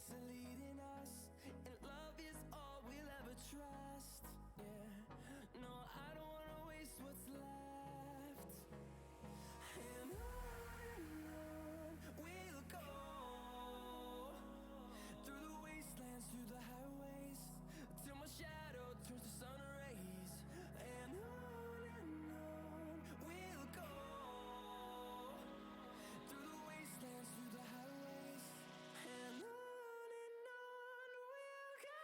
ways are leading us, and love is all we'll ever trust. Yeah, no, I don't wanna waste what's left. And on we'll go, through the wastelands, through the highways, till my shadow turns to sun rays. And on we'll go, through the wastelands, through the highways, and on we'll go.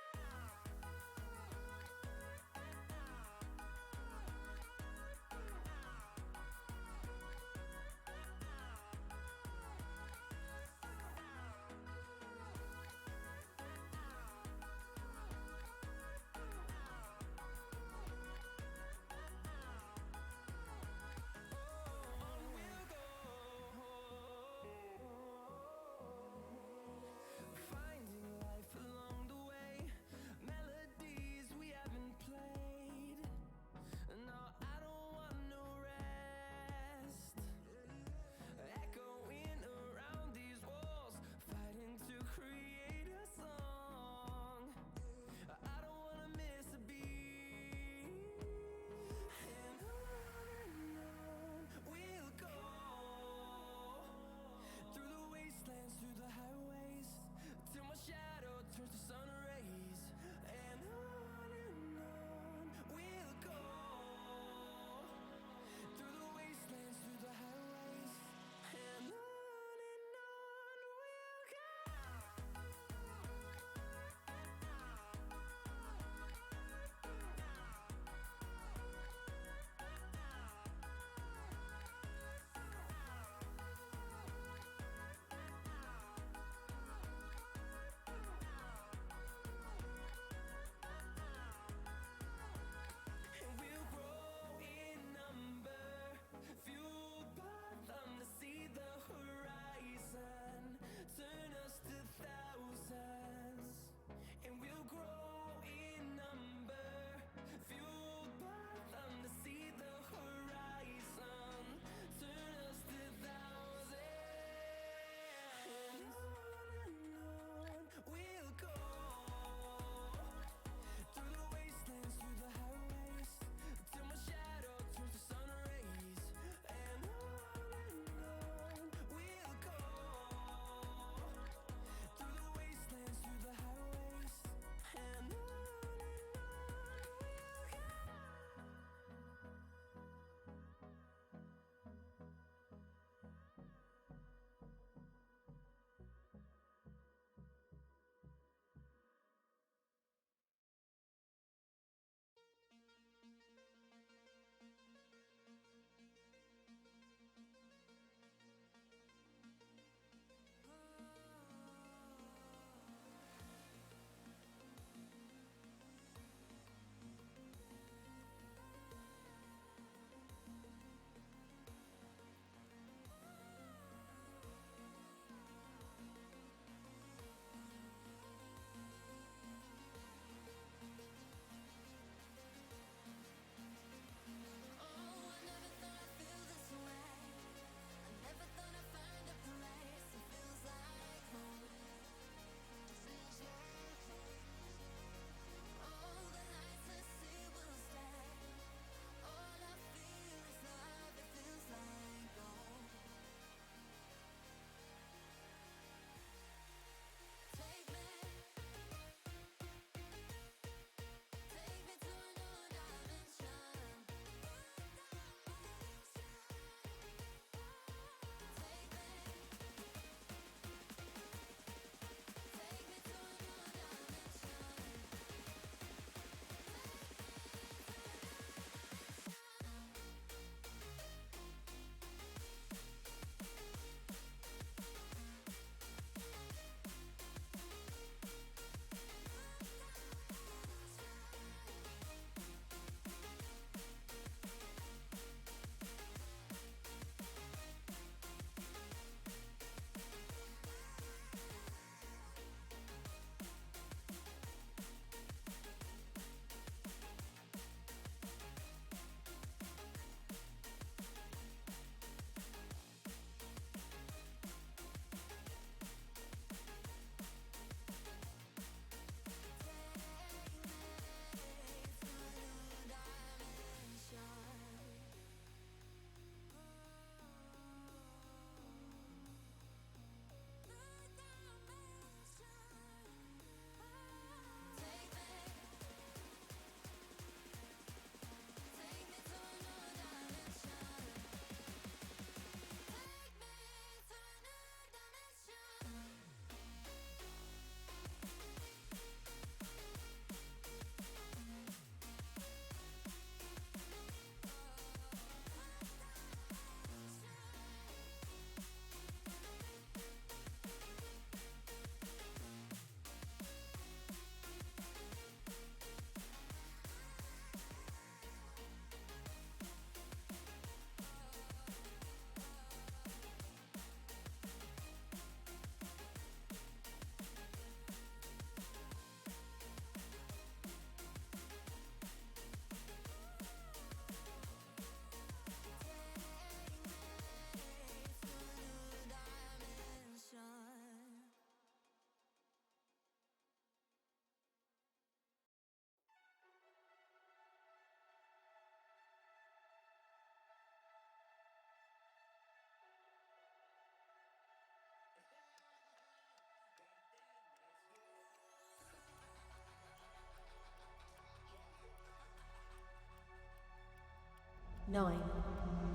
9,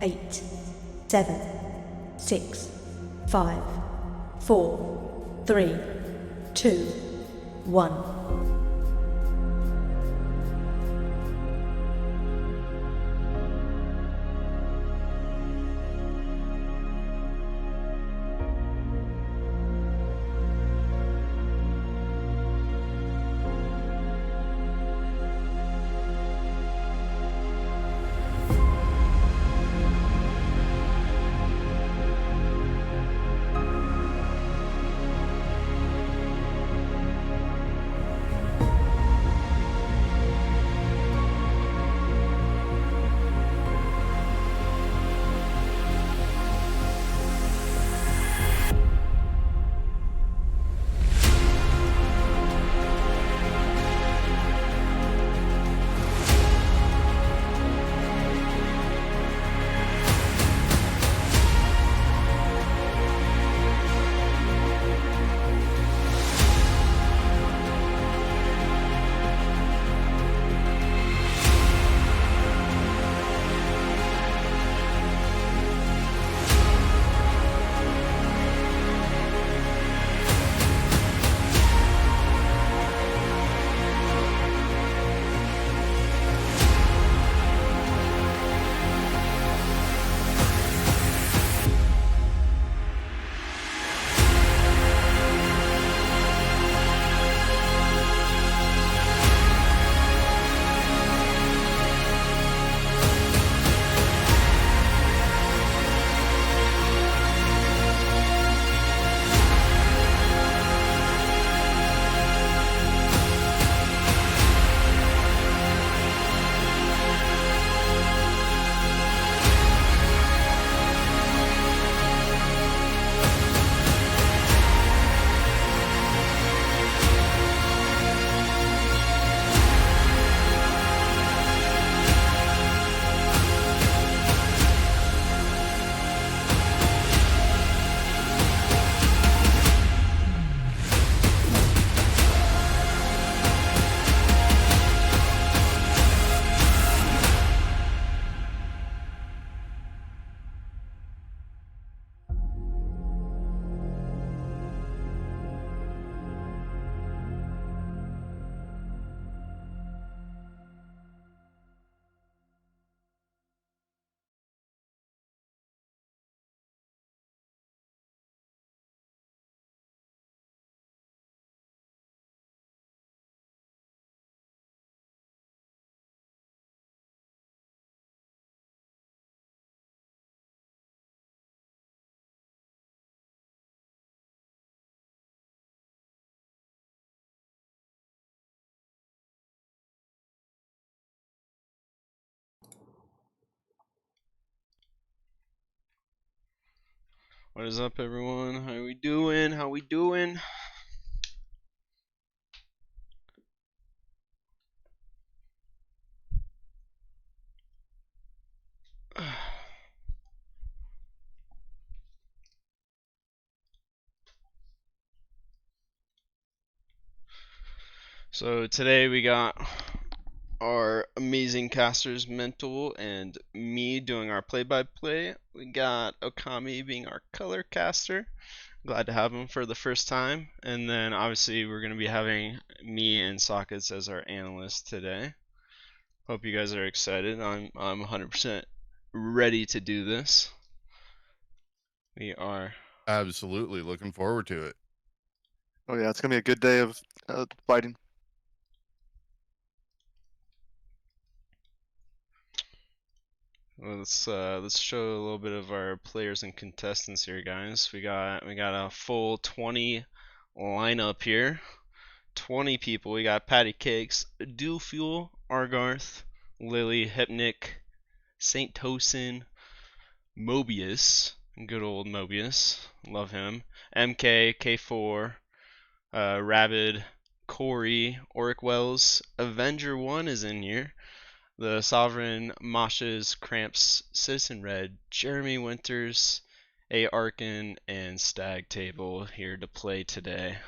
8, 7, 6, 5, 4, 3, 2, 1. What is up, everyone? How we doing? How we doing? So today we got our amazing casters, Mental, and me doing our play-by-play. We got Okami being our color caster. Glad to have him for the first time. And then obviously we're going to be having me and Sockets as our analysts today. Hope you guys are excited. I'm 100% ready to do this. We are Absolutely looking forward to it. Oh yeah, it's gonna be a good day of fighting. Well, let's show a little bit of our players and contestants here, guys. We got a full 20 lineup here. 20 people. We got Patty Cakes, Dual Fuel, Argarth, Lily, Hypnic, Saint Tosin, Mobius, good old Mobius, love him. MK, K4, Rabid, Corey, Oric Wells, Avenger 1 is in here. The Sovereign, Masha's, Cramps, Citizen Red, Jeremy Winters, A. Arkin, and Stag Table here to play today.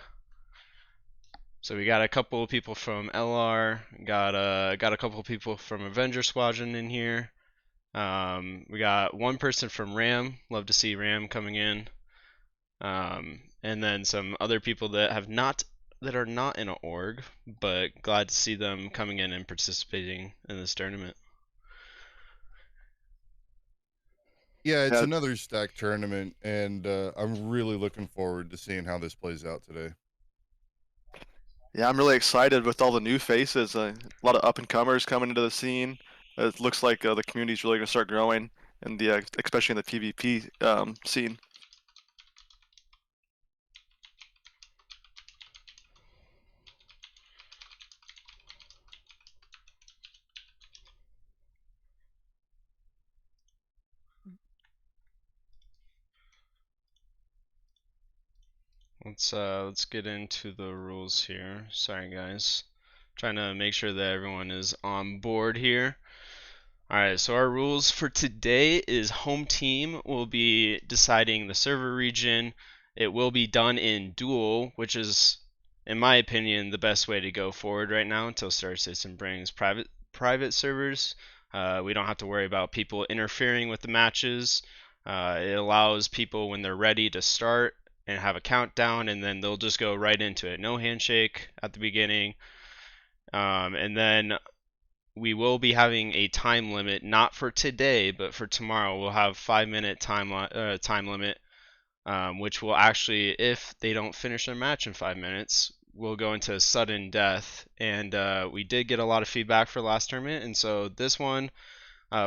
So we got a couple of people from LR, got a couple of people from Avenger Squadron in here. We got one person from Ram. Love to see Ram coming in. And then some other people that are not in an org, but glad to see them coming in and participating in this tournament. Yeah, it's Yeah. another stacked tournament, and I'm really looking forward to seeing how this plays out today. Yeah, I'm really excited with all the new faces. A lot of up and comers coming into the scene. It looks like the community's really gonna start growing, and especially in the PvP scene. Let's get into the rules here. Sorry guys. Trying to make sure that everyone is on board here. Alright, so our rules for today is home team will be deciding the server region. It will be done in duel, which is, in my opinion, the best way to go forward right now until Star Citizen brings private servers. We don't have to worry about people interfering with the matches. It allows people when they're ready to start and have a countdown, and then they'll just go right into it. No handshake at the beginning. And then we will be having a time limit, not for today, but for tomorrow. We'll have 5-minute time limit, which will actually, if they don't finish their match in 5 minutes, we'll go into sudden death. And we did get a lot of feedback for last tournament, and so this one,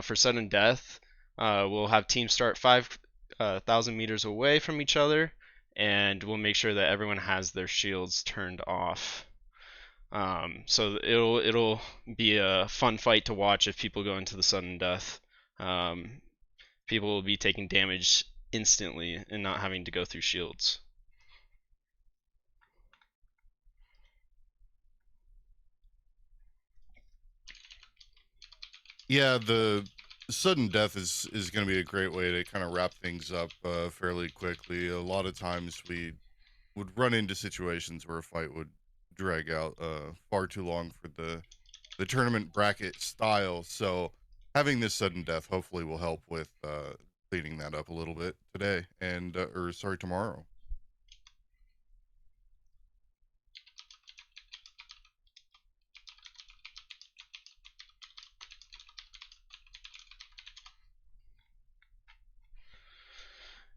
for sudden death, we'll have teams start 5,000 meters away from each other, and we'll make sure that everyone has their shields turned off. So it'll be a fun fight to watch if people go into the sudden death. People will be taking damage instantly and not having to go through shields. Yeah, the sudden death is going to be a great way to kind of wrap things up fairly quickly. A lot of times we would run into situations where a fight would drag out far too long for the tournament bracket style. So having this sudden death hopefully will help with cleaning that up a little bit today, and or sorry, tomorrow.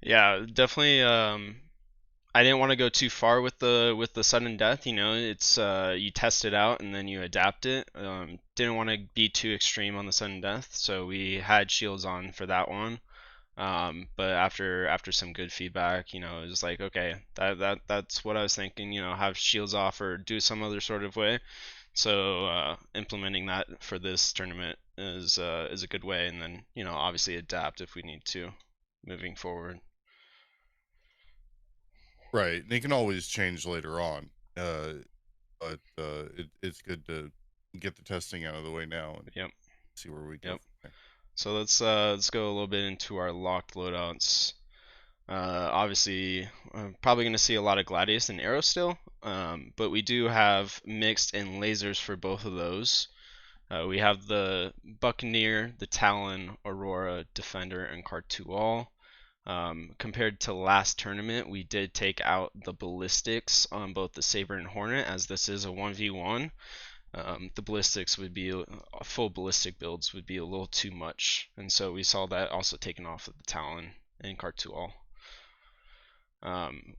Yeah, definitely. I didn't want to go too far with the sudden death. You know, it's you test it out and then you adapt it. Didn't want to be too extreme on the sudden death, so we had shields on for that one. But after some good feedback, you know, it was like, okay, that's what I was thinking. You know, have shields off or do some other sort of way. So implementing that for this tournament is a good way, and then you know, obviously adapt if we need to, moving forward. Right, they can always change later on, but it's good to get the testing out of the way now and Yep. see where we go. Yep. So let's go a little bit into our locked loadouts. Obviously, I'm probably going to see a lot of Gladius and Arrow still, but we do have mixed and lasers for both of those. We have the Buccaneer, the Talon, Aurora, Defender, and Cartual. Compared to last tournament, we did take out the ballistics on both the Saber and Hornet, as this is a 1v1. The ballistics would be full ballistic builds would be a little too much, and so we saw that also taken off of the Talon and Cartual. I'm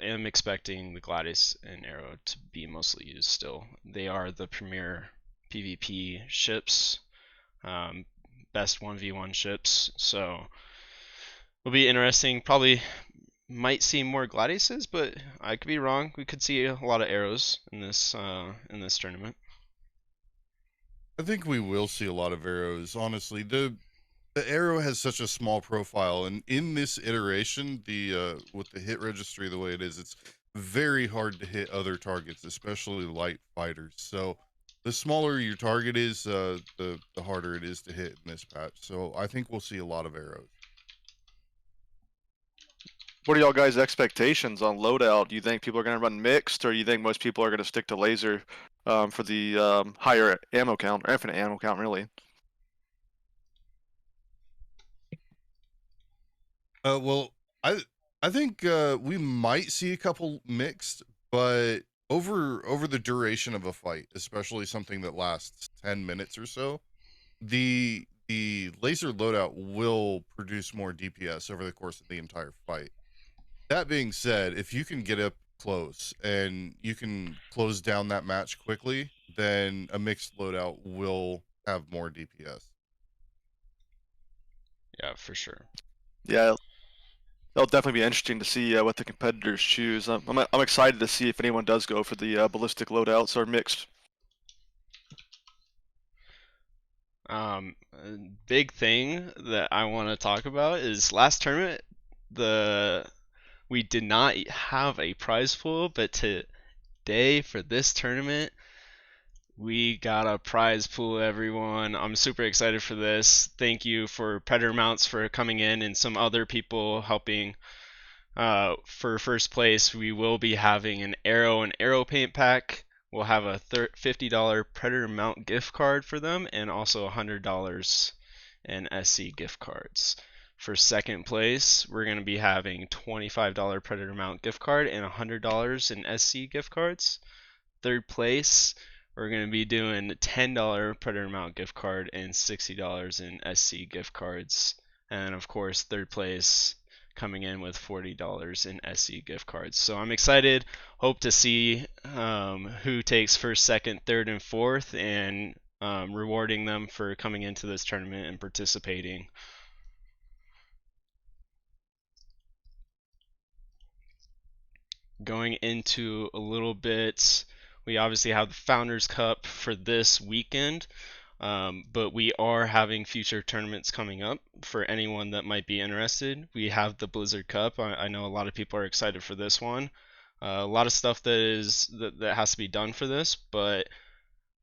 expecting the Gladius and Arrow to be mostly used still. They are the premier PvP ships, best 1v1 ships, so it'll be interesting. Probably might see more Gladiuses, but I could be wrong. We could see a lot of arrows in this tournament. I think we will see a lot of arrows. Honestly, the arrow has such a small profile, and in this iteration, the with the hit registry the way it is, it's very hard to hit other targets, especially light fighters. So the smaller your target is, the harder it is to hit in this patch. So I think we'll see a lot of arrows. What are y'all guys' expectations on loadout? Do you think people are gonna run mixed, or do you think most people are gonna stick to laser for the higher ammo count, or infinite ammo count, really? Well, I think we might see a couple mixed, but over the duration of a fight, especially something that lasts 10 minutes or so, the laser loadout will produce more DPS over the course of the entire fight. That being said, if you can get up close and you can close down that match quickly, then a mixed loadout will have more DPS. Yeah, for sure. Yeah, it'll definitely be interesting to see what the competitors choose. I'm excited to see if anyone does go for the ballistic loadouts or mixed. Big thing that I want to talk about is last tournament, we did not have a prize pool, but today for this tournament, we got a prize pool, everyone. I'm super excited for this. Thank you for Predator Mounts for coming in and some other people helping. For first place, we will be having an arrow and arrow paint pack. We'll have a $50 Predator Mount gift card for them and also $100 in SC gift cards. For second place, we're going to be having $25 Predator Mount gift card and $100 in SC gift cards. Third place, we're going to be doing $10 Predator Mount gift card and $60 in SC gift cards. And of course, third place coming in with $40 in SC gift cards. So I'm excited. Hope to see who takes first, second, third, and fourth, and rewarding them for coming into this tournament and participating. Going into a little bit, we obviously have the Founders Cup for this weekend. But we are having future tournaments coming up for anyone that might be interested. We have the Blizzard Cup. I know a lot of people are excited for this one. A lot of stuff that has to be done for this, but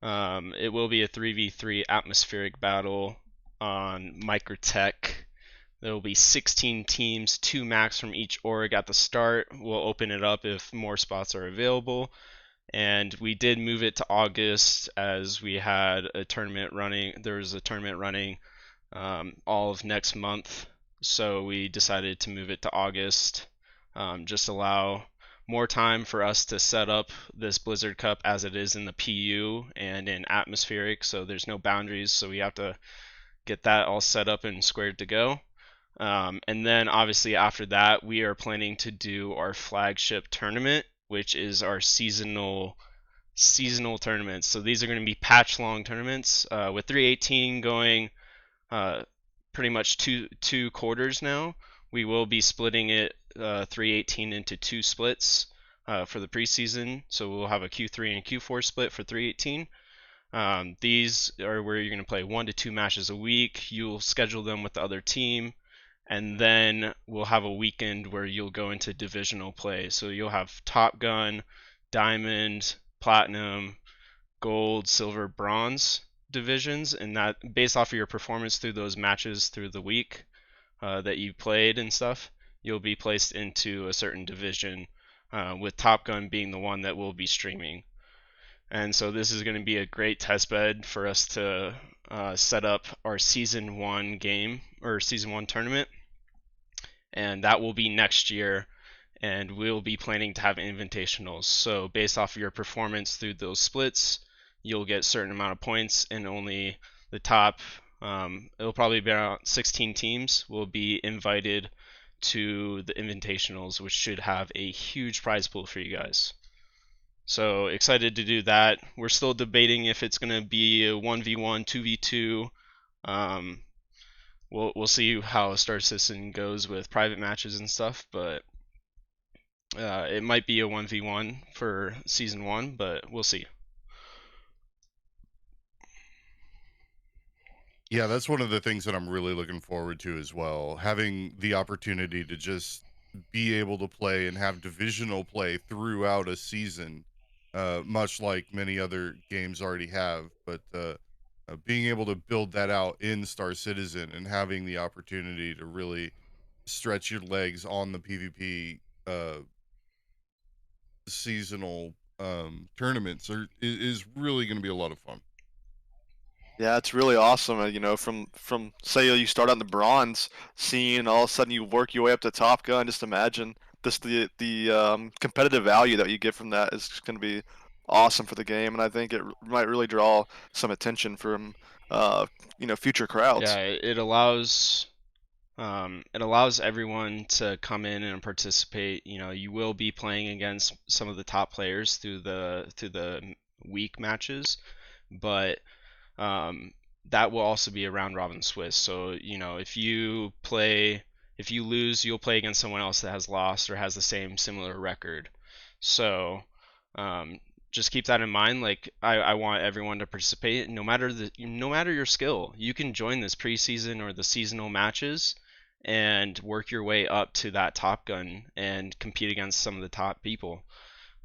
it will be a 3v3 atmospheric battle on Microtech. There will be 16 teams, 2 max from each org at the start. We'll open it up if more spots are available. And we did move it to August as we had a tournament running. There was a tournament running all of next month, so we decided to move it to August. Just allow more time for us to set up this Blizzard Cup as it is in the PU and in atmospheric, so there's no boundaries, so we have to get that all set up and squared to go. And then obviously after that, we are planning to do our flagship tournament, which is our seasonal tournaments. So these are going to be patch long tournaments with 318 going pretty much two quarters now. We will be splitting it 318 into 2 splits for the preseason. So we'll have a Q3 and Q4 split for 318. These are where you're going to play 1 to 2 matches a week. You'll schedule them with the other team, and then we'll have a weekend where you'll go into divisional play. So you'll have Top Gun, Diamond, Platinum, Gold, Silver, Bronze divisions, and that based off of your performance through those matches through the week that you played and stuff, you'll be placed into a certain division, with Top Gun being the one that we'll be streaming. And so this is going to be a great test bed for us to set up our season 1 game or season 1 tournament, and that will be next year. And we'll be planning to have invitationals. So based off of your performance through those splits, you'll get a certain amount of points, and only the top, it'll probably be around 16 teams will be invited to the invitationals, which should have a huge prize pool for you guys. So excited to do that. We're still debating if it's going to be a 1v1, 2v2. We'll see how Star Citizen goes with private matches and stuff, but it might be a 1v1 for season 1, but we'll see. Yeah, that's one of the things that I'm really looking forward to as well. Having the opportunity to just be able to play and have divisional play throughout a season, much like many other games already have. But being able to build that out in Star Citizen and having the opportunity to really stretch your legs on the PvP seasonal tournaments is really going to be a lot of fun. Yeah, it's really awesome. You know, from say you start on the bronze scene, all of a sudden you work your way up to Top Gun. Just imagine this the competitive value that you get from that is going to be awesome for the game, and I think might really draw some attention from uh, future Yeah, crowds. it allows everyone to come in and participate. You know, you will be playing against some of the top players through the week matches, but um, that will also be a round robin Swiss. So, you know, if you lose, you'll play against someone else that has lost or has the same similar record. So, um, just keep that in mind. Like, I want everyone to participate, no matter your skill. You can join this preseason or the seasonal matches and work your way up to that top gun and compete against some of the top people.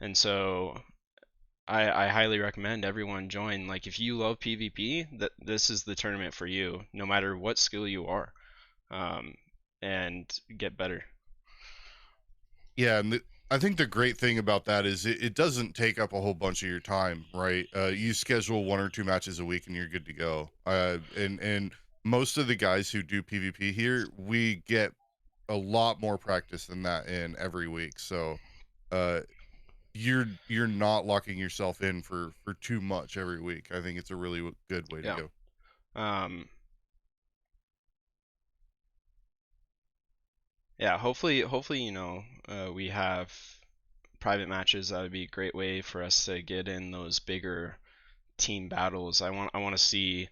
And so I highly recommend everyone join. Like if you love PvP, this is the tournament for you, no matter what skill you are, um, and get better. Yeah, and I think the great thing about that is it doesn't take up a whole bunch of your time, right? You schedule 1 or 2 matches a week and you're good to go. And most of the guys who do PvP here, we get a lot more practice than that in every week. So, uh, you're not locking yourself in for too much every week. I think it's a really good way to Yeah. go. Yeah. Hopefully, you know, we have private matches. That would be a great way for us to get in those bigger team battles. I want to see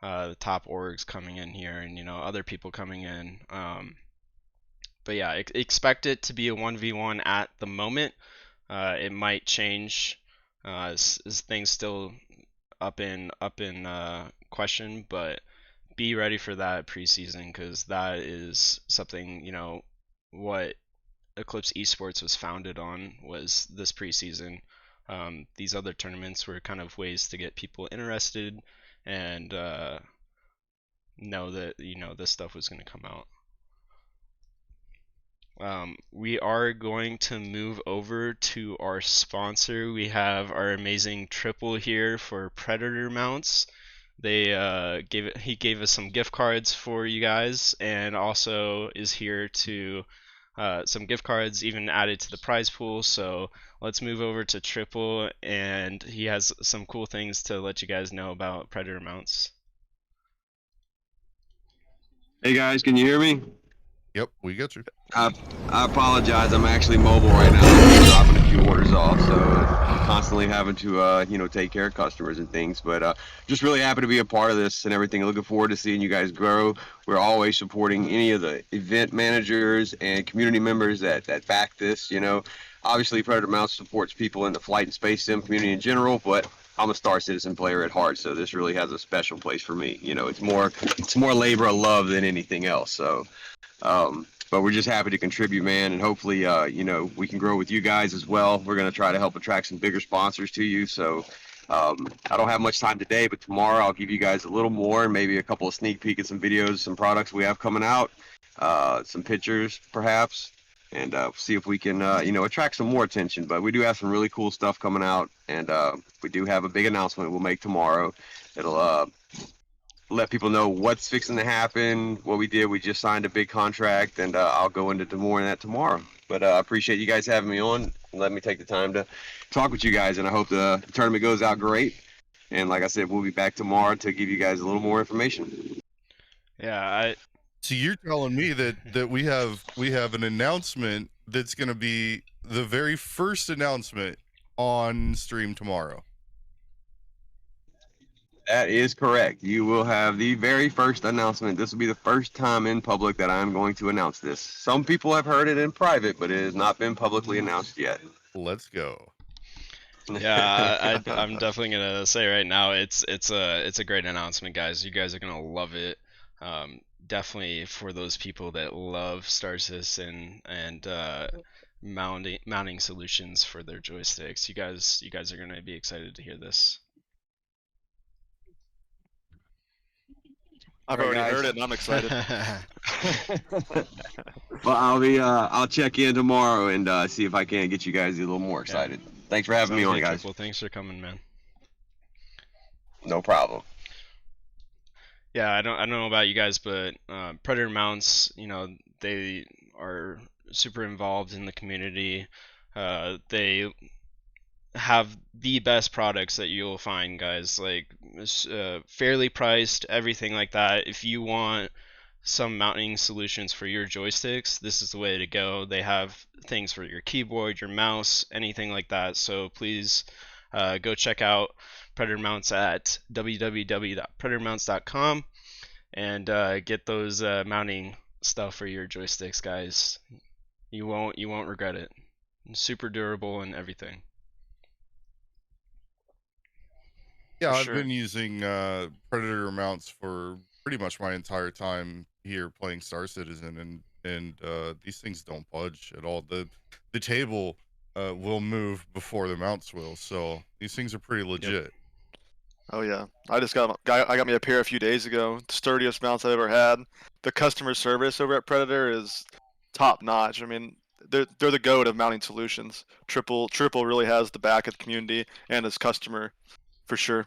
the top orgs coming in here, and you know, other people coming in. But yeah, expect it to be a 1v1 at the moment. It might change as things still up in question, but be ready for that preseason because that is something, you know, what Eclipse Esports was founded on was this preseason. These other tournaments were kind of ways to get people interested and know that, you know, this stuff was going to come out. We are going to move over to our sponsor. We have our amazing triple here for Predator mounts. He gave us some gift cards for you guys, and also is here to some gift cards even added to the prize pool. So let's move over to triple, and he has some cool things to let you guys know about Predator mounts. Hey guys, can you hear me? Yep, we got you. I apologize. I'm actually mobile right now. I'm dropping a few orders off, so constantly having to take care of customers and things. But just really happy to be a part of this and everything. Looking forward to seeing you guys grow. We're always supporting any of the event managers and community members that back this. You know, obviously Predator Mounts supports people in the flight and space sim community in general, but I'm a Star Citizen player at heart, so this really has a special place for me. You know, it's more labor of love than anything else. So. But we're just happy to contribute, man, and hopefully, we can grow with you guys as well. We're going to try to help attract some bigger sponsors to you. So I don't have much time today, but tomorrow I'll give you guys a little more, maybe a couple of sneak peek at some videos, some products we have coming out, some pictures perhaps, and see if we can, attract some more attention. But we do have some really cool stuff coming out, and we do have a big announcement we'll make tomorrow. It'll let people know what's fixing to happen, what we did. We just signed a big contract, and I'll go into more on that tomorrow. But I appreciate you guys having me on and let me take the time to talk with you guys, and I hope the tournament goes out great. And like I said, we'll be back tomorrow to give you guys a little more information. Yeah, So you're telling me that we have an announcement that's going to be the very first announcement on stream tomorrow. That is correct. You will have the very first announcement. This will be the first time in public that I'm going to announce this. Some people have heard it in private, but it has not been publicly announced yet. Let's go. Yeah, I'm definitely gonna say right now it's a great announcement, guys. You guys are gonna love it. Definitely for those people that love Star Citizen and mounting solutions for their joysticks. You guys are gonna be excited to hear this. I've All right, already guys. heard it, and I'm excited. Well, I'll check in tomorrow and see if I can get you guys a little more excited. Thanks for having me Sounds on, good, guys. Triple. Thanks for coming, man. No problem. Yeah, I don't know about you guys, but Predator mounts, they are super involved in the community. They have the best products that you'll find, guys. Like fairly priced, everything like that. If you want some mounting solutions for your joysticks, this is the way to go. They have things for your keyboard, your mouse, anything like that. So please go check out Predator Mounts at www.predatormounts.com and get those mounting stuff for your joysticks, guys. You won't regret it. Super durable and everything. Yeah, For I've sure. been using Predator mounts for pretty much my entire time here playing Star Citizen, and these things don't budge at all. The table will move before the mounts will, so these things are pretty legit. Oh yeah, I got me a pair a few days ago. The sturdiest mounts I've ever had. The customer service over at Predator is top notch. I mean, they're the goat of mounting solutions. Triple really has the back of the community and its customer for sure.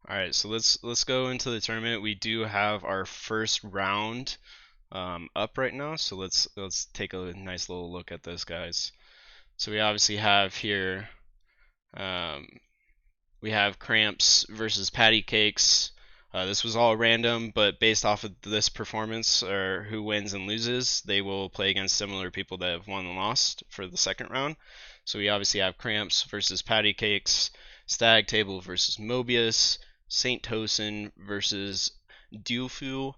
All right, so let's go into the tournament. We do have our first round up right now, so let's take a nice little look at this, guys. So we obviously have here, we have Cramps versus Patty Cakes. This was all random, but based off of this performance or who wins and loses, they will play against similar people that have won and lost for the second round. So we obviously have Cramps versus Patty Cakes, Stag Table versus Mobius, Saint Tosin versus Dufu,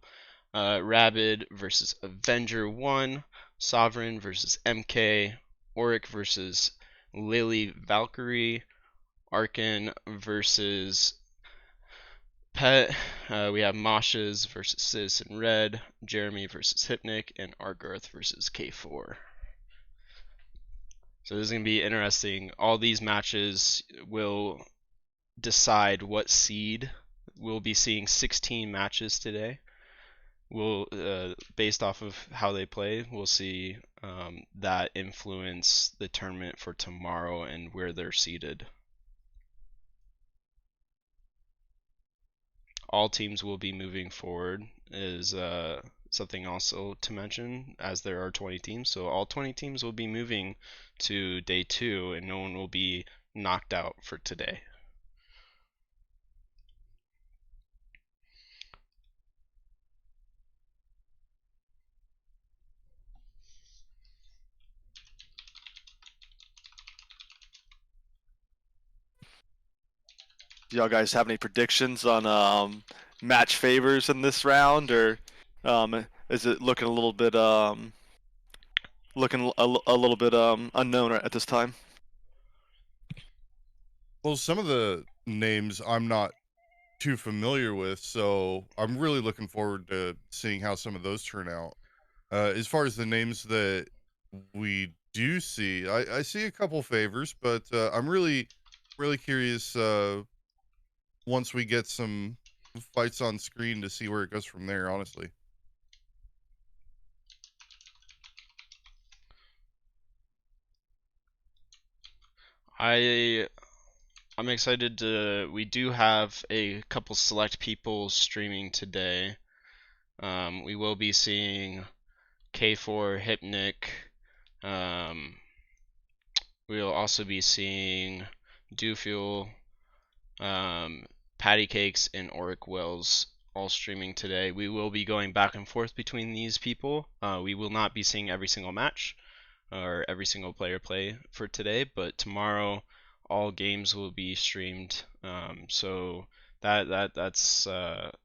Rabid versus Avenger 1, Sovereign versus MK, Auric versus Lily Valkyrie, Arkin versus Pet. We have Moshes versus Citizen Red, Jeremy versus Hypnic, and Argarth versus K4. So this is going to be interesting. All these matches will decide what seed. We'll be seeing 16 matches today. We'll, based off of how they play, we'll see that influence the tournament for tomorrow and where they're seated. All teams will be moving forward is something also to mention, as there are 20 teams. So all 20 teams will be moving to day 2, and no one will be knocked out for today. Do y'all guys have any predictions on match favors in this round, or is it looking a little bit a little bit unknown at this time? Well, some of the names I'm not too familiar with, so I'm really looking forward to seeing how some of those turn out. As far as the names that we do see, I see a couple favors, but I'm really curious once we get some fights on screen to see where it goes from there, honestly. I'm excited to. We do have a couple select people streaming today. We will be seeing K4 Hypnic. We'll also be seeing Dewfuel, Patty Cakes, and Auric Wells all streaming today. We will be going back and forth between these people. We will not be seeing every single match or every single player play for today, but tomorrow all games will be streamed. So that's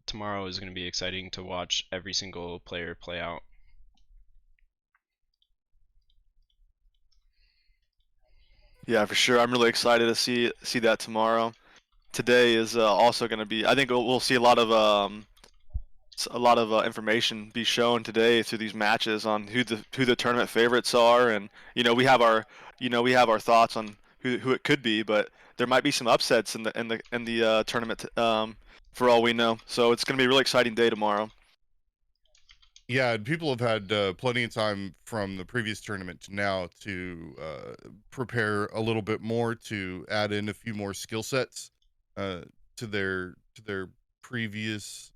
tomorrow is going to be exciting to watch every single player play out. Yeah, for sure. I'm really excited to see that tomorrow. Today is also going to be. I think we'll see a lot of information be shown today through these matches on who the tournament favorites are, and we have our thoughts on who it could be, but there might be some upsets in the tournament for all we know. So it's going to be a really exciting day tomorrow. Yeah, and people have had plenty of time from the previous tournament to now to prepare a little bit more, to add in a few more skill sets to to their previous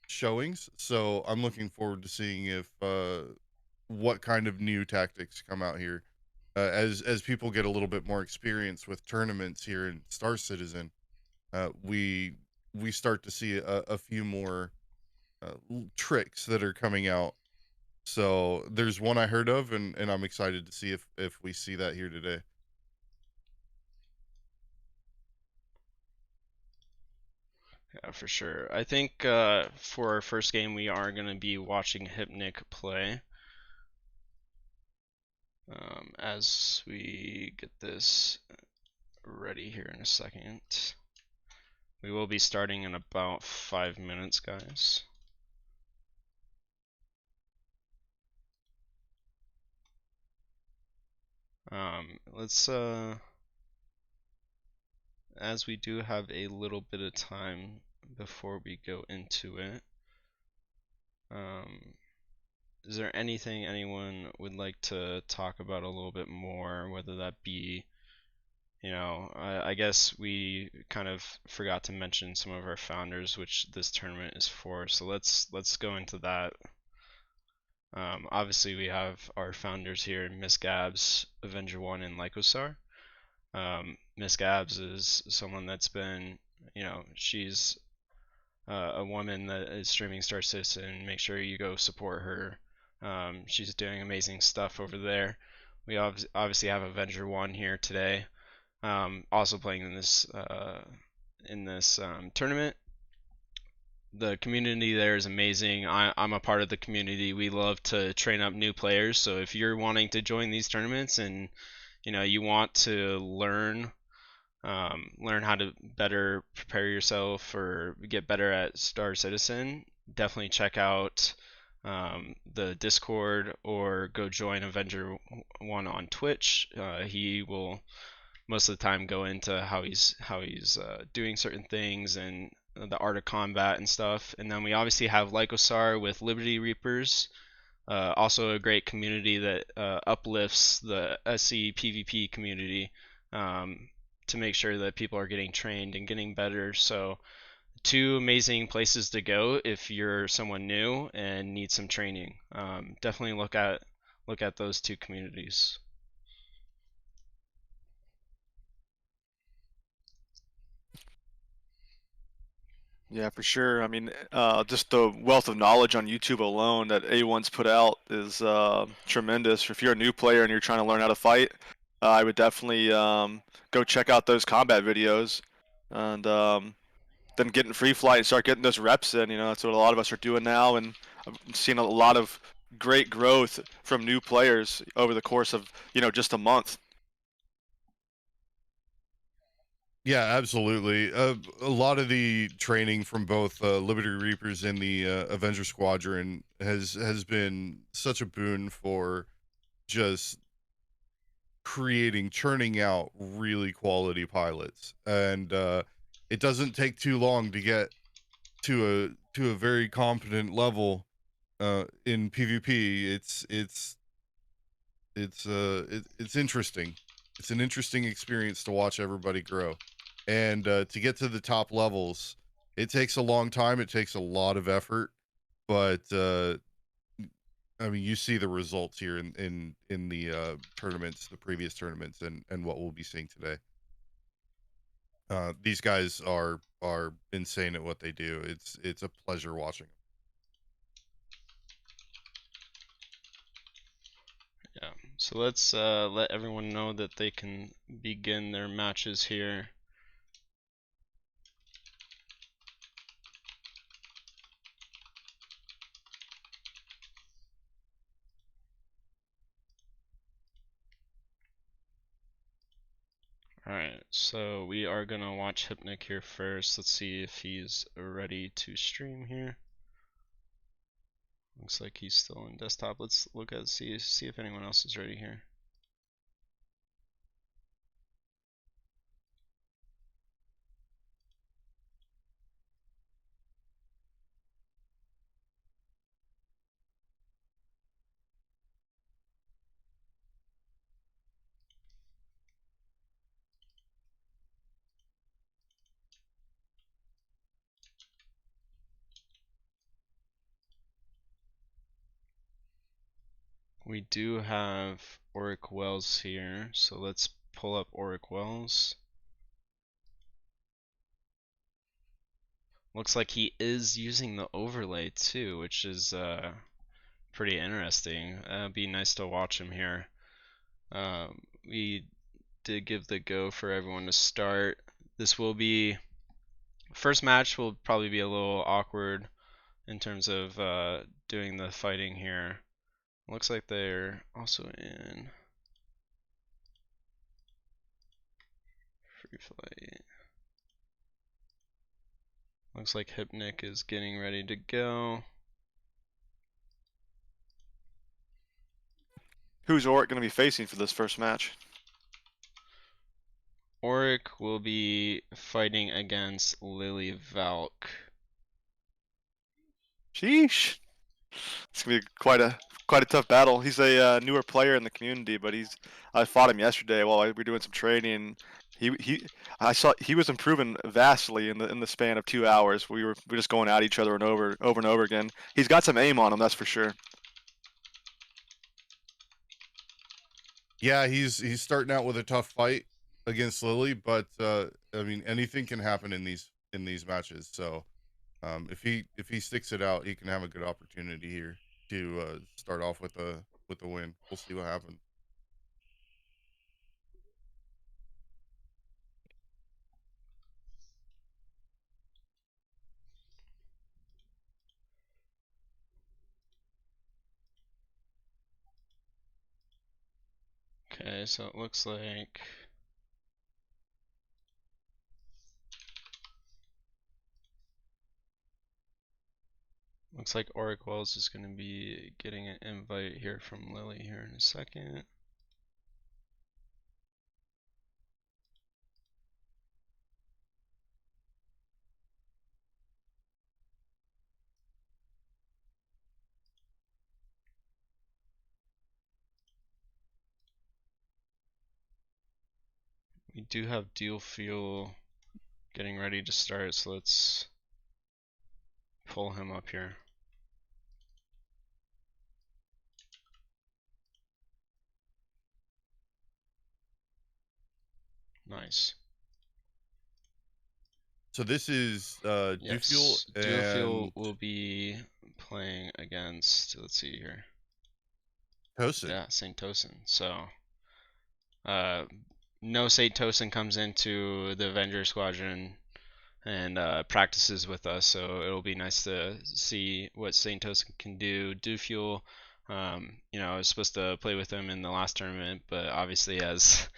showings. So I'm looking forward to seeing if what kind of new tactics come out here as people get a little bit more experience with tournaments here in Star Citizen. We start to see a few more tricks that are coming out. So there's one I heard of, and I'm excited to see if we see that here today. Yeah, for sure. I think for our first game, we are going to be watching Hypnic play. As we get this ready here in a second. We will be starting in about 5 minutes, guys. Let's as we do have a little bit of time before we go into it, is there anything anyone would like to talk about a little bit more, whether that be, you know, I guess we kind of forgot to mention some of our founders, which this tournament is for, so let's go into that. Obviously we have our founders here, Miss Gabs, Avenger 1, and Lycosar. Miss Gabs is someone that's been, you know, she's a woman that is streaming Star Citizen. Make sure you go support her. She's doing amazing stuff over there. We obviously have Avenger 1 here today, also playing in this tournament. The community there is amazing. I'm a part of the community. We love to train up new players. So if you're wanting to join these tournaments and you know you want to learn how to better prepare yourself or get better at Star Citizen, definitely check out the Discord or go join Avenger 1 on Twitch. He will most of the time go into how he's doing certain things and the art of combat and stuff. And then we obviously have Lycosar with Liberty Reapers, also a great community that uplifts the SC PvP community to make sure that people are getting trained and getting better. So two amazing places to go if you're someone new and need some training. Definitely look at those two communities. Yeah, for sure. I mean, just the wealth of knowledge on YouTube alone that A1's put out is tremendous. If you're a new player and you're trying to learn how to fight, I would definitely go check out those combat videos, and then get in free flight and start getting those reps in. You know, that's what a lot of us are doing now, and I've seen a lot of great growth from new players over the course of just a month. Yeah, absolutely. A lot of the training from both Liberty Reapers and the Avenger Squadron has been such a boon for just churning out really quality pilots, and it doesn't take too long to get to a very competent level in PvP. It's interesting. It's an interesting experience to watch everybody grow, and to get to the top levels, it takes a long time. It takes a lot of effort, but I mean, you see the results here in the tournaments, the previous tournaments, and what we'll be seeing today. These guys are insane at what they do. It's a pleasure watching them. Yeah, so let's let everyone know that they can begin their matches here. Alright, so we are gonna watch Hypnic here first. Let's see if he's ready to stream here. Looks like he's still on desktop. Let's look at see if anyone else is ready here. We do have Auric Wells here, so let's pull up Auric Wells. Looks like he is using the overlay too, which is pretty interesting. It'd be nice to watch him here. We did give the go for everyone to start. This will be first match will probably be a little awkward in terms of doing the fighting here. Looks like they're also in free flight. Looks like Hypnic is getting ready to go. Who's Auric going to be facing for this first match? Auric will be fighting against Lily Valk. Sheesh. It's gonna be quite a tough battle. He's a newer player in the community, but I fought him yesterday while we were doing some training. I saw he was improving vastly in the span of 2 hours. We were just going at each other and over and over again. He's got some aim on him, that's for sure. Yeah, he's starting out with a tough fight against Lily, but I mean anything can happen in these matches. So if he sticks it out, he can have a good opportunity here to start off with a win. We'll see what happens. Okay, so it looks like Auric Wells is going to be getting an invite here from Lily here in a second. We do have Deal Fuel getting ready to start, so let's pull him up here. Nice. So this is Yes, Dufuel and Dufuel will be playing against, let's see here. Tosin. Yeah, St. Tosin. So no St. Tosin comes into the Avenger Squadron and practices with us, so it'll be nice to see what St. Tosin can do. Dufuel, I was supposed to play with him in the last tournament, but obviously as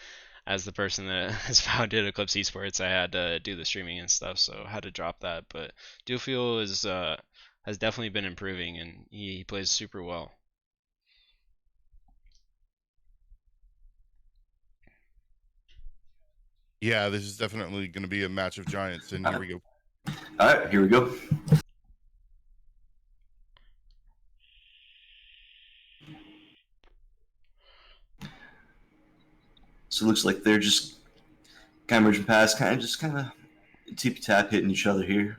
the person that has founded Eclipse Esports, I had to do the streaming and stuff, so I had to drop that. But Dufuel has definitely been improving, and he plays super well. Yeah, this is definitely going to be a match of giants, and here we go. All right, here we go. So it looks like they're just kind of merging past, kind of tippy tap hitting each other here.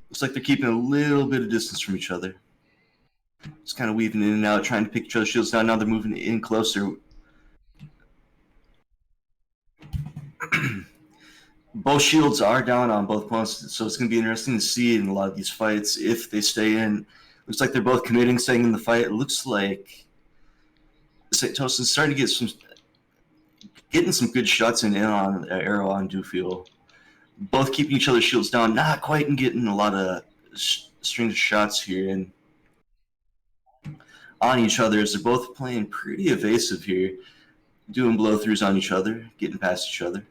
Looks like they're keeping a little bit of distance from each other. Just kind of weaving in and out, trying to pick each other's shields down. Now they're moving in closer. Both shields are down on both opponents, so it's going to be interesting to see in a lot of these fights if they stay in. Looks like they're both committing, staying in the fight. It looks like St. Tosin's starting to getting some good shots in on arrow on Dufuel. Both keeping each other's shields down, not quite and getting a lot of strings of shots here and on each other as they're both playing pretty evasive here, doing blow throughs on each other, getting past each other.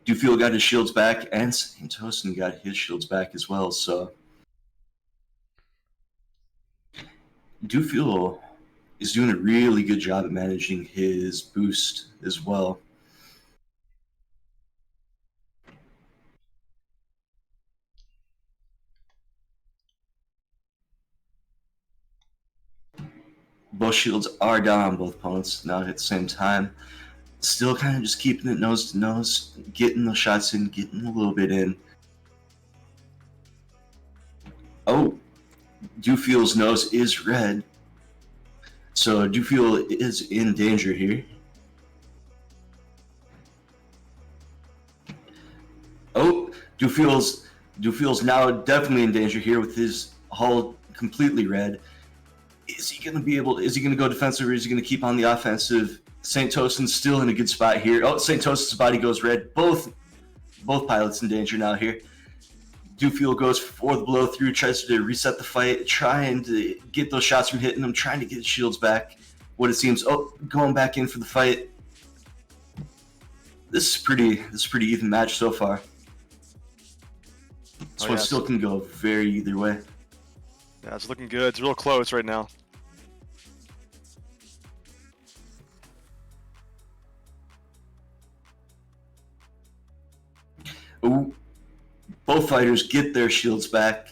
Dufuel got his shields back, and St. Tosin got his shields back as well. So Dufuel is doing a really good job at managing his boost as well. Both shields are down on both opponents now at the same time. Still kind of just keeping it nose to nose, getting those shots in, getting a little bit in. Oh, Dufil's nose is red. So Dufil is in danger here. Oh, Dufil's now definitely in danger here with his hull completely red. Is he going to go defensive, or is he going to keep on the offensive? St. Tosin's still in a good spot here. Oh, St. Tosin's body goes red. Both pilots in danger now here. Dufil goes for the blow through, tries to reset the fight, trying to get those shots from hitting him, trying to get his shields back. What it seems, going back in for the fight. This is pretty even match so far. This one still can go very either way. Yeah, it's looking good. It's real close right now. Ooh, both fighters get their shields back.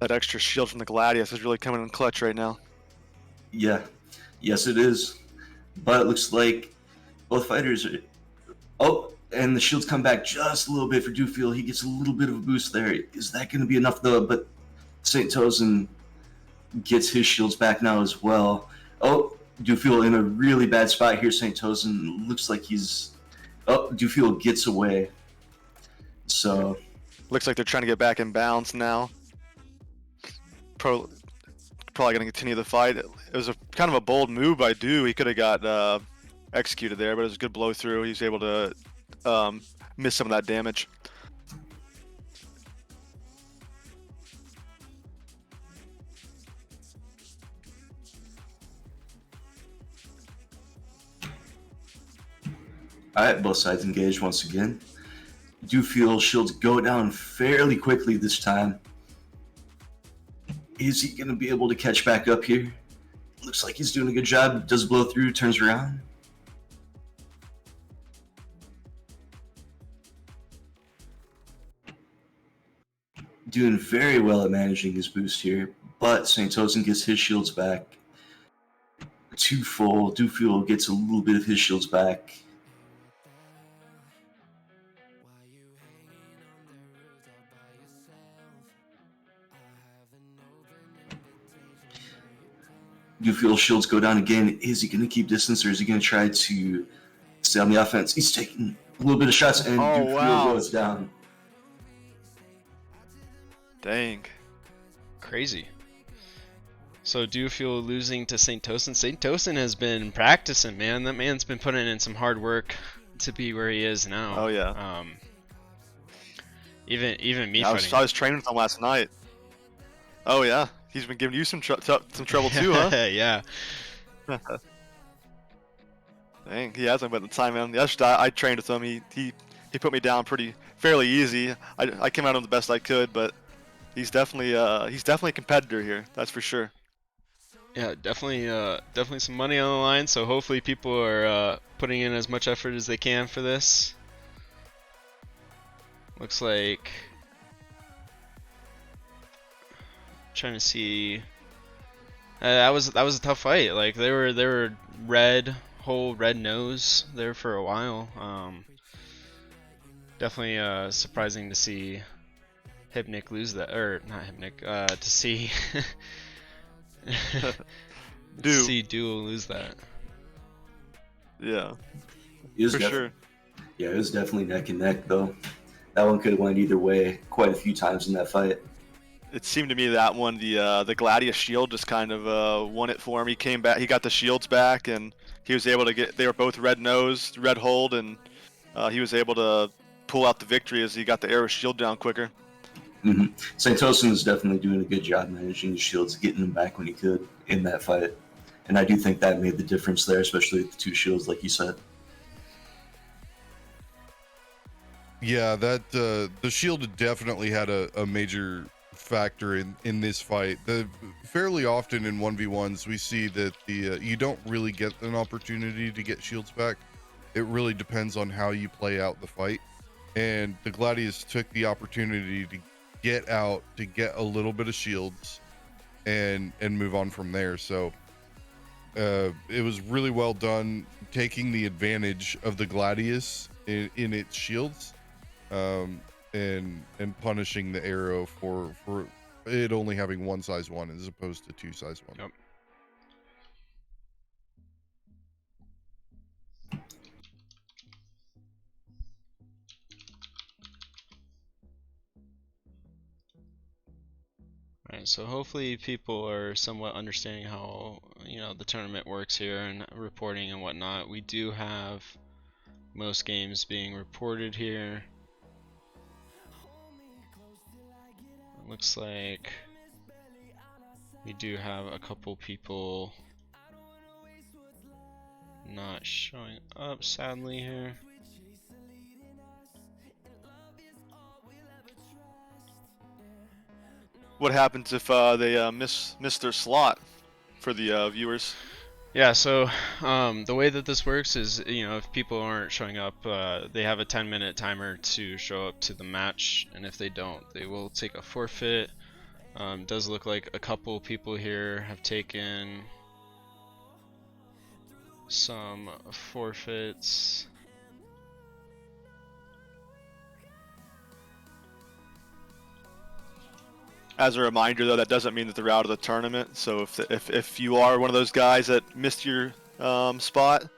That extra shield from the Gladius is really coming in clutch right now. Yeah, yes it is. But it looks like both fighters are... Oh, and the shields come back just a little bit for Dufil. He gets a little bit of a boost there. Is that going to be enough though? But St. Tosin gets his shields back now as well. Oh, Dufil in a really bad spot here. St. Tosin looks like he's... Oh, Dufil gets away. So... Looks like they're trying to get back in bounds now. Probably going to continue the fight. It was a kind of a bold move by Du. He could have got executed there, but it was a good blow through. He was able to miss some of that damage. All right, both sides engaged once again. Dufil shields go down fairly quickly this time. Is he going to be able to catch back up here? Looks like he's doing a good job. Does blow through, turns around. Doing very well at managing his boost here, but St. Tosin gets his shields back. Too full. Dufil gets a little bit of his shields back. Dufil shields go down again. Is he going to keep distance, or is he going to try to stay on the offense? He's taking a little bit of shots, and Dufil goes down. Dang. Crazy. So Dufil losing to St. Tosin. St. Tosin has been practicing, man. That man's been putting in some hard work to be where he is now. Oh yeah. Even me. I was training with him last night. Oh yeah. He's been giving you some trouble too, huh? Yeah. Dang, he hasn't put the time in. Yesterday, I trained with him. He put me down fairly easy. I came out on the best I could, but he's definitely a competitor here. That's for sure. Yeah, definitely some money on the line. So hopefully people are putting in as much effort as they can for this. Looks like. Trying to see. That was a tough fight. Like they were whole red nose there for a while. Definitely surprising to see Hypnic lose that, or not Hypnic. To see Du lose that. Yeah, For sure. Yeah, it was definitely neck and neck though. That one could have went either way quite a few times in that fight. It seemed to me that one, the Gladius shield just kind of won it for him. He came back, he got the shields back, and he was able to get. They were both red nosed, red hold, and he was able to pull out the victory as he got the arrow shield down quicker. Mm-hmm. St. Tosin was definitely doing a good job managing the shields, getting them back when he could in that fight, and I do think that made the difference there, especially with the two shields, like you said. Yeah, that the shield definitely had a major factor in this fight. Fairly often in 1v1s we see that you don't really get an opportunity to get shields back. It really depends on how you play out the fight, and the Gladius took the opportunity to get out, to get a little bit of shields and move on from there. So it was really well done, taking the advantage of the Gladius in its shields, and punishing the arrow for it only having one size 1 as opposed to 2 size 1. Yep. Alright, so hopefully people are somewhat understanding how, you know, the tournament works here and reporting and whatnot. We do have most games being reported here. It looks like we do have a couple people not showing up, sadly, here. What happens if they miss their slot for the viewers? Yeah, so the way that this works is, you know, if people aren't showing up, they have a 10-minute timer to show up to the match, and if they don't, they will take a forfeit. Does look like a couple people here have taken some forfeits. As a reminder, though, that doesn't mean that they're out of the tournament. So if you are one of those guys that missed your spot,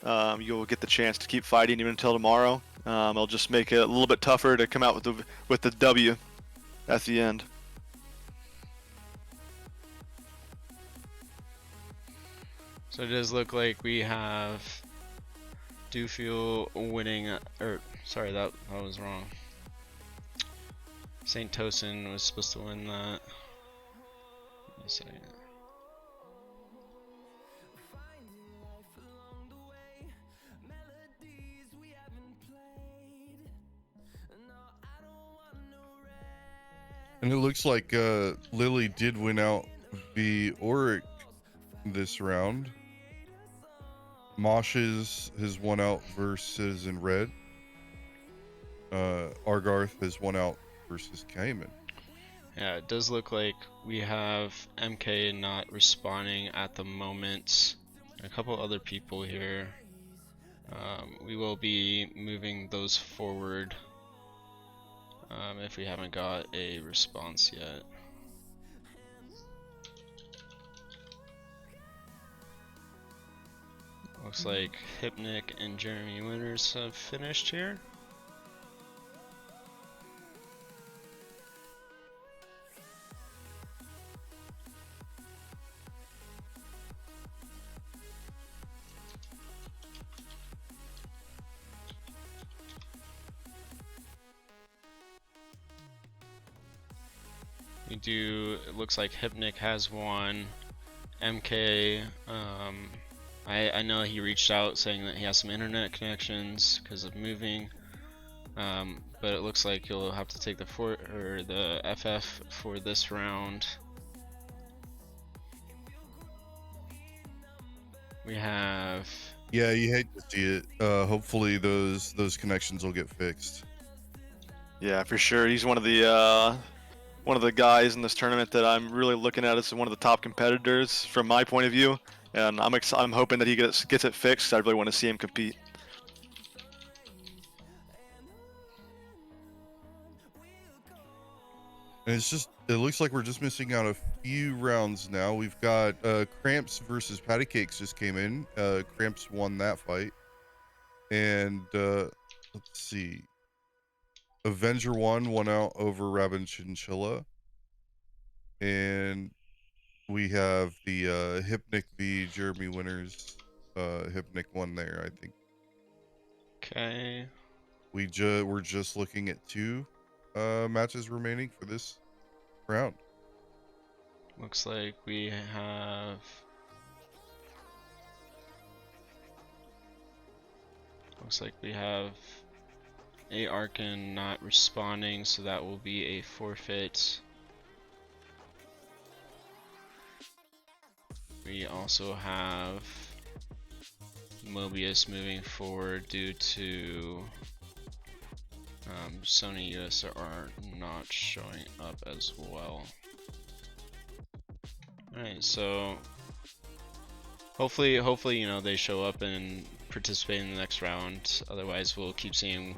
you'll get the chance to keep fighting even until tomorrow. It'll just make it a little bit tougher to come out with the W at the end. So it does look like we have Dufil winning, or sorry, that was wrong. St. Tosin was supposed to win that. Give me a second. And it looks like Lily did win out the Auric this round. Moshes has won out versus in red. Argarth has won out versus Cayman. Yeah, it does look like we have MK not responding at the moment. A couple other people here. We will be moving those forward if we haven't got a response yet. Looks like Hypnic and Jeremy Winters have finished here. It looks like Hypnic has won. MK, I know he reached out saying that he has some internet connections because of moving, but it looks like he'll have to take the FF for this round. We have. Yeah, you hate to see it. Hopefully those connections will get fixed. Yeah, for sure. He's one of the guys in this tournament that I'm really looking at as one of the top competitors from my point of view, and I'm hoping that he gets it fixed. I really want to see him compete. And it looks like we're just missing out a few rounds now. We've got Cramps versus Patty Cakes just came in. Cramps won that fight. And let's see. Avenger 1 won out over Rabin Chinchilla. And we have the Hypnic v Jeremy Winters. Hypnic won there, I think. Okay. We're just looking at 2 matches remaining for this round. Looks like we have. Looks like we have a Arkan not responding, so that will be a forfeit. We also have Mobius moving forward due to Sony USR not showing up as well. Alright, so hopefully, you know, they show up and participate in the next round. Otherwise, we'll keep seeing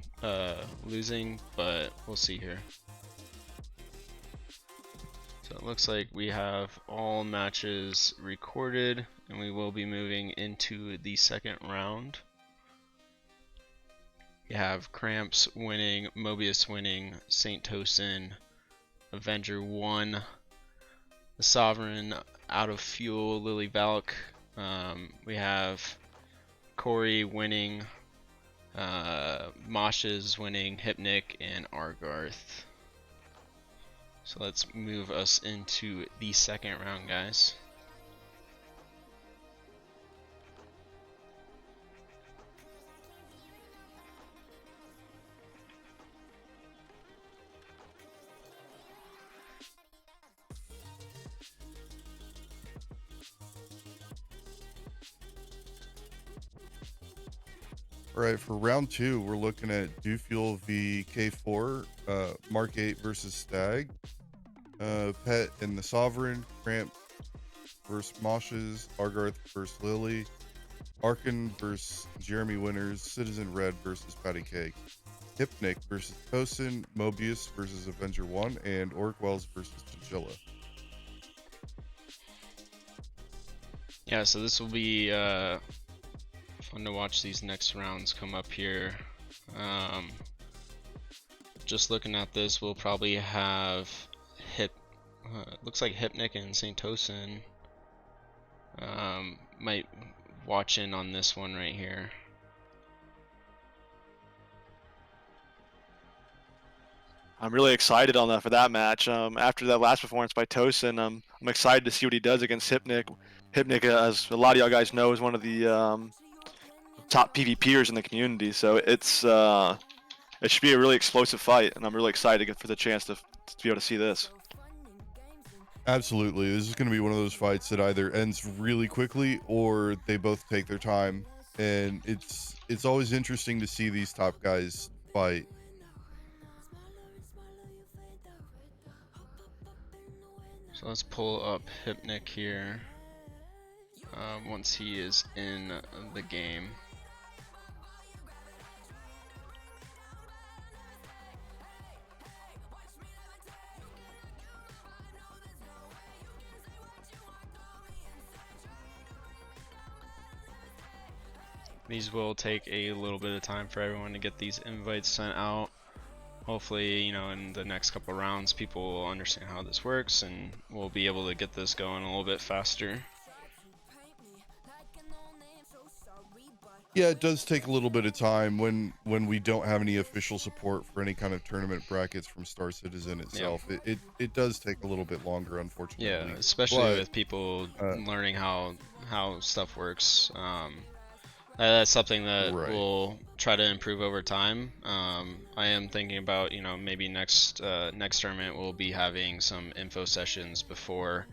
losing, but we'll see here. So it looks like we have all matches recorded, and we will be moving into the second round. You have Cramps winning, Mobius winning, Saint Tosin, Avenger 1, the Sovereign out of fuel, Lily Valk. We have Corey winning, Moshes winning, Hypnic, and Argarth. So let's move us into the second round, guys. All right, for round 2, we're looking at Dufuel v K4, Mark 8 versus Stag, Pet and the Sovereign, Cramp versus Moshes, Argarth versus Lily, Arkin versus Jeremy Winters, Citizen Red versus Patty Cake, Hypnic versus Tosin, Mobius versus Avenger 1, and Orkwells versus Chinchilla. Yeah, so this will be fun to watch these next rounds come up here. Just looking at this, we'll probably have looks like Hypnic and Saint Tosin might watch in on this one right here. I'm really excited on that for that match. After that last performance by Tosin, I'm excited to see what he does against Hypnic. Hypnic, as a lot of y'all guys know, is one of the top PvPers in the community, so it should be a really explosive fight, and I'm really excited for the chance to be able to see this. Absolutely. This is going to be one of those fights that either ends really quickly or they both take their time, and it's always interesting to see these top guys fight. So let's pull up Hypnic here once he is in the game. These will take a little bit of time for everyone to get these invites sent out. Hopefully, you know, in the next couple rounds, people will understand how this works, and we'll be able to get this going a little bit faster. Yeah, it does take a little bit of time when we don't have any official support for any kind of tournament brackets from Star Citizen itself. Yeah. It does take a little bit longer, unfortunately. Yeah, especially with people learning how stuff works. That's something that we'll try to improve over time. I am thinking about, you know, maybe next tournament we'll be having some info sessions before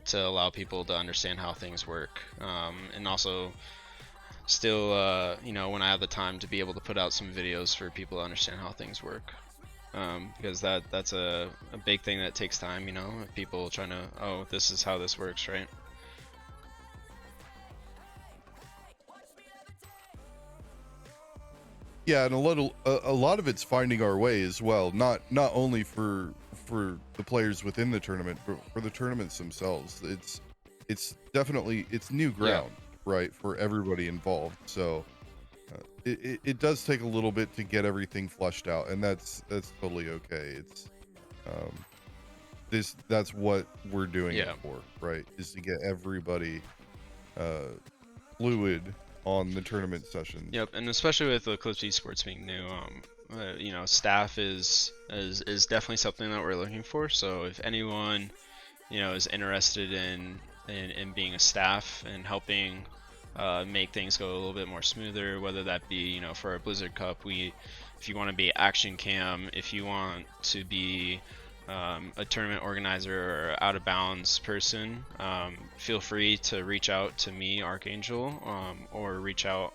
to allow people to understand how things work, and also still, you know, when I have the time, to be able to put out some videos for people to understand how things work, because that's a big thing that takes time, you know, people trying to, oh, this is how this works, right? Yeah, and a lot of it's finding our way as well. Not only for the players within the tournament, but for the tournaments themselves. It's definitely new ground, right, for everybody involved. So it does take a little bit to get everything fleshed out, and that's totally okay. It's that's what we're doing it for, right? Is to get everybody fluid on the tournament sessions. Yep, and especially with Eclipse Esports being new, you know, staff is definitely something that we're looking for. So if anyone, you know, is interested in being a staff and helping make things go a little bit more smoother, whether that be, you know, for our Blizzard Cup, if you want to be action cam, if you want to be a tournament organizer or out of bounds person, feel free to reach out to me, Archangel, or reach out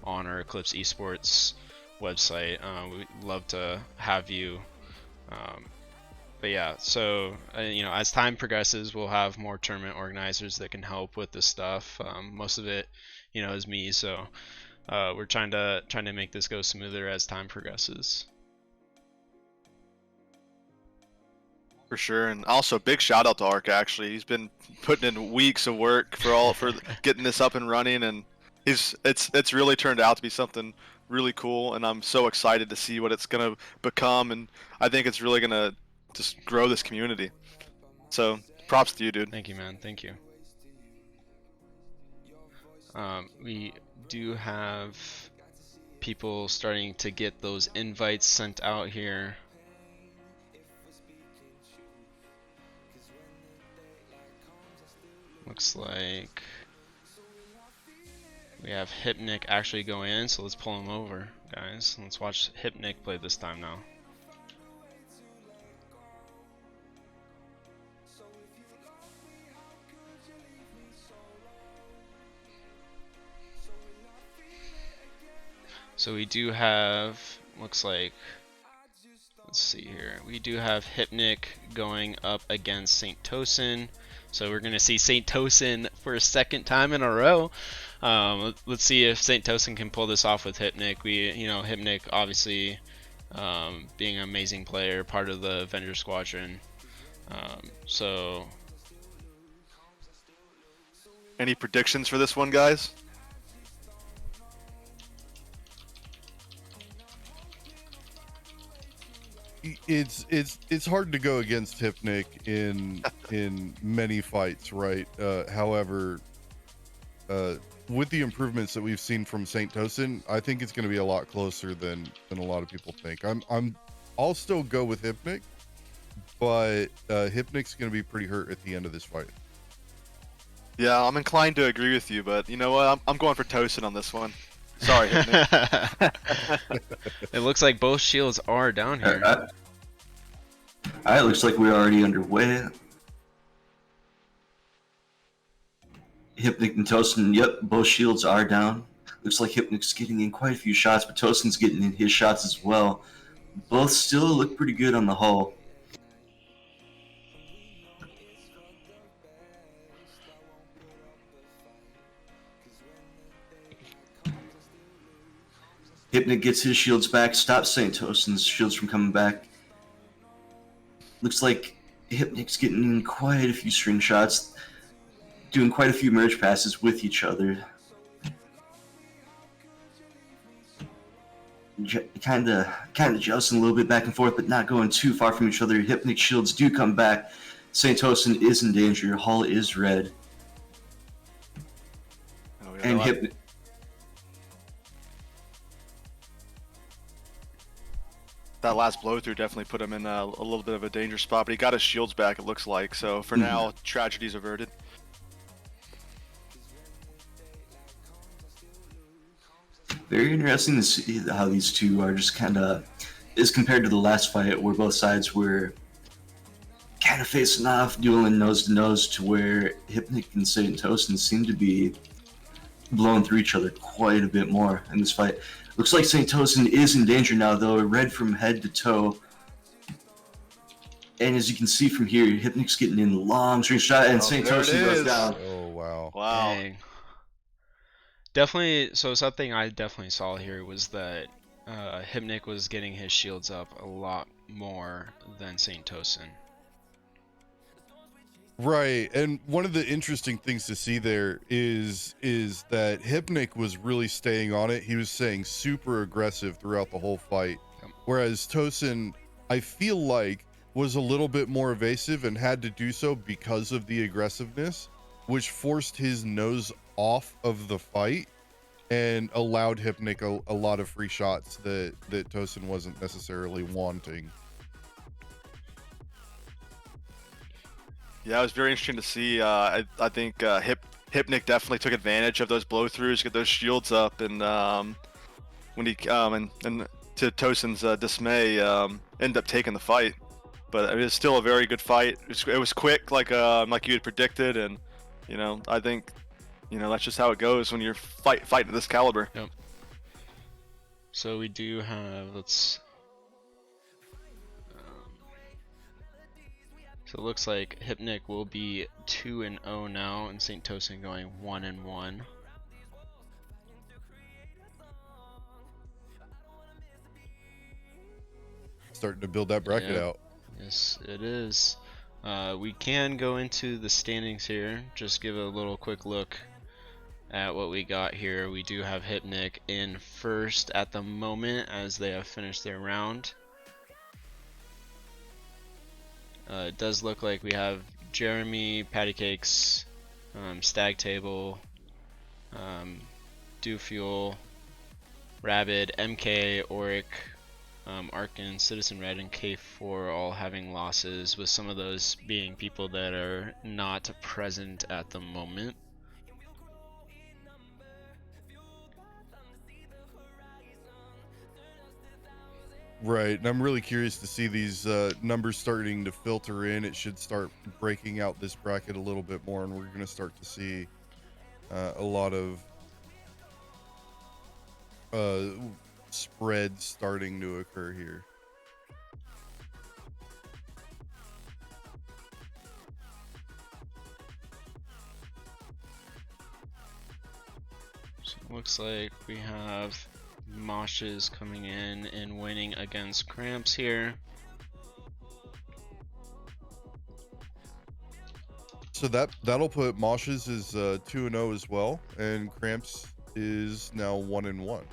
on our Eclipse Esports website. We'd love to have you But yeah, so you know, as time progresses, we'll have more tournament organizers that can help with this stuff. Most of it, you know, is me. So we're trying to make this go smoother as time progresses. For sure, and also big shout out to Ark. Actually, he's been putting in weeks of work for getting this up and running, and it's really turned out to be something really cool. And I'm so excited to see what it's gonna become, and I think it's really gonna just grow this community. So props to you, dude. Thank you, man. Thank you. We do have people starting to get those invites sent out here. Looks like we have Hypnic actually going in, so let's pull him over, guys. Let's watch Hypnic play this time now. So we do have, looks like, let's see here. We do have Hypnic going up against St. Tosin. So we're going to see St. Tosin for a second time in a row. Let's see if St. Tosin can pull this off with Hypnic. You know, Hypnic obviously being an amazing player, part of the Avenger Squadron. So, Any predictions for this one, guys? It's hard to go against Hypnic in many fights, right? However, with the improvements that we've seen from St. Tosin, I think it's going to be a lot closer than a lot of people think. I'll still go with Hypnic, but Hypnic's going to be pretty hurt at the end of this fight. Yeah, I'm inclined to agree with you, but you know what? I'm going for Tosin on this one. Sorry, Hypnic. it looks like both shields are down here. Alright, looks like we're already underway. Hypnic and Tosin, yep, both shields are down. Looks like Hypnic's getting in quite a few shots, but Tosin's getting in his shots as well. Both still look pretty good on the whole. Hypnic gets his shields back, stops St. Tosin's shields from coming back. Looks like Hypnic's getting in quite a few string shots, doing quite a few merge passes with each other. Kind of jousting a little bit back and forth, but not going too far from each other. Hypnic shields do come back. St. Tosin is in danger. Hull is red. Oh, yeah, And Hypnic. that last blow through definitely put him in a little bit of a danger spot, but he got his shields back, it looks like. So for now, tragedy's averted. Very interesting to see how these two are just kind of, as compared to the last fight where both sides were kind of facing off, dueling nose to nose, to where Hypnic and St. Tosin seem to be blowing through each other quite a bit more in this fight. Looks like St. Tosin is in danger now, though, red from head to toe. And as you can see from here, Hypnic's getting in long string shot, and St. there it Tosin goes is. down. Oh wow! Wow. Dang. Definitely, so something I definitely saw here was that Hypnic was getting his shields up a lot more than St. Tosin. Right, and one of the interesting things to see there is that Hypnic was really staying on it. He was staying super aggressive throughout the whole fight, whereas Tosin, I feel like, was a little bit more evasive and had to do so because of the aggressiveness, which forced his nose off of the fight and allowed Hypnic a lot of free shots that Tosin wasn't necessarily wanting. Yeah, it was very interesting to see. I think Hypnic definitely took advantage of those blow throughs, get those shields up, and when he and to Tosin's dismay, ended up taking the fight. But it was still a very good fight. It was quick, like you had predicted, and you know, I think, you know, that's just how it goes when you're fighting at this caliber. Yep. So we do have, let's So it looks like Hypnic will be 2-0 now, and St. Tosin going 1-1. Starting to build that bracket Yep. out. Yes, it is. We can go into the standings here. Just give a little quick look at what we got here. We do have Hypnic in first at the moment as they have finished their round. It does look like we have Jeremy, Patty Cakes, Stag Table, Dew Fuel, Rabid, MK, Oric, Arkin, Citizen Red, and K4 all having losses, with some of those being people that are not present at the moment. Right, and I'm really curious to see these numbers starting to filter in. It should start breaking out this bracket a little bit more, and we're going to start to see a lot of spreads starting to occur here. So it looks like we have Moshes coming in and winning against Cramps here. So that'll put Moshes as 2-0 as well, and Cramps is now 1-1.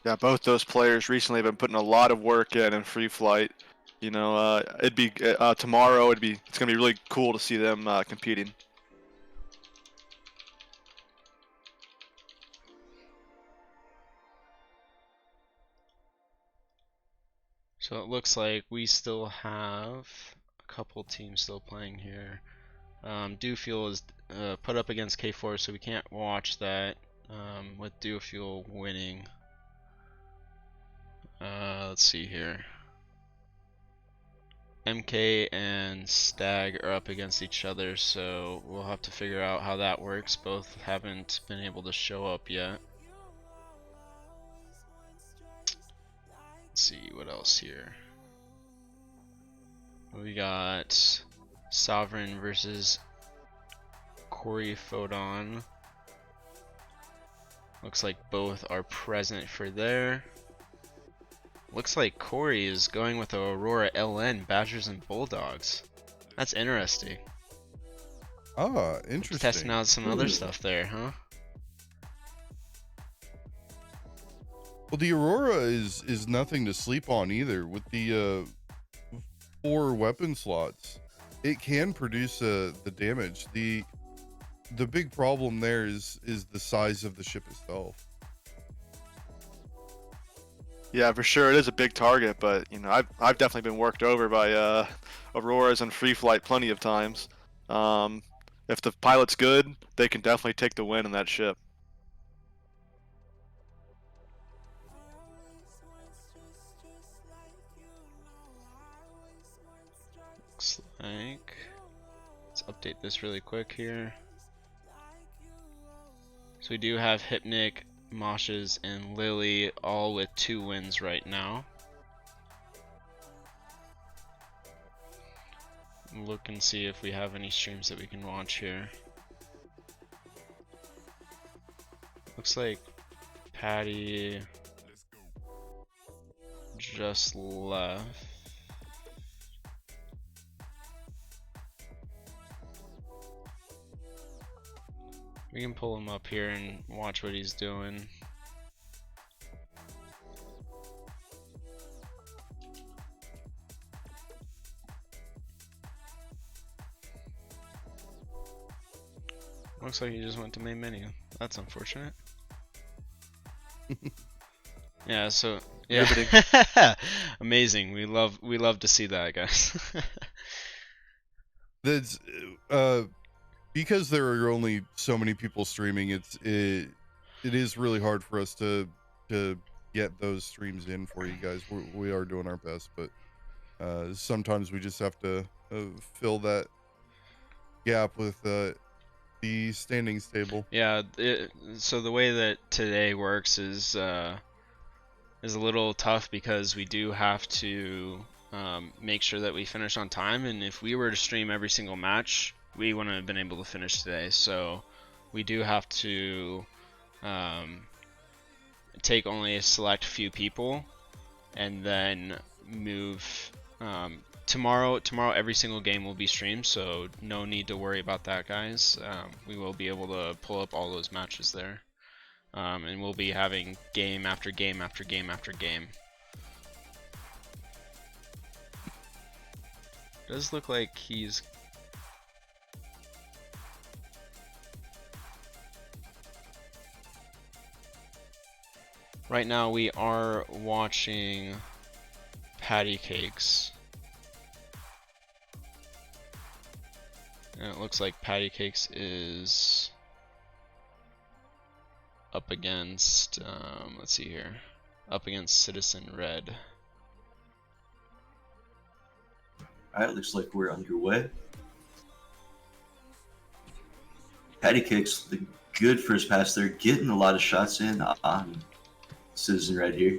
Yeah, both those players recently have been putting a lot of work in Free Flight. You know, it'd be tomorrow. It's gonna be really cool to see them competing. So it looks like we still have a couple teams still playing here. Dew Fuel is put up against K4, so we can't watch that with Dew Fuel winning. Let's see here. MK and Stag are up against each other, so we'll have to figure out how that works. Both haven't been able to show up yet. Let's see what else here. We got Sovereign versus Corey Photon. Looks like both are present for there. Looks like Corey is going with the Aurora LN, Badgers and Bulldogs. That's interesting. Ah, interesting. Testing out some other stuff there, huh? Well, the Aurora is nothing to sleep on either. With the 4 weapon slots, it can produce the damage. The big problem there is the size of the ship itself. Yeah, for sure, it is a big target, but you know, I've definitely been worked over by Auroras and Free Flight plenty of times. If the pilot's good, they can definitely take the win in that ship. Looks like, let's update this really quick here. So we do have Hypnic, Moshes, and Lily all with 2 wins right now. Look and see if we have any streams that we can watch here. Looks like Patty just left. We can pull him up here and watch what he's doing. Looks like he just went to main menu. That's unfortunate. Yeah, so yeah. Amazing. We love to see that, guys. That's because there are only so many people streaming. It is really hard for us to get those streams in for you guys. We are doing our best, but sometimes we just have to fill that gap with the standings table. Yeah, so the way that today works is is a little tough because we do have to make sure that we finish on time, and if we were to stream every single match, we wouldn't have been able to finish today. So we do have to take only a select few people, and then move. Tomorrow every single game will be streamed, so no need to worry about that, guys. We will be able to pull up all those matches there, and we'll be having game after game after game after game. Does look like he's right now. We are watching Patty Cakes. And it looks like Patty Cakes is up against, let's see here, up against Citizen Red. Alright, looks like we're underway. Patty Cakes, the good first pass there, getting a lot of shots in on Citizen Red here.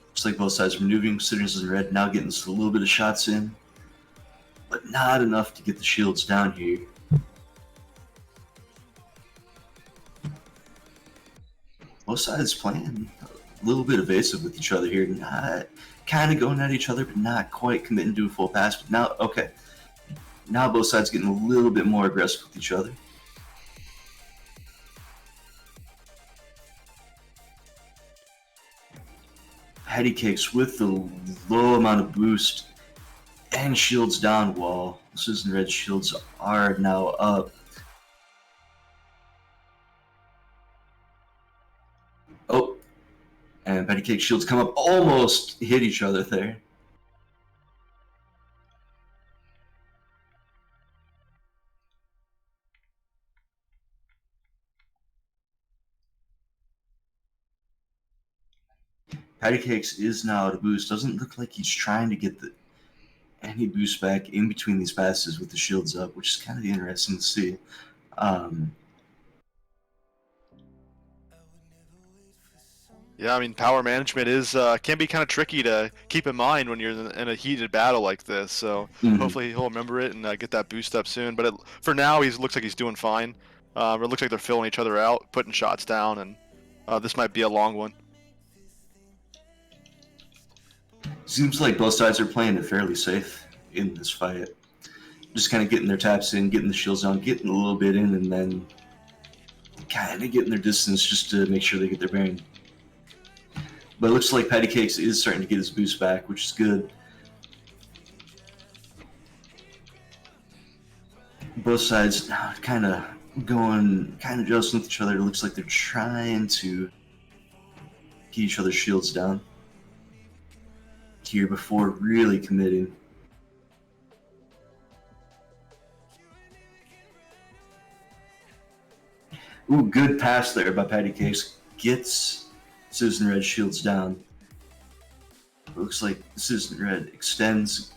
Looks like both sides maneuvering. Citizen Red now getting a little bit of shots in, but not enough to get the shields down here. Both sides playing a little bit evasive with each other here. Not kind of going at each other, but not quite committing to a full pass. But now, okay. Now both sides getting a little bit more aggressive with each other. Patty Cakes with the low amount of boost and shields down while Citizen Red shields are now up. Oh, and Patty Cake shields come up, almost hit each other there. Patty Cakes is now at a boost. Doesn't look like he's trying to get any boost back in between these passes with the shields up, which is kind of interesting to see. Yeah, I mean, power management is can be kind of tricky to keep in mind when you're in a heated battle like this. So hopefully he'll remember it and get that boost up soon. But for now, he looks like he's doing fine. It looks like they're filling each other out, putting shots down, and this might be a long one. Seems like both sides are playing it fairly safe in this fight. Just kind of getting their taps in, getting the shields on, getting a little bit in, and then kind of getting their distance just to make sure they get their bearing. But it looks like Patty Cakes is starting to get his boost back, which is good. Both sides kind of adjusting with each other. It looks like they're trying to get each other's shields down here before really committing. Ooh, good pass there by Patty Cakes. Gets Citizen Red shields down. It looks like Citizen Red extends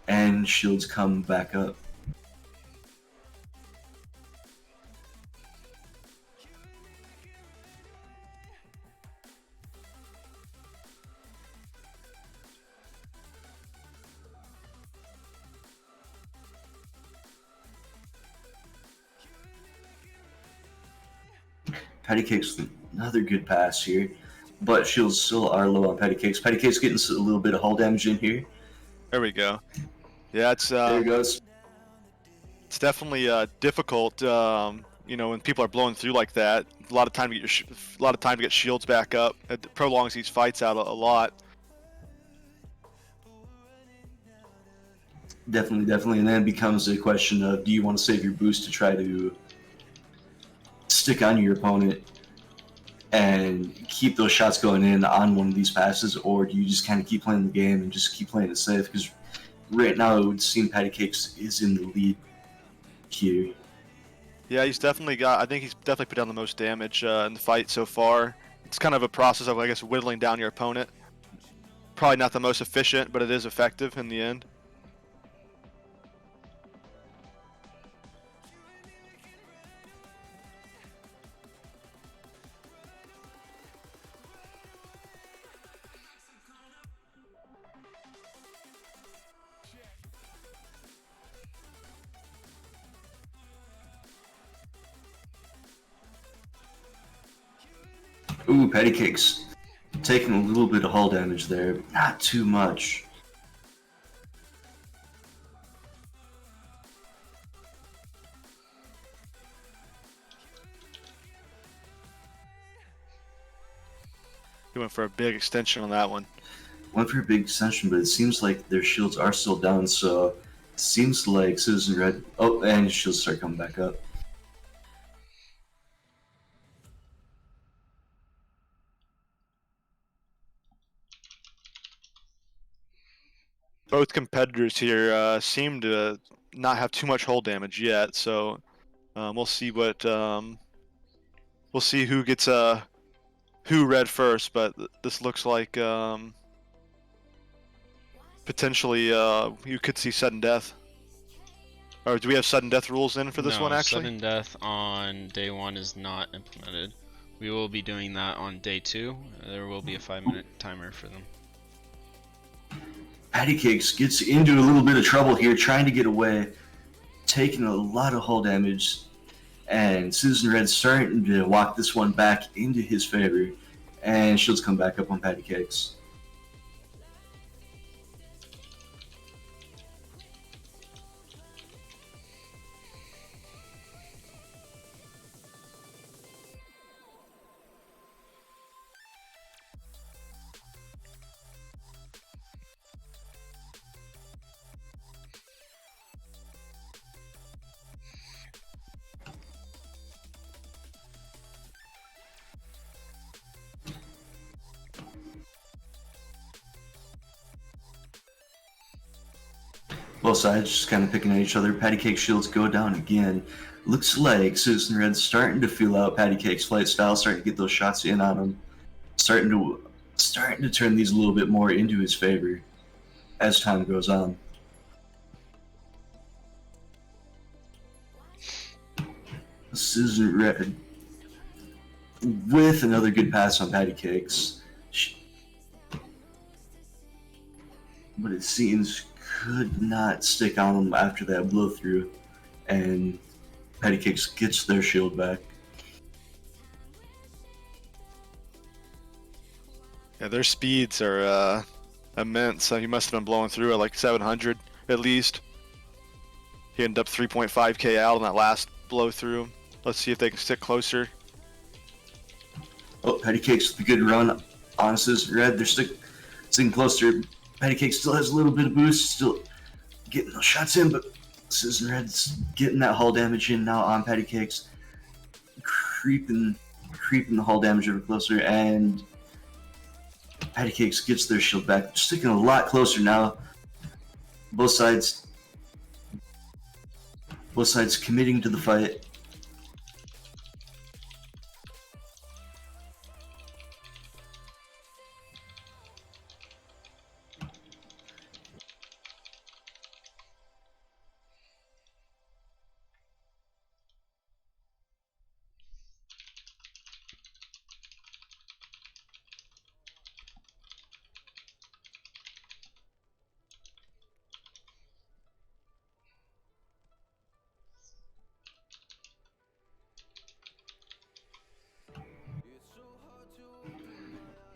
and shields come back up. Patty Cakes, another good pass here, but shields still are low on Patty Cakes. Patty Cakes getting a little bit of hull damage in here. There we go. Yeah, it's There it goes. It's definitely difficult. You know, when people are blowing through like that, a lot of time to get shields back up. It prolongs these fights out a lot. Definitely, and then it becomes a question of, do you want to save your boost to try to stick on your opponent and keep those shots going in on one of these passes, or do you just kind of keep playing the game and just keep playing it safe? Because right now it would seem Patty Cakes is in the lead here. Yeah, I think he's definitely put down the most damage in the fight so far. It's kind of a process of, I guess, whittling down your opponent. Probably not the most efficient, but it is effective in the end. Ooh, Patty Cakes taking a little bit of hull damage there, not too much. He went for a big extension on that one. Went for a big extension, but it seems like their shields are still down, so it seems like Citizen Red... Oh, and his shields start coming back up. Both competitors here seem to not have too much hull damage yet, so we'll see what we'll see who gets who red first. But this looks like potentially you could see sudden death. Or do we have sudden death rules in for this No, one actually? sudden death on day 1 is not implemented. We will be doing that on day 2. There will be a 5-minute timer for them. Patty Cakes gets into a little bit of trouble here, trying to get away, taking a lot of hull damage, and Citizen Red starting to walk this one back into his favor, and shields come back up on Patty Cakes. Both sides just kind of picking at each other. Patty Cake shields go down again. Looks like Citizen Red's starting to feel out Patty Cake's flight style, starting to get those shots in on him. Starting to turn these a little bit more into his favor as time goes on. Citizen Red with another good pass on Patty Cakes. But it seems could not stick on them after that blow through, and Patty Cakes gets their shield back. Yeah, their speeds are immense. So he must have been blowing through at like 700 at least. He ended up 3.5k out on that last blow through. Let's see if they can stick closer. Oh, Patty Cakes with a good run on Citizen Red. They're sticking closer. Patty Cake still has a little bit of boost, still getting those shots in, but Citizen Red's getting that hull damage in now on Patty Cakes. Creeping the hull damage over closer, and Patty Cakes gets their shield back. They're sticking a lot closer now. Both sides committing to the fight.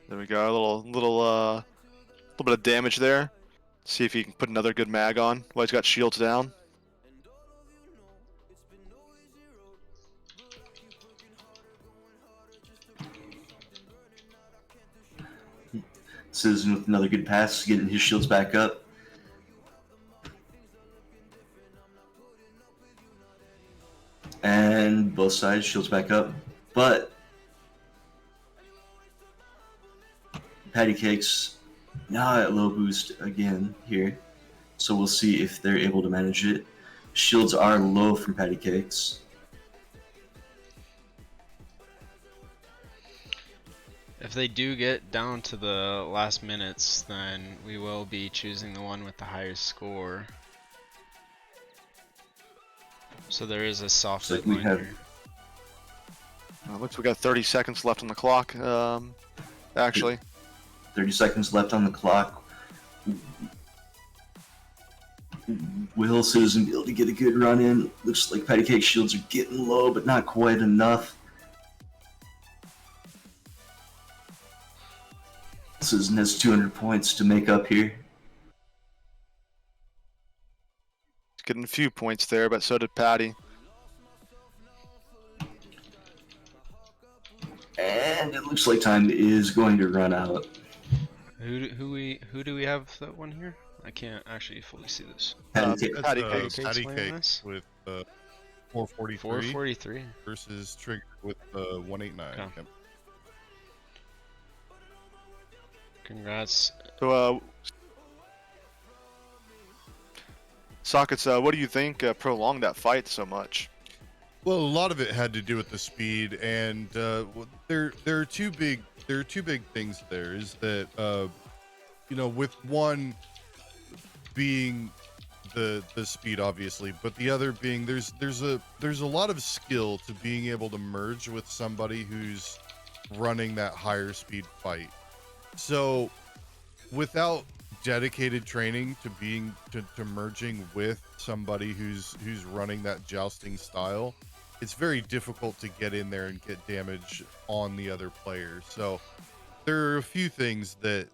There we go. A little bit of damage there. See if he can put another good mag on while he's got shields down. Citizen with another good pass, getting his shields back up. And both sides, shields back up. But Patty Cakes now at low boost again here. So we'll see if they're able to manage it. Shields are low from Patty Cakes. If they do get down to the last minutes, then we will be choosing the one with the highest score. So there is a soft Looks like we have- here. Looks we got 30 seconds left on the clock. Actually, 30 seconds left on the clock. Will Citizen be able to get a good run in? Looks like Patty Cake shields are getting low, but not quite enough. and has 200 points to make up here. Getting a few points there, but so did Patty. And it looks like time is going to run out. Who do we have that one here? I can't actually fully see this. Patty That's Patty Cakes Patty winning Cake this? with 443 443. versus Trigger with 189. Okay. Yep. Congrats. So, Sockets, what do you think prolonged that fight so much? Well, a lot of it had to do with the speed, and there are two big things there. Is that with one being the speed, obviously, but the other being there's a lot of skill to being able to merge with somebody who's running that higher speed fight. So without dedicated training to being to merging with somebody who's running that jousting style, it's very difficult to get in there and get damage on the other player. So there are a few things that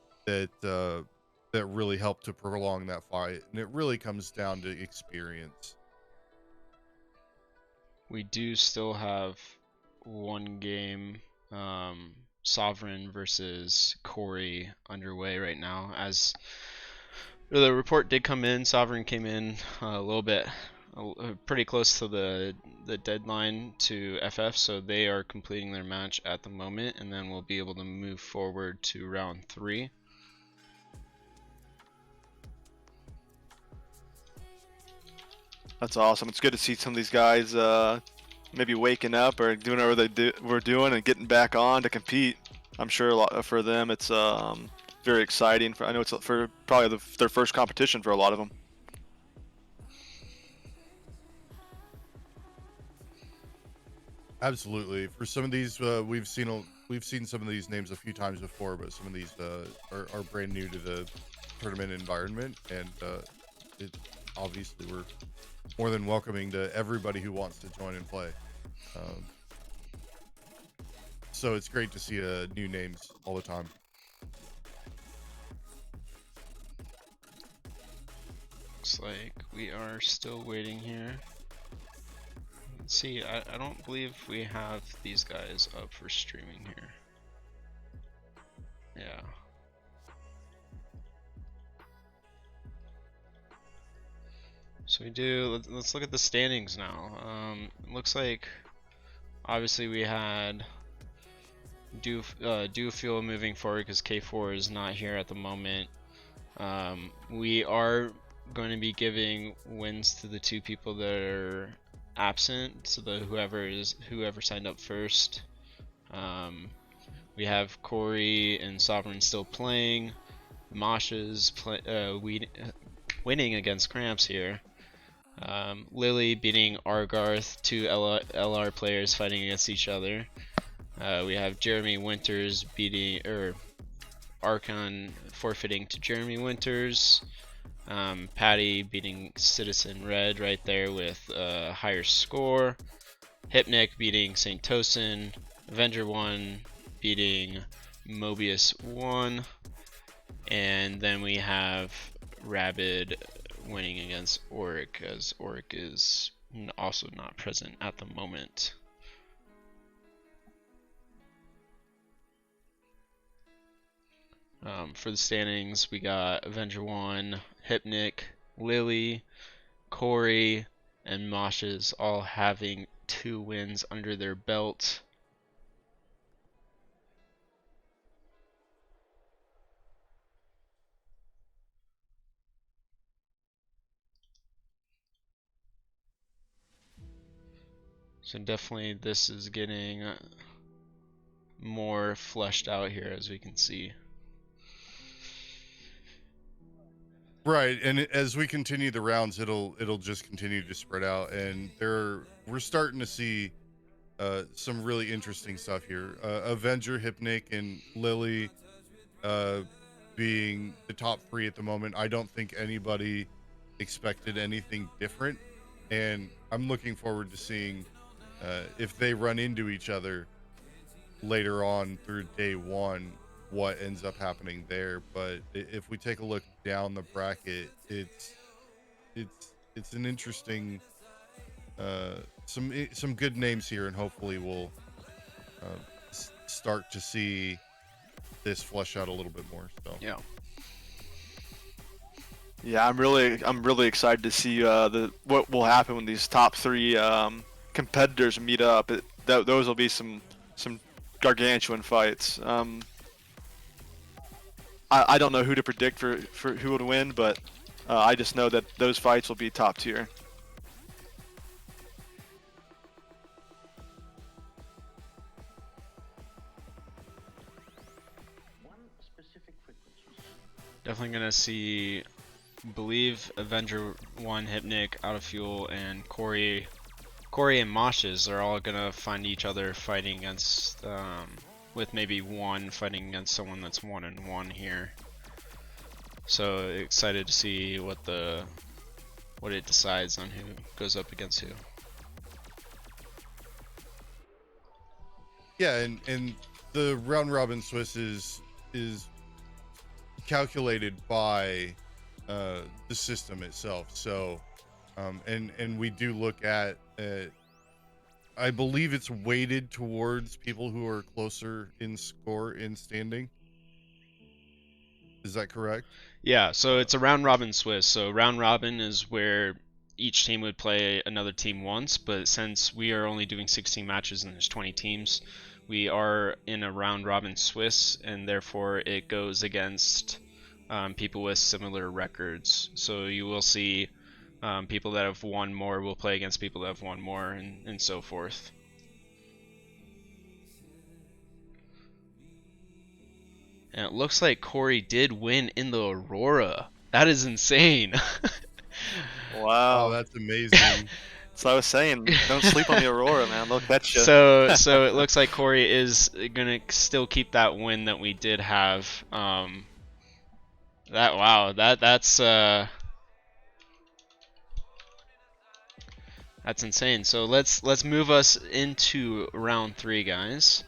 really help to prolong that fight, and it really comes down to experience. We do still have one game, Sovereign versus Corey, underway right now. As the report did come in, Sovereign came in a little bit, pretty close to the deadline to FF, so they are completing their match at the moment, and then we'll be able to move forward to round 3. That's awesome. It's good to see some of these guys maybe waking up or doing whatever we're doing and getting back on to compete. I'm sure a lot for them it's very exciting. I know it's for probably their first competition for a lot of them. Absolutely. For some of these, we've seen some of these names a few times before, but some of these are brand new to the tournament environment, and obviously we're more than welcoming to everybody who wants to join and play. So it's great to see new names all the time. Looks like we are still waiting here. Let's see, I don't believe we have these guys up for streaming here. Yeah. So we do, let's look at the standings now. It looks like obviously we had Duofuel moving forward because K4 is not here at the moment. We are going to be giving wins to the 2 people that are absent, so whoever signed up first. We have Corey and Sovereign still playing. Masha's winning against Cramps here. Lily beating Argarth, 2 LR players fighting against each other. We have Jeremy Winters beating, Archon forfeiting to Jeremy Winters. Patty beating Citizen Red right there with a higher score. Hypnic beating St. Tosin. Avenger 1 beating Mobius 1. And then we have Rabid winning against Auric, as Auric is also not present at the moment. For the standings, we got Avenger 1, Hypnic, Lily, Corey, and Moshes all having 2 wins under their belt. So definitely this is getting more fleshed out here, as we can see. Right, and as we continue the rounds, it'll just continue to spread out, and we're starting to see some really interesting stuff here. Avenger, Hypnic, and Lily being the top 3 at the moment. I don't think anybody expected anything different, and I'm looking forward to seeing if they run into each other later on through day 1, what ends up happening there. But if we take a look down the bracket, it's an interesting some good names here, and hopefully we'll start to see this flush out a little bit more. So Yeah. Yeah, I'm really excited to see what will happen when these top 3 competitors meet up. Those will be some gargantuan fights. I don't know who to predict for who would win, but I just know that those fights will be top tier. Definitely gonna see, believe Avenger 1, Hypnic, Out of Fuel, and Corey and Moshes are all gonna find each other fighting against, with maybe one fighting against someone that's 1-1 here. So excited to see what it decides on who goes up against who. yeah, and the round robin Swiss is calculated by the system itself. So and we do look at I believe it's weighted towards people who are closer in score in standing. Is that correct? Yeah, so it's a round robin Swiss. So round robin is where each team would play another team once, but since we are only doing 16 matches and there's 20 teams, we are in a round robin Swiss, and therefore it goes against people with similar records. So you will see people that have won more will play against people that have won more, and so forth. And it looks like Corey did win in the Aurora. That is insane. Wow. Oh, that's amazing. So I was saying, don't sleep on the Aurora, man. Look, that's just... So it looks like Corey is gonna still keep that win that we did have. That's insane. So let's move us into round 3, guys.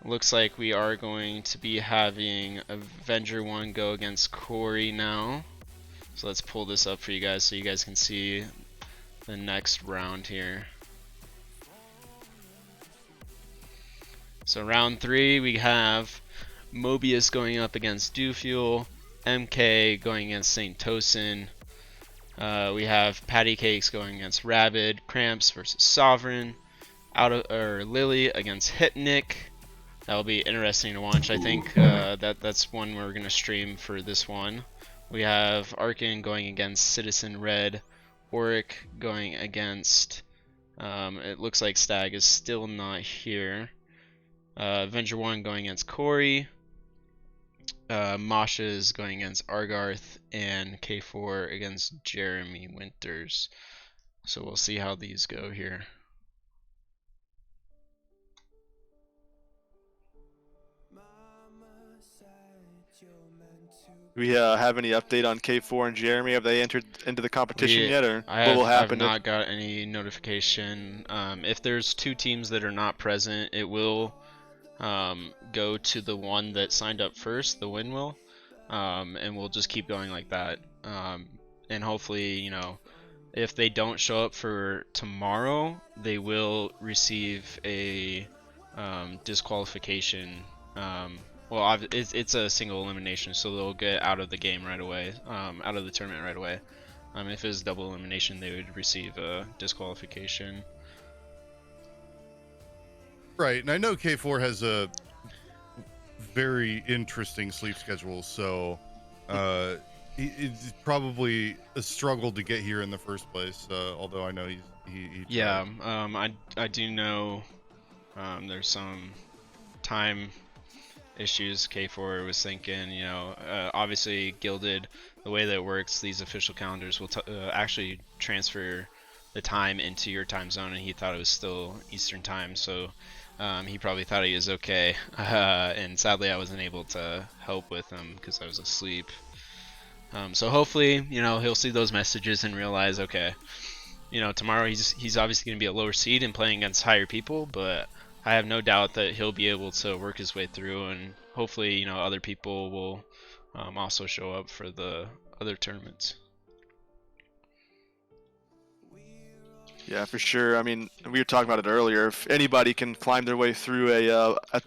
Looks like we are going to be having Avenger 1 go against Corey now. So let's pull this up for you guys so you guys can see the next round here. So round 3, we have Mobius going up against Dewfuel, MK going against St. Tosin. We have Patty Cakes going against Rabid, Cramps versus Sovereign, Lily against Hypnic. That'll be interesting to watch. I think that's one we're gonna stream for this one. We have Arkin going against Citizen Red, Oric going against. It looks like Stag is still not here. Avenger 1 going against Corey. Masha is going against Argarth, and K4 against Jeremy Winters. So we'll see how these go here. Do we have any update on K4 and Jeremy? Have they entered into the competition yet, or what will happen? I've not got any notification. If there's 2 teams that are not present, it will go to the one that signed up first, the win will, and we'll just keep going like that. And hopefully, you know, if they don't show up for tomorrow, they will receive a disqualification. Well, it's a single elimination, so they'll get out of the game right away, out of the tournament right away. If it's double elimination, they would receive a disqualification. Right, and I know K4 has a very interesting sleep schedule, so it's probably a struggle to get here in the first place. Although I know he yeah, I do know there's some time issues. K4 was thinking, you know, obviously Gilded, the way that it works, these official calendars will actually transfer the time into your time zone, and he thought it was still Eastern time, so he probably thought he was okay, and sadly I wasn't able to help with him because I was asleep. So hopefully, you know, he'll see those messages and realize, okay, you know, tomorrow he's obviously going to be a lower seed and playing against higher people, but I have no doubt that he'll be able to work his way through hopefully, you know, other people will also show up for the other tournaments. Yeah, for sure. I mean, we were talking about it earlier. If anybody can climb their way through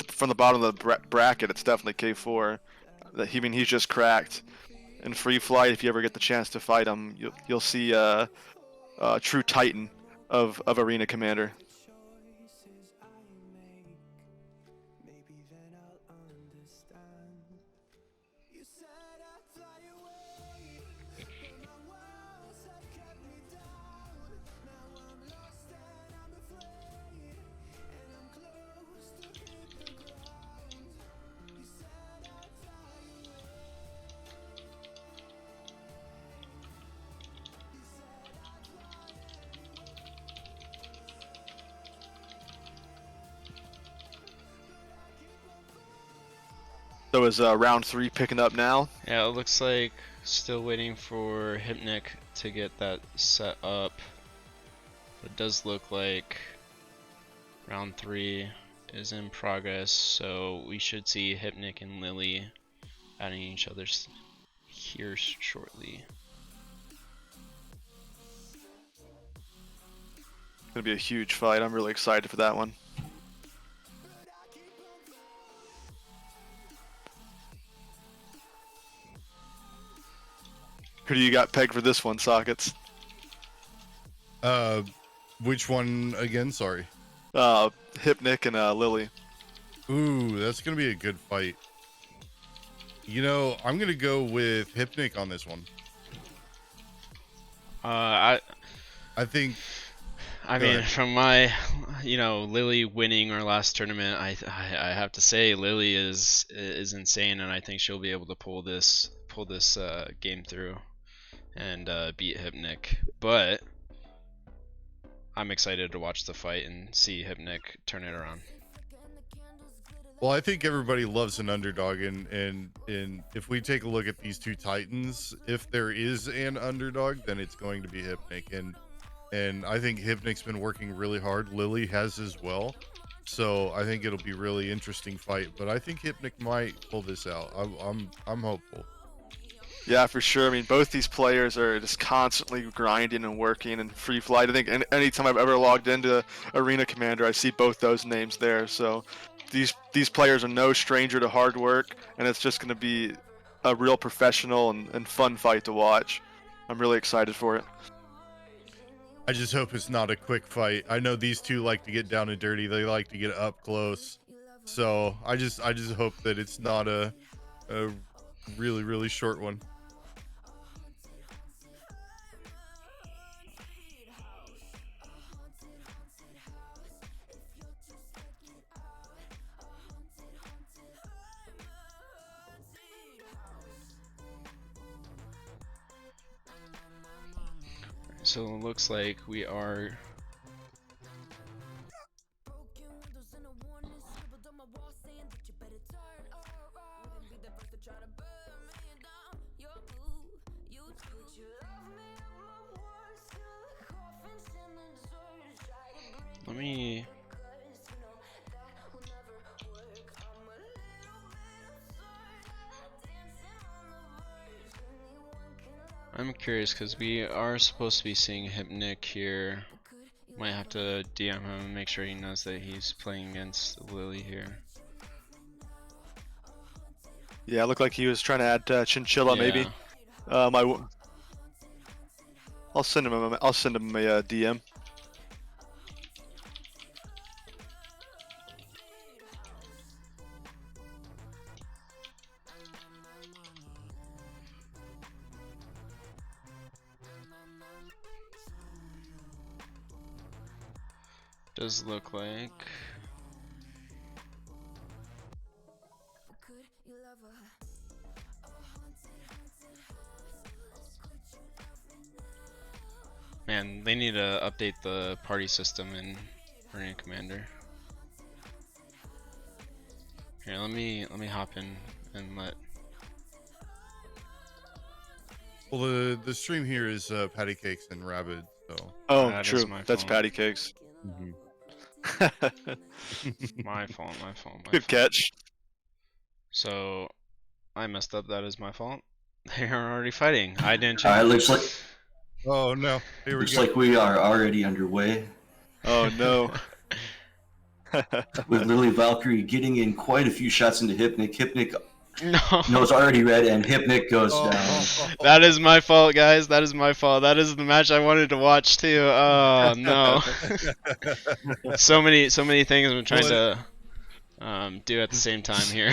from the bottom of the bracket, it's definitely K4. I mean, he's just cracked. In free flight, if you ever get the chance to fight him, you'll see a true titan of Arena Commander. So is round 3 picking up now? Yeah, it looks like still waiting for Hypnic to get that set up. It does look like round 3 is in progress, so we should see Hypnic and Lily adding each other's here shortly. It's gonna be a huge fight. I'm really excited for that one. Who do you got pegged for this one, Sockets? Which one again? Sorry. Hypnic and Lily. Ooh, that's gonna be a good fight. You know, I'm gonna go with Hypnic on this one. I think. I mean, from my, you know, Lily winning our last tournament, I have to say Lily is insane, and I think she'll be able to pull this game through and beat Hypnic. But I'm excited to watch the fight and see Hypnic turn it around. Well, I think everybody loves an underdog, and if we take a look at these two titans, if there is an underdog, then it's going to be Hypnic, and I think Hypnic's been working really hard. Lily has as well, so I think it'll be a really interesting fight. But I think Hypnic might pull this out. I'm hopeful. Yeah, for sure. I mean, both these players are just constantly grinding and working and free flight. I think anytime I've ever logged into Arena Commander, I see both those names there. So these players are no stranger to hard work, and it's just going to be a real professional and fun fight to watch. I'm really excited for it. I just hope it's not a quick fight. I know these two like to get down and dirty. They like to get up close. So I just hope that it's not a really short one. So it looks like we are I'm curious because we are supposed to be seeing Hypnic here. Might have to DM him and make sure he knows that he's playing against Lily here. Yeah, it looked like he was trying to add Chinchilla, maybe. I'll send him a DM. Does look like man, they need to update the party system in Arena Commander. Here, let me hop in and let. Well, the stream here is Patty Cakes and Rabid, so. Oh, that true. That's fault. Patty Cakes. My fault. Good catch. So I messed up. That is my fault. They are already fighting. I didn't All right, check. looks like Oh no, here we looks go. like we are already underway Oh no. with Lily Valkyrie getting in quite a few shots into Hypnic. Hypnic No. knows already red, and Hypnic goes Oh, down. That is my fault, guys. That is my fault. That is the match I wanted to watch too. Oh no. so many things I'm trying to do at the same time here.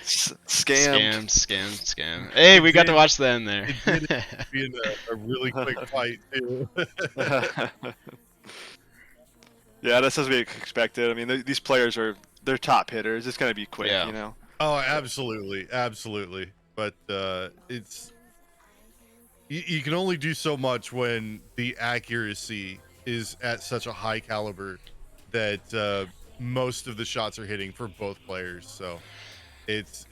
Scammed. Scam. Hey, we got to watch the end there. It did end up being a really quick fight too. Yeah, that's as we expected. I mean, these players they're top hitters. It's gonna be quick, Yeah. you know. Oh, absolutely. But it's you can only do so much when the accuracy is at such a high caliber that most of the shots are hitting for both players. So it's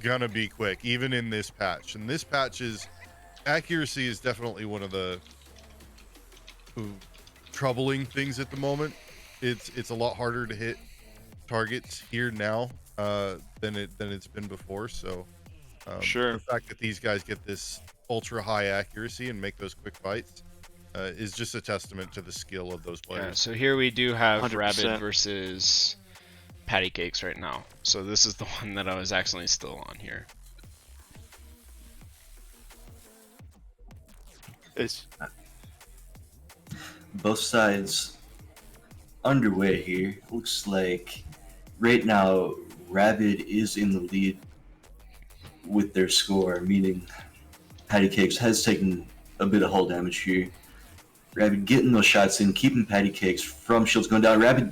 gonna be quick, even in this patch. And this patch accuracy is definitely one of the troubling things at the moment. It's a lot harder to hit targets here now than it's been before. So Sure. the fact that these guys get this ultra high accuracy and make those quick fights is just a testament to the skill of those Yeah, players. so here we do have 100%. Rabbit versus Patty Cakes right now. So this is the one that I was actually still on here. It's Both sides underway here. Looks like right now Rabbit is in the lead with their score, meaning Patty Cakes has taken a bit of hull damage here. Rabbit getting those shots in, keeping Patty Cakes from shields going down. Rabbit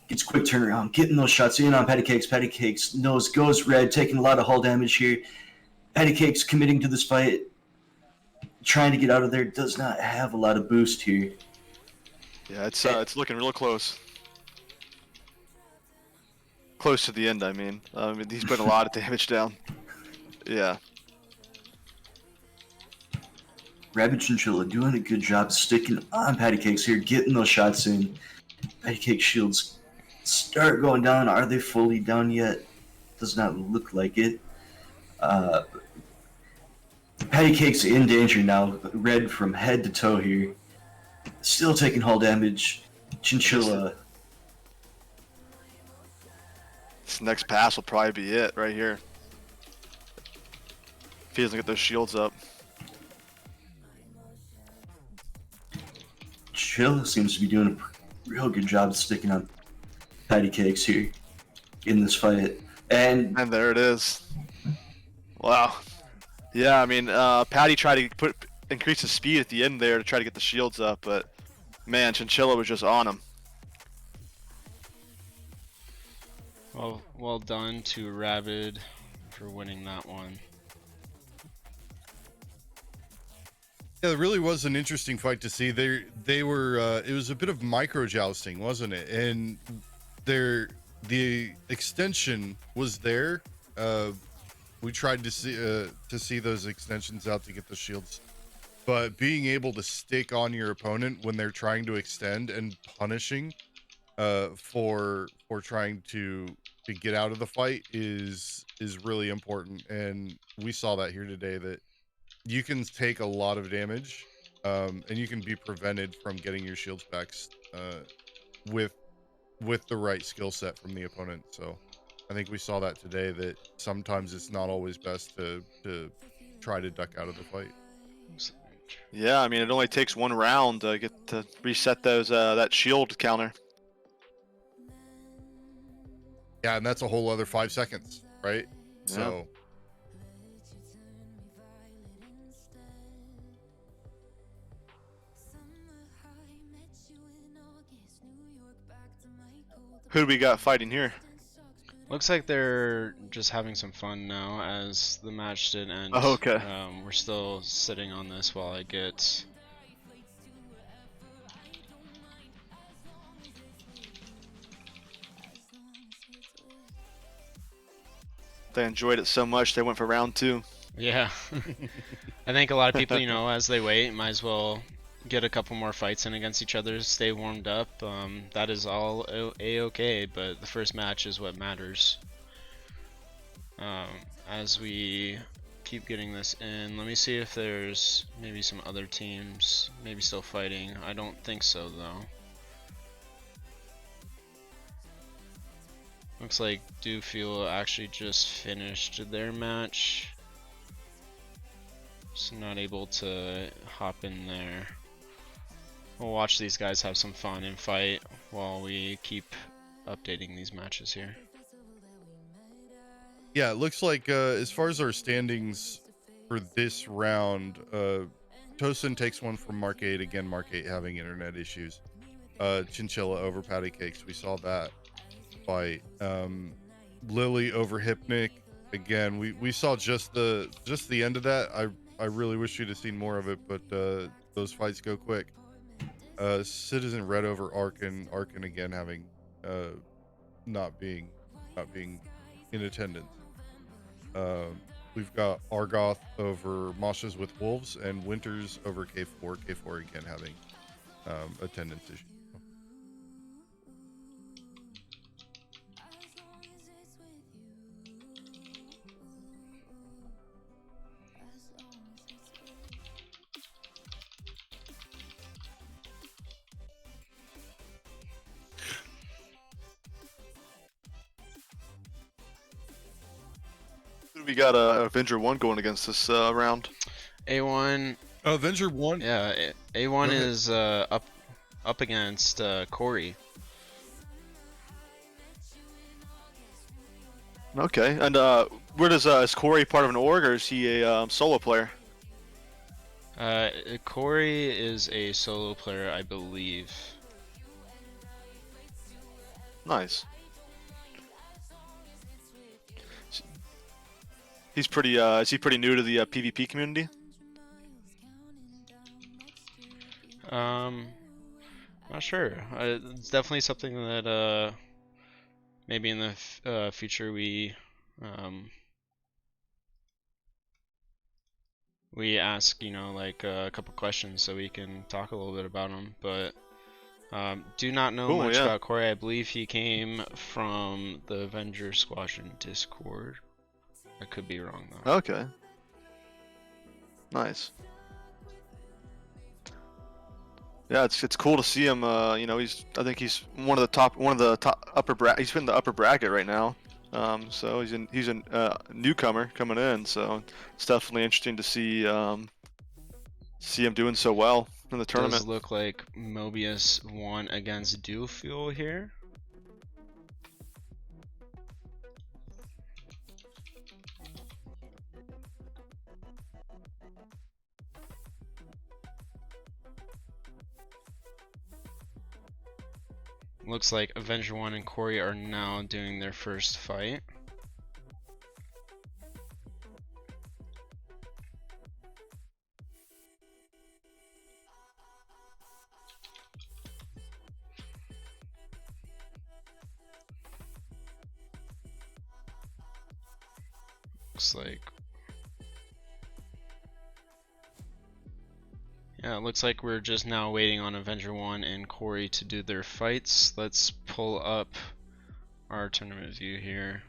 gets quick turnaround, getting those shots in on Patty Cakes. Patty Cakes goes red, taking a lot of hull damage here. Patty Cakes committing to this fight, trying to get out of there, does not have a lot of boost here. yeah, it's looking real close. Close to the end, I mean. He's putting a lot of damage down. Yeah. Rabbit Chinchilla doing a good job sticking on Patty Cakes here, getting those shots in. Patty Cake shields start going down. Are they fully down yet? Does not look like it. Patty Cake's in danger now. Red from head to toe here. Still taking hull damage. Chinchilla. This next pass will probably be it right here. If he doesn't get those shields up. Chill seems to be doing a real good job sticking on Patty Cakes here in this fight. And And there it is. Wow. Yeah, I mean, Patty tried to increase his speed at the end there to try to get the shields up, but man, Chinchilla was just on him. Well done to Rabid for winning that one. Yeah, it really was an interesting fight to see. They were it was a bit of micro jousting, wasn't it? And the extension was there. We tried to see those extensions out to get the shields, but being able to stick on your opponent when they're trying to extend and punishing for trying to get out of the fight is really important. And we saw that here today, that you can take a lot of damage and you can be prevented from getting your shields back with the right skill set from the opponent. So I think we saw that today, that sometimes it's not always best to try to duck out of the fight. Yeah, I mean, it only takes one round to get to reset those that shield counter. Yeah, and that's a whole other 5 seconds, right? Yeah. So Who do we got fighting here? Looks like they're just having some fun now, as the match did end. Oh, okay. We're still sitting on this while I get. They enjoyed it so much they went for round 2. Yeah. I think a lot of people, as they wait, might as well get a couple more fights in against each other, stay warmed up. That is all a-okay, but the first match is what matters. As we keep getting this in, let me see if there's maybe some other teams maybe still fighting. I don't think so though. Looks like Dewfield actually just finished their match, so not able to hop in there. We'll watch these guys have some fun and fight while we keep updating these matches here. Yeah, it looks like as far as our standings for this round, Tosin takes one from Mark 8. Again, Mark 8 having internet issues. Chinchilla over Patty Cakes. We saw that fight. Lily over Hypnic. Again, we saw just the end of that. I really wish you'd have seen more of it, but those fights go quick. Citizen Red over Arkin. Arkin again having not being in attendance. We've got Argoth over Moshes with Wolves, and Winters over K4. K4 again having attendance issues. We got Avenger 1 going against this round. A1. Avenger 1? Yeah, A1 is up against Corey. Okay, and where does is Corey part of an org, or is he a solo player? Corey is a solo player, I believe. Nice. He's pretty. Is he pretty new to the PvP community? Not sure. It's definitely something that maybe in the future we ask, you know, like a couple questions so we can talk a little bit about him. But do not know much about Corey. I believe he came from the Avenger Squadron Discord. I could be wrong though. Okay. Nice. Yeah, it's cool to see him. You know, I think he's one of the top upper bracket. He's in the upper bracket right now. So he's a newcomer coming in. So it's definitely interesting to see him doing so well in the tournament. Does look like Mobius won against Dewfield here. Looks like Avenger 1 and Corey are now doing their first fight. Looks like... Yeah, it looks like we're just now waiting on Avenger 1 and Corey to do their fights. Let's pull up our tournament view here.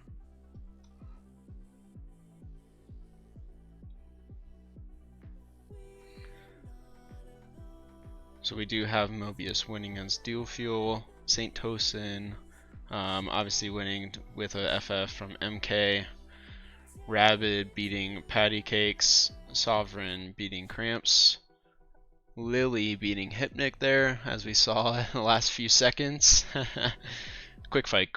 So we do have Mobius winning against Dewfield, St. Tosin, obviously winning with a FF from MK, Rabid beating Patty Cakes, Sovereign beating Cramps, Lily beating Hypnic there, as we saw in the last few seconds. Quick fight.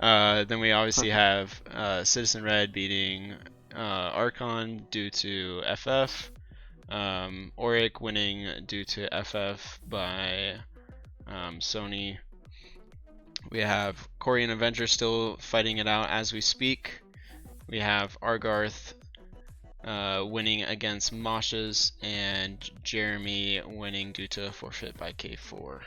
Then we obviously have Citizen Red beating Archon due to FF, Auric winning due to FF by Sony. We have Corey and Avenger still fighting it out as we speak. We have Argarth winning against Moshes, and Jeremy winning due to a forfeit by K4.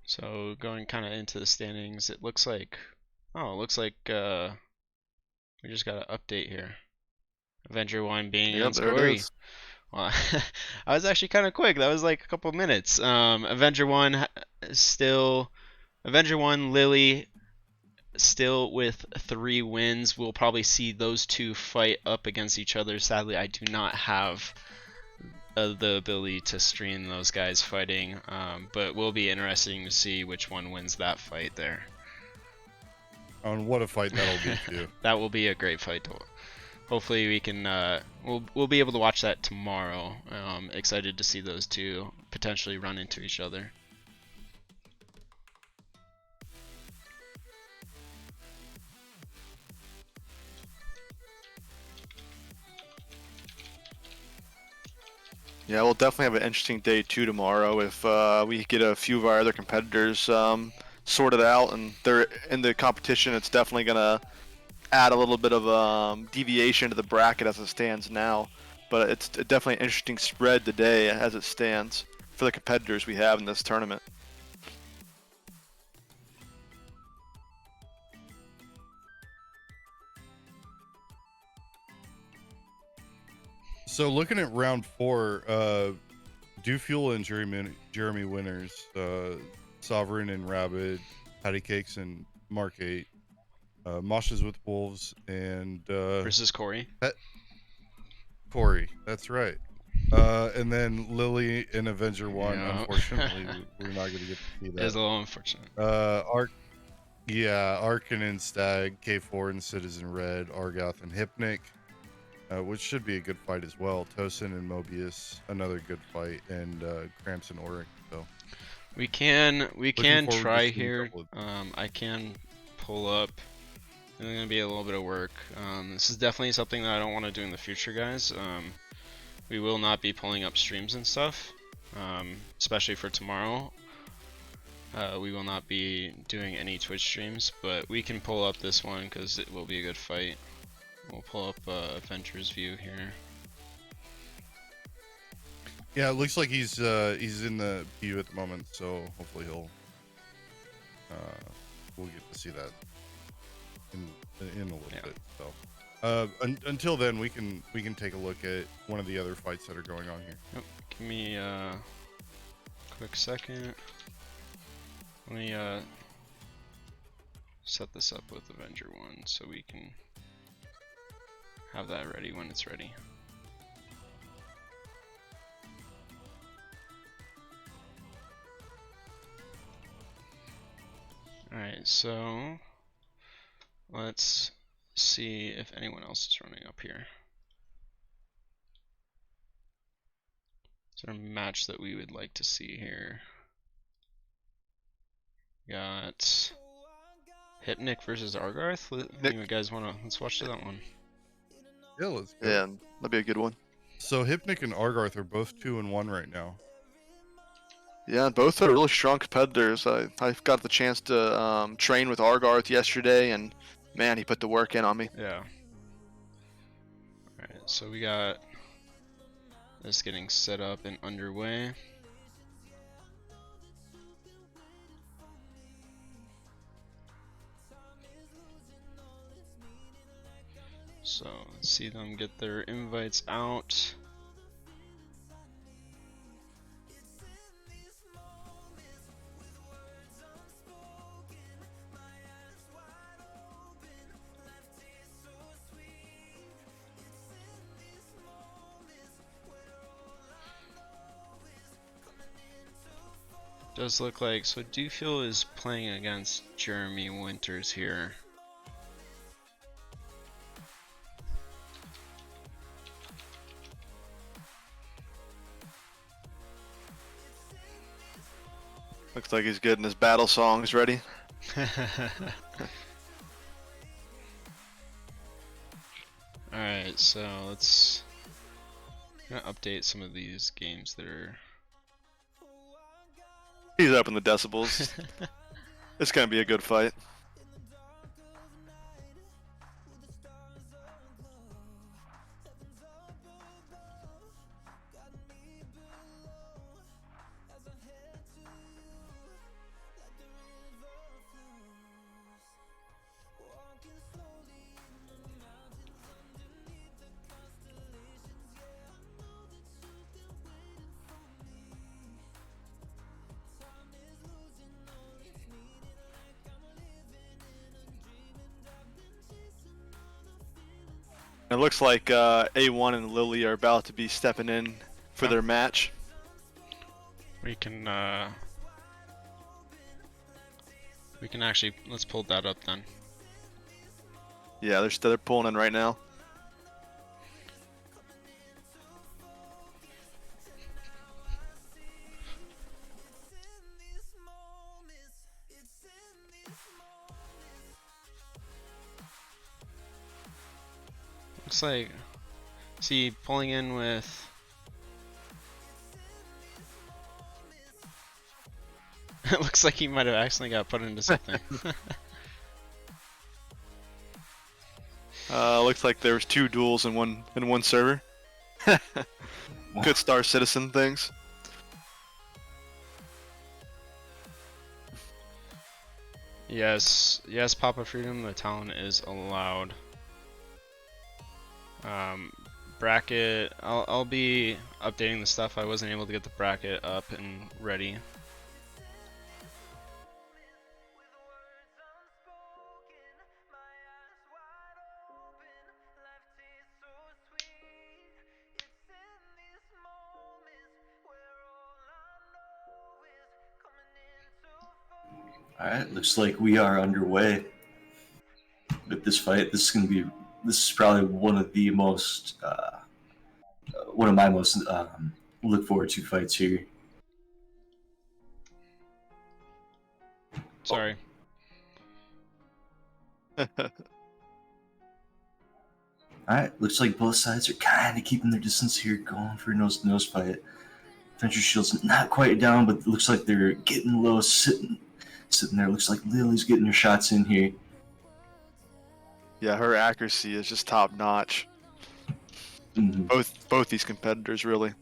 So going kind of into the standings, it looks like, we just got an update here. Avenger 1 being Yeah, on there it Scory. is. Well, I was actually kind of quick. That was like a couple minutes. Avenger 1 still, Avenger 1, Lily still with 3 wins. We'll probably see those two fight up against each other. Sadly, I do not have the ability to stream those guys fighting, but will be interesting to see which one wins that fight there. On what a fight that'll be too. That will be a great fight to hopefully we can we'll be able to watch that tomorrow. Excited to see those two potentially run into each other. Yeah, we'll definitely have an interesting day too tomorrow if we get a few of our other competitors sorted out and they're in the competition. It's definitely gonna add a little bit of deviation to the bracket as it stands now, but it's definitely an interesting spread today as it stands for the competitors we have in this tournament. So looking at round 4, Dewfuel and Jeremy winners, Sovereign and Rabid, Patty Cakes and Mark 8, Moshes with Wolves, and Versus Corey. Corey. That's right. And then Lily and Avenger 1. Yeah. Unfortunately, we're not going to get to see that. It's a little unfortunate. Arkin and Stag, K4 and Citizen Red, Argoth and Hypnic, which should be a good fight as well. Tosin and Mobius, another good fight, and Cramps and Oric. So we can forward to try seeing a here. couple I can pull up. It's gonna be a little bit of work. This is definitely something that I don't want to do in the future, guys. We will not be pulling up streams and stuff, especially for tomorrow. We will not be doing any Twitch streams, but we can pull up this one because it will be a good fight. We'll pull up Adventure's View here. yeah, it looks like he's in the queue at the moment, so hopefully we'll get to see that in a little bit. So until then, we can take a look at one of the other fights that are going on here. Yep. Give me a quick second. Let me set this up with Avenger 1 so we can have that ready when it's ready. Alright, so let's see if anyone else is running up here. Is there a match that we would like to see here? Got Hypnic versus Argarth. You guys let's watch that one. Yeah, let's go. Yeah, that'd be a good one. So Hypnic and Argarth are both 2-1 right now. Yeah, both are really strong competitors. I got the chance to train with Argarth yesterday, and man, he put the work in on me. Yeah. Alright, so we got this getting set up and underway. So let's see them get their invites out. Does look like, so Dewfuel is playing against Jeremy Winters here. Looks like he's getting his battle songs ready. Alright, so let's update some of these games that are... He's up in the decibels. It's gonna be a good fight. It looks like A1 and Lily are about to be stepping in for their match. We can actually, let's pull that up then. Yeah, they're pulling in right now. Looks like, see, pulling in with. It looks like he might have accidentally got put into something. Looks like there was 2 duels in one server. Good Star Citizen things. Yes, Papa Freedom, the talent is allowed. Bracket, I'll be updating the stuff. I wasn't able to get the bracket up and ready. Alright, looks like we are underway with this fight. This is probably one of the most, one of my most look forward to fights here. Sorry. Alright, looks like both sides are kind of keeping their distance here, going for a nose-to-nose fight. Venture Shield's not quite down, but it looks like they're getting low, sitting there. Looks like Lily's getting her shots in here. Yeah, her accuracy is just top notch. Mm-hmm. Both these competitors really.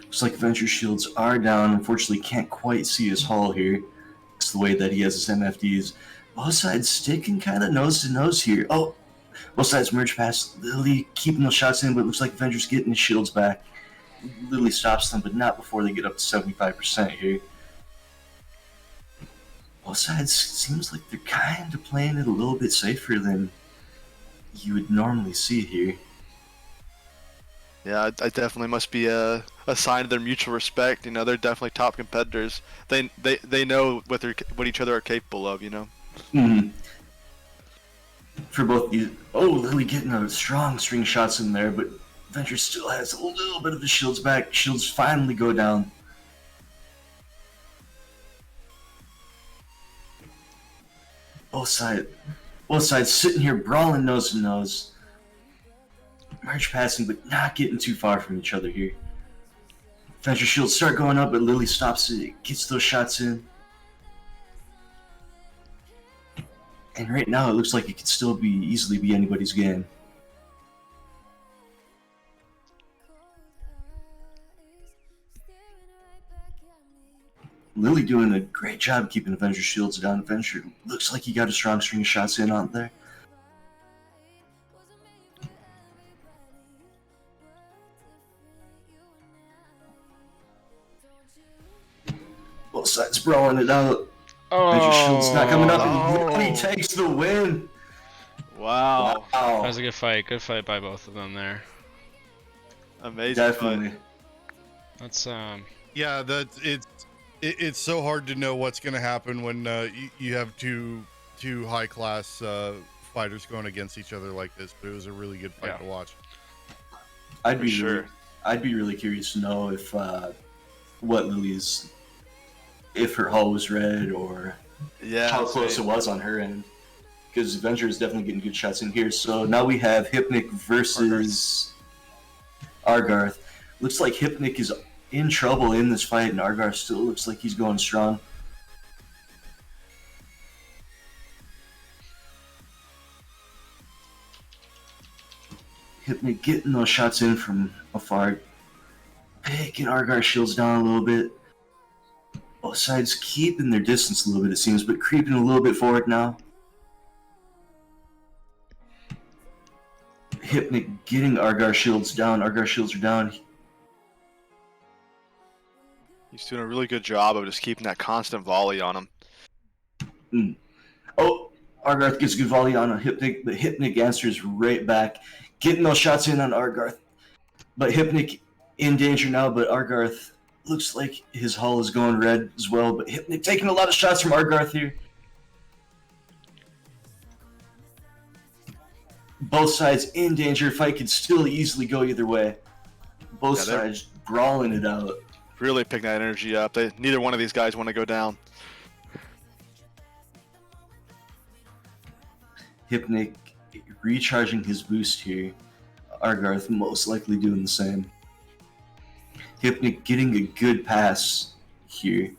Looks like Venture Shields are down. Unfortunately, can't quite see his haul here. It's the way that he has his MFDs. Both sides sticking kind of nose to nose here. Oh, both sides merge past Lily, keeping those shots in, but it looks like Venture's getting his shields back. Lily stops them, but not before they get up to 75% here. Both sides seems like they're kind of playing it a little bit safer than you would normally see here. Yeah, I definitely must be a sign of their mutual respect. You know, they're definitely top competitors. They know what each other are capable of. You know. Mm-hmm. For both these, Lily getting a strong string of shots in there, but Venture still has a little bit of his shields back. Shields finally go down. Both sides sitting here brawling nose to nose. Merge passing, but not getting too far from each other here. Venture shields start going up, but Lily stops it, gets those shots in. And right now, it looks like it could still easily be anybody's game. Lily doing a great job keeping Venture shields down. Venture looks like he got a strong string of shots in out there. Both sides brawling it out. Venture shields not coming up, and Lily takes the win. Wow. That was a good fight. Good fight by both of them there. Amazing. Definitely. That's Yeah, it's so hard to know what's going to happen when you have two high class fighters going against each other like this. But it was a really good fight to watch. I'd be really curious to know if if her hull was red or how close it was on her end. Because Venture is definitely getting good shots in here. So now we have Hypnic versus Argarth. Looks like Hypnic is in trouble in this fight, and Argarth still looks like he's going strong. Hypnic getting those shots in from afar. Picking Argarth shields down a little bit. Both sides keeping their distance a little bit, it seems, but creeping a little bit forward now. Hypnic getting Argarth shields down. Argarth shields are down. He's doing a really good job of just keeping that constant volley on him. Mm. Oh, Argarth gets a good volley on a Hypnic, but Hypnic answers right back, getting those shots in on Argarth. But Hypnic in danger now, but Argarth looks like his hull is going red as well. But Hypnic taking a lot of shots from Argarth here. Both sides in danger. Fight could still easily go either way. Both sides brawling it out. Really picking that energy up. Neither one of these guys want to go down. Hypnic recharging his boost here. Argarth most likely doing the same. Hypnic getting a good pass here.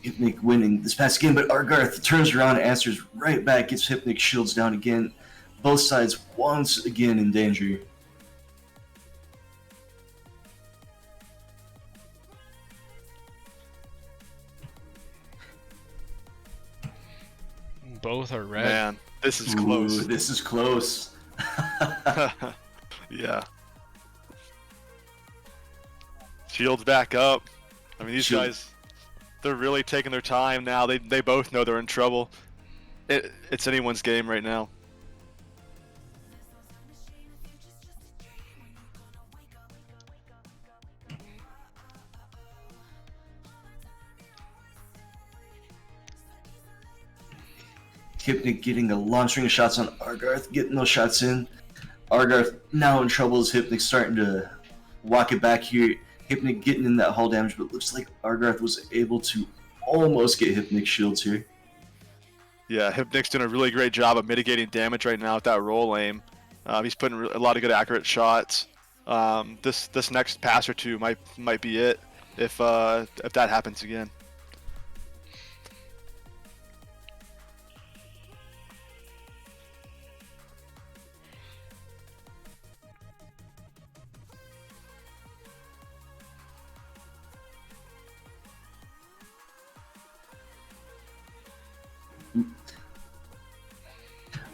Hypnic winning this pass again, but Argarth turns around and answers right back, gets Hypnic shields down again. Both sides once again in danger. Both are red. Man, this is close. Ooh, this is close. Yeah. Shields back up. I mean, these guys, they're really taking their time now. They both know they're in trouble. It's anyone's game right now. Hypnic getting a long string of shots on Argarth, getting those shots in. Argarth now in trouble as Hypnic starting to walk it back here. Hypnic getting in that hull damage, but it looks like Argarth was able to almost get Hypnic shields here. Yeah, Hypnic's doing a really great job of mitigating damage right now with that roll aim. He's putting a lot of good accurate shots. This next pass or two might be it if that happens again.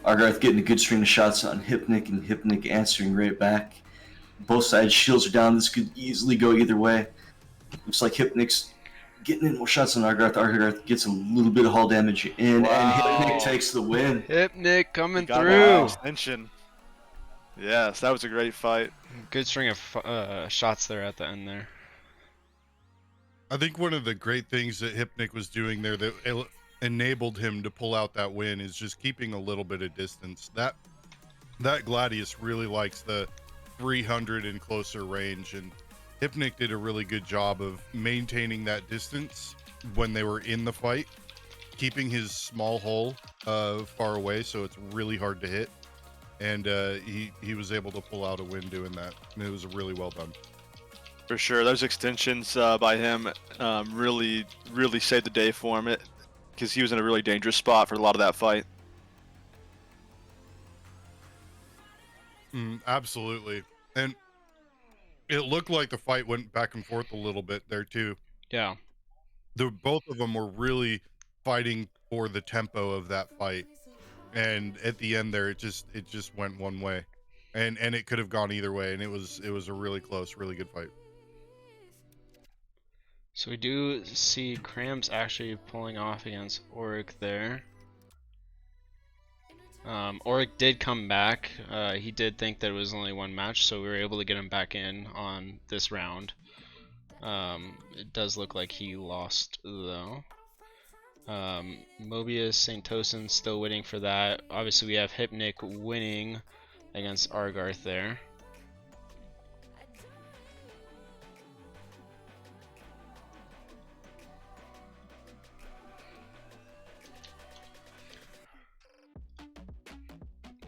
Argarth getting a good string of shots on Hypnic, and Hypnic answering right back. Both sides shields are down. This could easily go either way. Looks like Hypnic's getting in more shots on Argarth. Argarth gets a little bit of hull damage in, and Hypnic takes the win. Hypnic coming Got through. Extension. Yes, that was a great fight. Good string of shots there at the end there. I think one of the great things that Hypnic was doing there that enabled him to pull out that win is just keeping a little bit of distance. That Gladius really likes the 300 and closer range, and Hypnic did a really good job of maintaining that distance when they were in the fight, keeping his small hull far away so it's really hard to hit, and he was able to pull out a win doing that, and it was really well done. For sure, those extensions by him really saved the day for him. Because he was in a really dangerous spot for a lot of that fight. Absolutely. And it looked like the fight went back and forth a little bit there too. Yeah. Both of them were really fighting for the tempo of that fight. And at the end there, it just went one way. And it could have gone either way, and it was a really close, really good fight. So we do see Krams actually pulling off against Auric there. Auric did come back. He did think that it was only one match, so we were able to get him back in on this round. It does look like he lost though. Mobius, St. Tosin still waiting for that. Obviously we have Hypnic winning against Argarth there.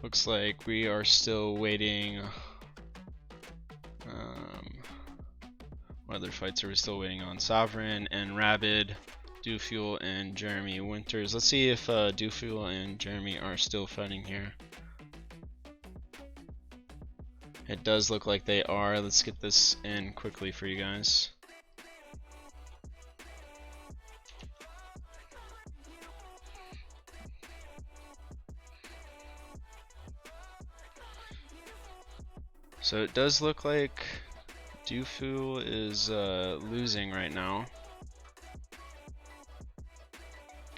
Looks like we are still waiting. What other fights are we still waiting on? Sovereign and Rabid, Dewfuel and Jeremy Winters. Let's see if Dewfuel and Jeremy are still fighting here. It does look like they are. Let's get this in quickly for you guys. So it does look like Dewfuel is losing right now.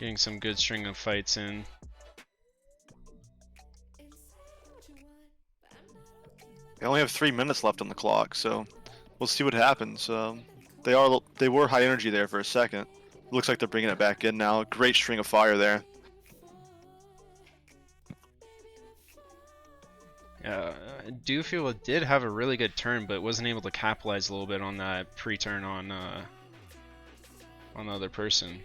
Getting some good string of fights in. They only have 3 minutes left on the clock, so we'll see what happens. They were high energy there for a second. Looks like they're bringing it back in now. Great string of fire there. Dufil did have a really good turn, but wasn't able to capitalize a little bit on that pre-turn on the other person.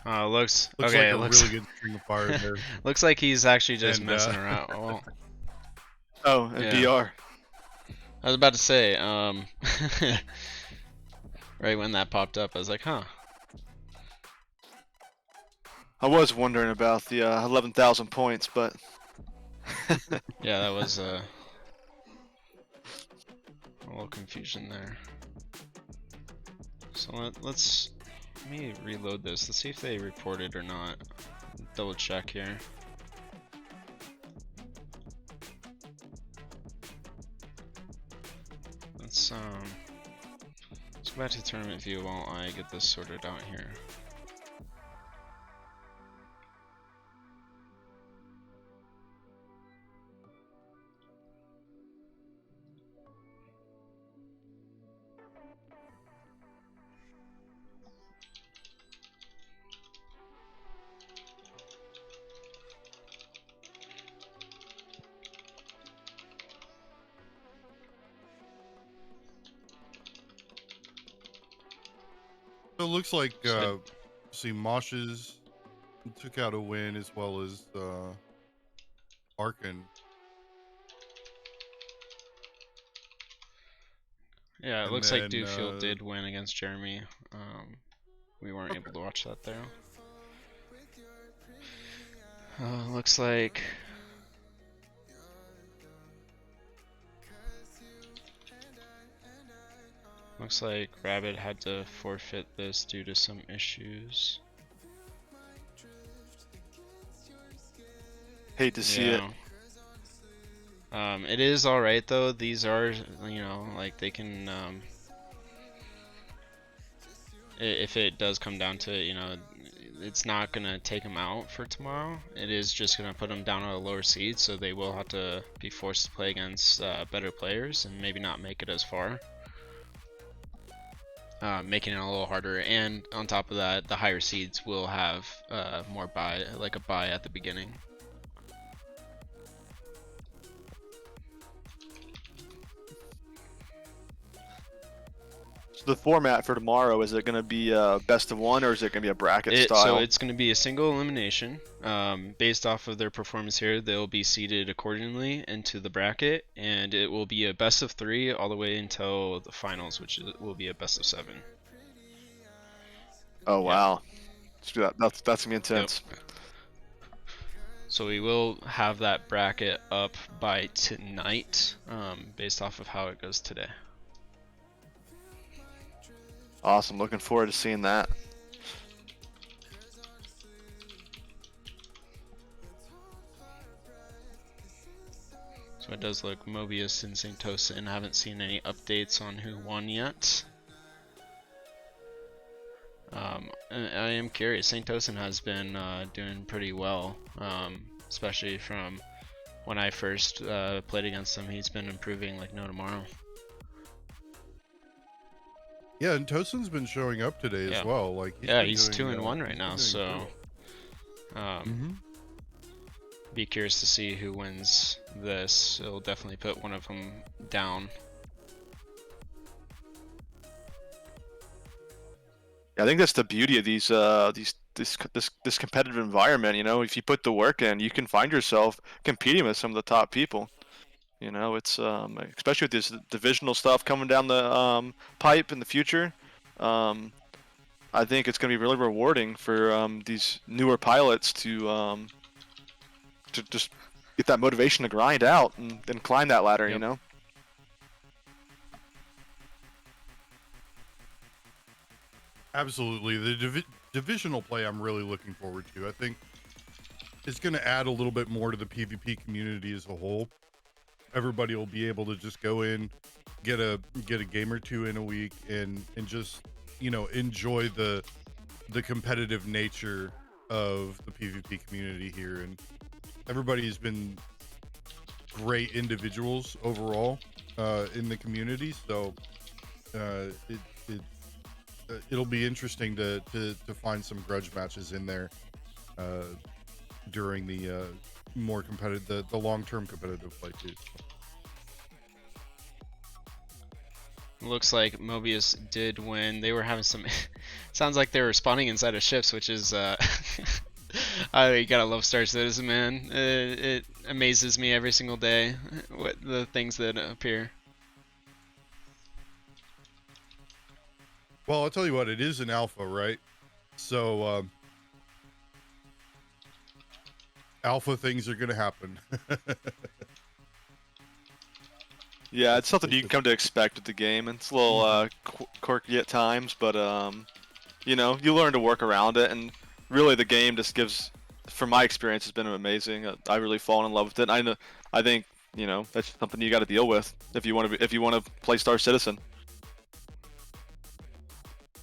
Looks okay. like a looks really good string of fire there. looks like he's actually just And, messing around. Well, Oh, and yeah. BR. I was about to say, right when that popped up, I was like, huh. I was wondering about the 11,000 points, but Yeah, that was a little confusion there. So let me reload this. Let's see if they reported or not. Double check here. Let's go back to tournament view while I get this sorted out here. So it looks like So- see Moshes took out a win as well as Arkin. Yeah, it And looks like then, Dufil did win against Jeremy. We weren't able to watch that though. Looks like Rabbit had to forfeit this due to some issues. hate to see it. It is alright though. These are, like they can, if it does come down to it, it's not gonna take them out for tomorrow. It is just gonna put them down at a lower seed, so they will have to be forced to play against better players and maybe not make it as far. Making it a little harder, and on top of that, the higher seeds will have more buy, like a buy at the beginning. So the format for tomorrow, is it going to be best of one, or is it going to be a bracket style? So it's going to be a single elimination. Based off of their performance here, they'll be seeded accordingly into the bracket, and it will be a best of 3 all the way until the finals, which will be a best of 7. Oh wow, that's gonna be intense. Yep. So we will have that bracket up by tonight, based off of how it goes today. Awesome, looking forward to seeing that. So it does look Mobius and St. Tosin. Haven't seen any updates on who won yet. I am curious. St. Tosin has been doing pretty well, especially from when I first played against him. He's been improving like no tomorrow. Yeah, and Tosin's been showing up today as well. Like he's 2-1 right now. So, be curious to see who wins this. It'll definitely put one of them down. Yeah, I think that's the beauty of this competitive environment. If you put the work in, you can find yourself competing with some of the top people. It's especially with this divisional stuff coming down the pipe in the future. I think it's going to be really rewarding for these newer pilots to just get that motivation to grind out and climb that ladder. Yep. Absolutely. The divisional play I'm really looking forward to. I think it's going to add a little bit more to the PvP community as a whole. everybody will be able to just go in, get a game or two in a week, and just enjoy the competitive nature of the PvP community here. And everybody's been great individuals overall in the community, so it'll be interesting to find some grudge matches in there during the more competitive, the long-term competitive play too. Looks like Mobius did win. They were having some sounds like they were spawning inside of ships, which is you gotta love Star Citizen, man. It amazes me every single day what the things that appear. Well, I'll tell you what, it is an alpha, right? So alpha things are gonna happen. Yeah, it's something you can come to expect with the game. It's a little quirky at times, but you learn to work around it, and really the game just gives, from my experience, has been amazing. I really fallen in love with it. I think that's something you got to deal with if you want to play Star Citizen.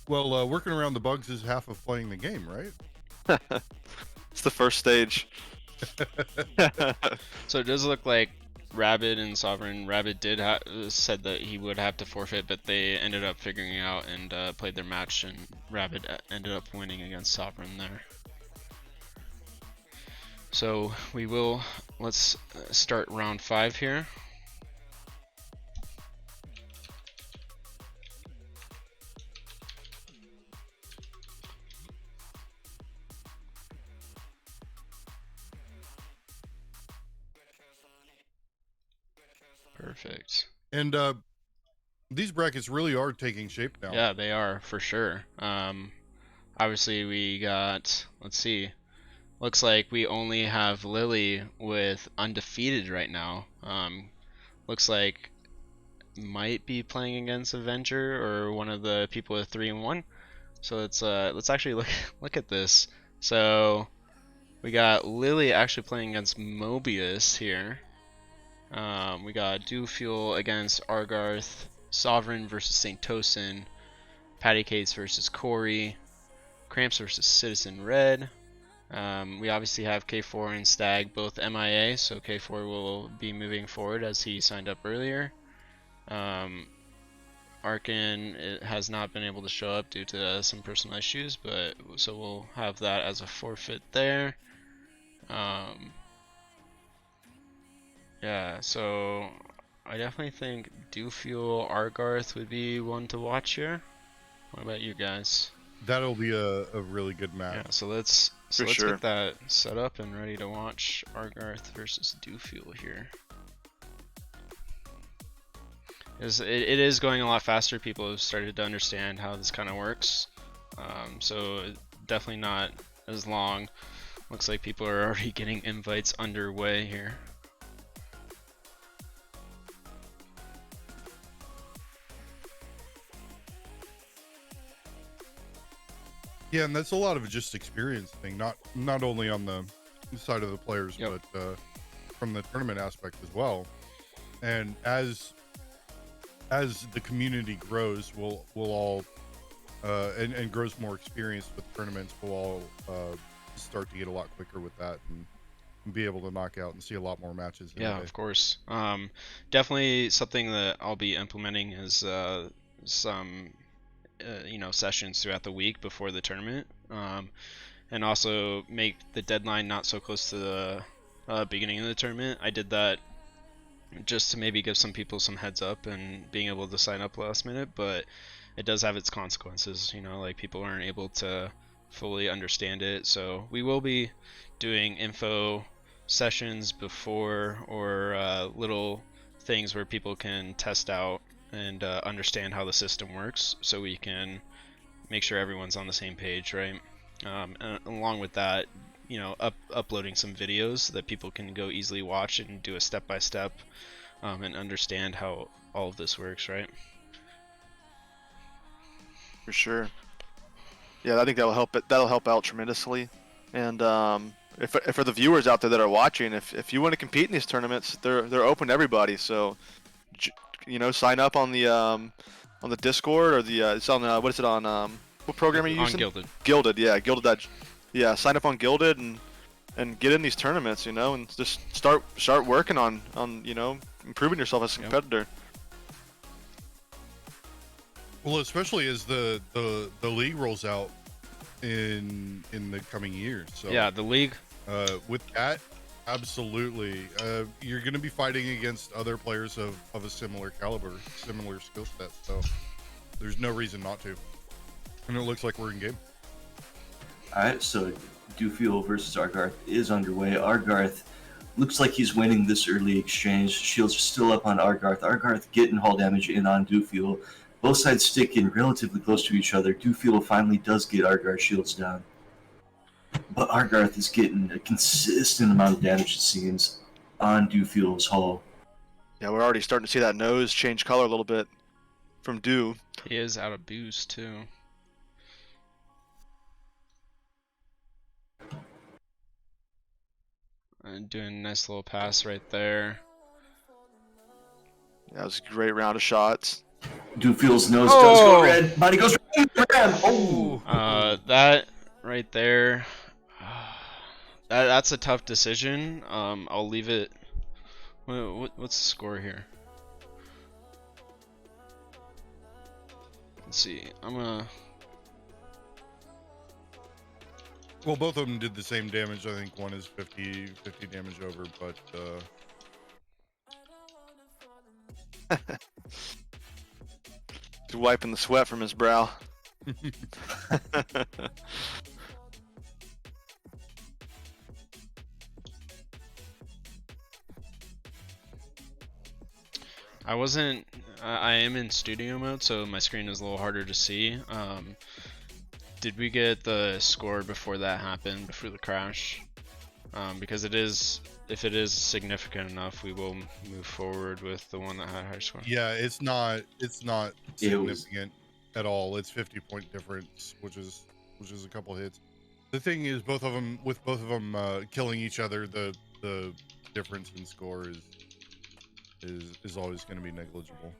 Well, working around the bugs is half of playing the game, right? It's the first stage. So it does look like Rabid and Sovereign. Rabid did said that he would have to forfeit, but they ended up figuring it out and played their match, and Rabid ended up winning against Sovereign there. So let's start round 5 here. Perfect. And these brackets really are taking shape now. Yeah, they are for sure. Obviously we got, let's see, looks like we only have Lily with undefeated right now. Looks like might be playing against Avenger or one of the people with 3-1. So let's actually look at this. So we got Lily actually playing against Mobius here. We got Dewfuel against Argarth, Sovereign versus St. Tosin, Patty Cates versus Corey, Cramps versus Citizen Red. We obviously have K4 and Stag both MIA, so K4 will be moving forward as he signed up earlier. Arkin has not been able to show up due to some personal issues, but so we'll have that as a forfeit there. Yeah, so I definitely think Dewfuel Argarth would be one to watch here. What about you guys? That'll be a really good match. Yeah, so let's sure. get that set up and ready to watch Argarth versus Dewfuel here. It is going a lot faster. People have started to understand how this kind of works. So definitely not as long. Looks like people are already getting invites underway here. Yeah, and that's a lot of just experience thing, not only on the side of the players, Yep. but from the tournament aspect as well. And as the community grows, we'll all and grows more experience with tournaments, we'll all start to get a lot quicker with that and be able to knock out and see a lot more matches. Yeah, of course. Definitely something that I'll be implementing is some sessions throughout the week before the tournament, and also make the deadline not so close to the beginning of the tournament. I did that just to maybe give some people some heads up and being able to sign up last minute, but it does have its consequences, like people aren't able to fully understand it. So we will be doing info sessions before, or little things where people can test out and understand how the system works, so we can make sure everyone's on the same page, right? And along with that, uploading some videos that people can go easily watch and do a step-by-step and understand how all of this works, right? For sure. Yeah, I think that'll help out tremendously. And if for the viewers out there that are watching, if you want to compete in these tournaments, they're open to everybody. So, you know, sign up on the Discord or the it's on what is it on what program are you using? On Gilded. Gilded, yeah, Gilded. That, yeah, sign up on Gilded and get in these tournaments, you know, and just start working on you know, improving yourself as a competitor. Well, especially as the league rolls out in the coming years. So Yeah, the league. with that, absolutely, you're going to be fighting against other players of a similar caliber, similar skill set. So there's no reason not to. And it looks like we're in game. All right, so Dufil versus Argarth is underway. Argarth looks like he's winning this early exchange. Shields are still up on Argarth. Argarth getting hull damage in on Dufil. Both sides sticking relatively close to each other. Dufil finally does get Argarth's shields down. But Argarth is getting a consistent amount of damage, it seems, on Dufil's hull. Yeah, we're already starting to see that nose change color a little bit from Dew. He is out of boost too. And doing a nice little pass right there. Yeah, it was a great round of shots. Dufil's nose does go red. Body goes red. Oh! That right there. That's a tough decision. I'll leave it. What's the score here? Let's see. I'm gonna. Well, both of them did the same damage. I think one is 50 damage over, but He's wiping the sweat from his brow. I am in studio mode, so my screen is a little harder to see. Did we get the score before that happened, before the crash? Because if it is significant enough, we will move forward with the one that had higher score. yeah, it's not significant at all. It's 50-point difference, which is a couple hits. The thing is, both of them killing each other, the difference in score is always going to be negligible.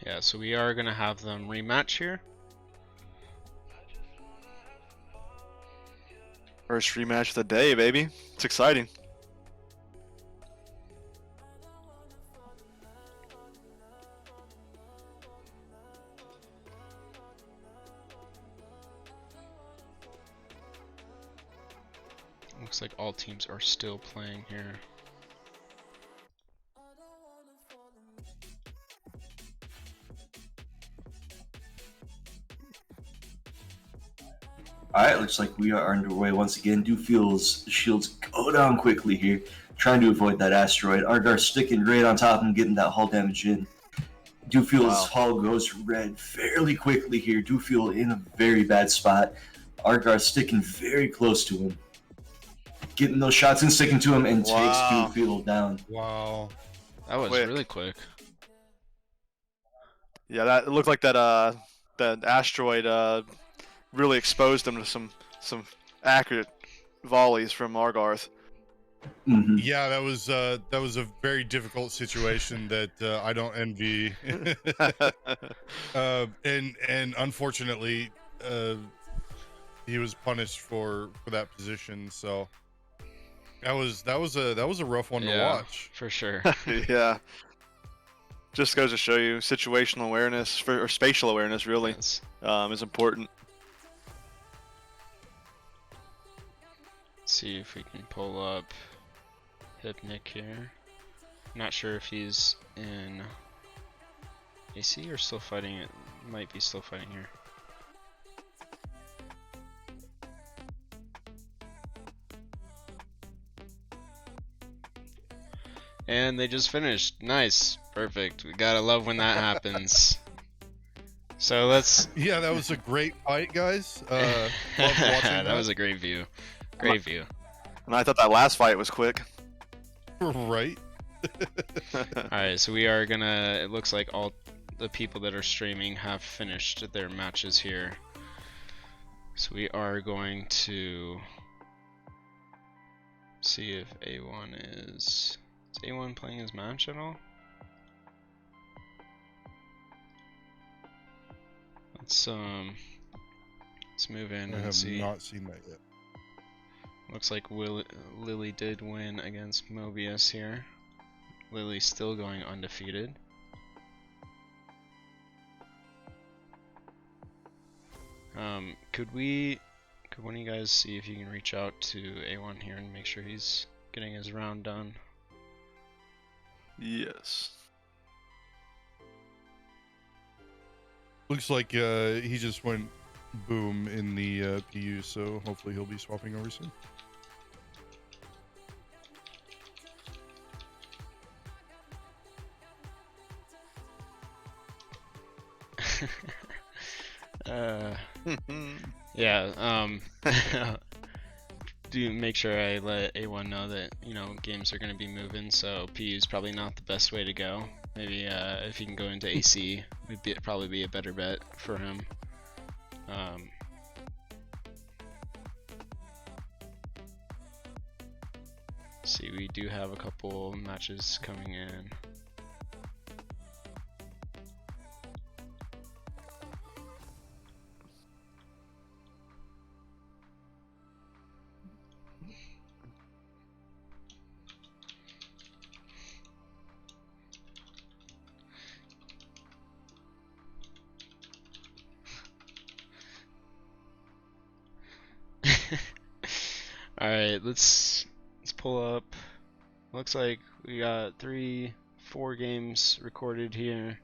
Yeah, so we are gonna have them rematch here. First rematch of the day, baby. It's exciting. Looks like all teams are still playing here. Alright, looks like we are underway once again. Dufil's shields go down quickly here, trying to avoid that asteroid. Argarth sticking right on top of him, getting that hull damage in. Dufil's hull goes red fairly quickly here. Dufil in a very bad spot. Argarth sticking very close to him. Getting those shots and sticking to him and takes Dufil down. Wow. That was Quick. really quick. Yeah, that it looked like that asteroid really exposed him to some accurate volleys from Argarth. Mm-hmm. Yeah, that was a very difficult situation that I don't envy. And unfortunately, he was punished for that position. So that was a rough one to watch. For sure. Yeah. Just goes to show you situational awareness or spatial awareness really Yes. is important. See if we can pull up Hypnic here. Not sure if he's in AC or still fighting it. Might be still fighting here. And they just finished. Nice. Perfect. We gotta love when that happens. So let's. Yeah, that was a great fight, guys. Love watching That was a great view. Great view. And I thought that last fight was quick. right. Alright, so we are gonna. It looks like all the people that are streaming have finished their matches here. So we are going to see if A1 is A1 playing his match at all? Let's move in I and have see. not seen that yet. Looks like Lily did win against Mobius here. Lily's still going undefeated. Could one of you guys see if you can reach out to A1 here and make sure he's getting his round done? Yes. Looks like he just went boom in the PU, so hopefully he'll be swapping over soon. Yeah, do make sure I let A1 know that, games are going to be moving, so PU is probably not the best way to go. Maybe if he can go into AC, would probably be a better bet for him. See, we do have a couple matches coming in. Alright, let's pull up. Looks like we got 4 games recorded here.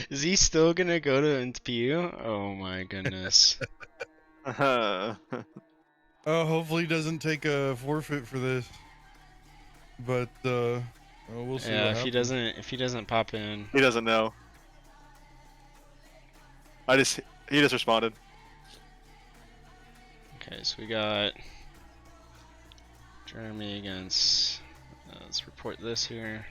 Is he still gonna go to NPU? Oh my goodness. Hopefully he doesn't take a forfeit for this. But we'll see. Yeah, what if happens. he doesn't pop in. He doesn't know. He just responded. Okay, so we got Jeremy against. Let's report this here.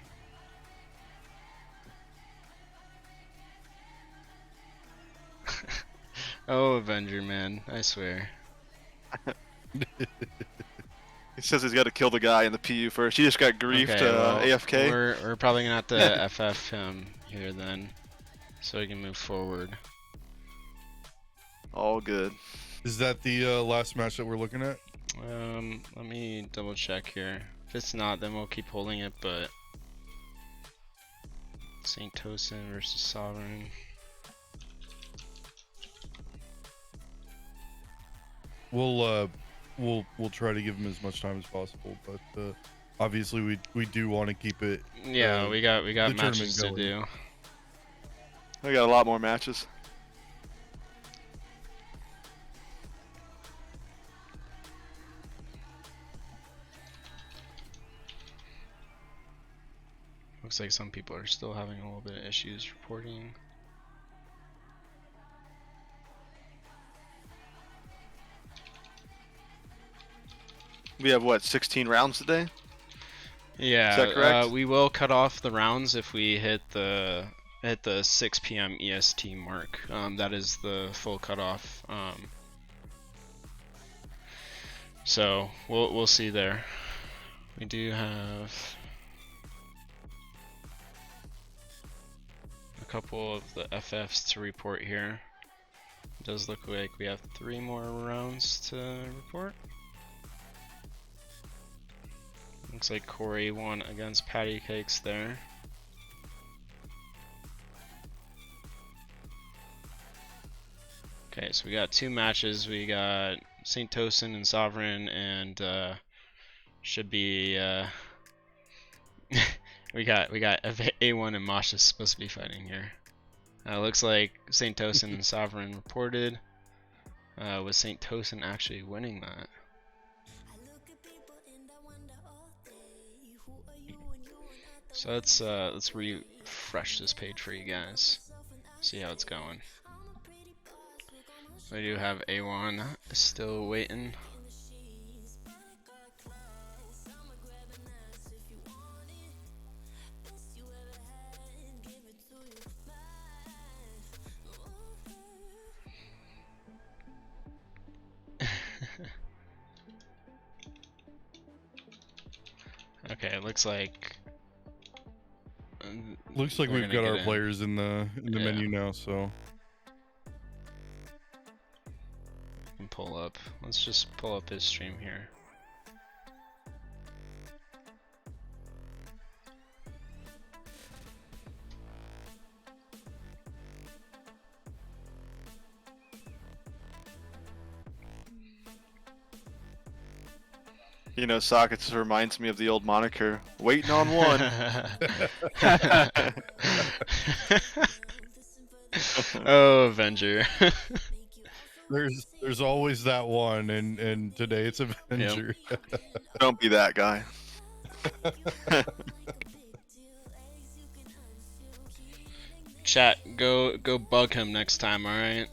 Oh, Avenger man, I swear. He says he's got to kill the guy in the PU first. He just got griefed Okay, well, AFK. We're probably gonna have to FF him here then, so we can move forward. All good. Is that the last match that we're looking at? Let me double check here. If it's not, then we'll keep holding it, but Saint Tosin versus Sovereign. We'll try to give him as much time as possible, but obviously we do want to keep it. Yeah, we got the matches to tournament do. We got a lot more matches. Looks like some people are still having a little bit of issues reporting. We have what, 16 rounds today? Yeah, Is that correct? we will cut off the rounds if we hit the 6 p.m. EST mark. That is the full cutoff. So we'll see there. We do have a couple of the FFs to report here. It does look like we have 3 more rounds to report. Looks like Corey won against Patty Cakes there. Okay, so we got 2 matches. We got Saint Tosin and Sovereign, and should be We got A1 and Masha supposed to be fighting here. Looks like Saint Tosin and Sovereign reported. Was Saint Tosin actually winning that? So let's refresh this page for you guys. See how it's going. We do have A1 still waiting. Okay, it looks like we've got our players in the menu now, so can pull up. Let's just pull up his stream here. You know, Sockets reminds me of the old moniker, waiting on one. Oh, Avenger. there's always that one, and today it's Avenger. Yep. Don't be that guy. Chat, go bug him next time, alright?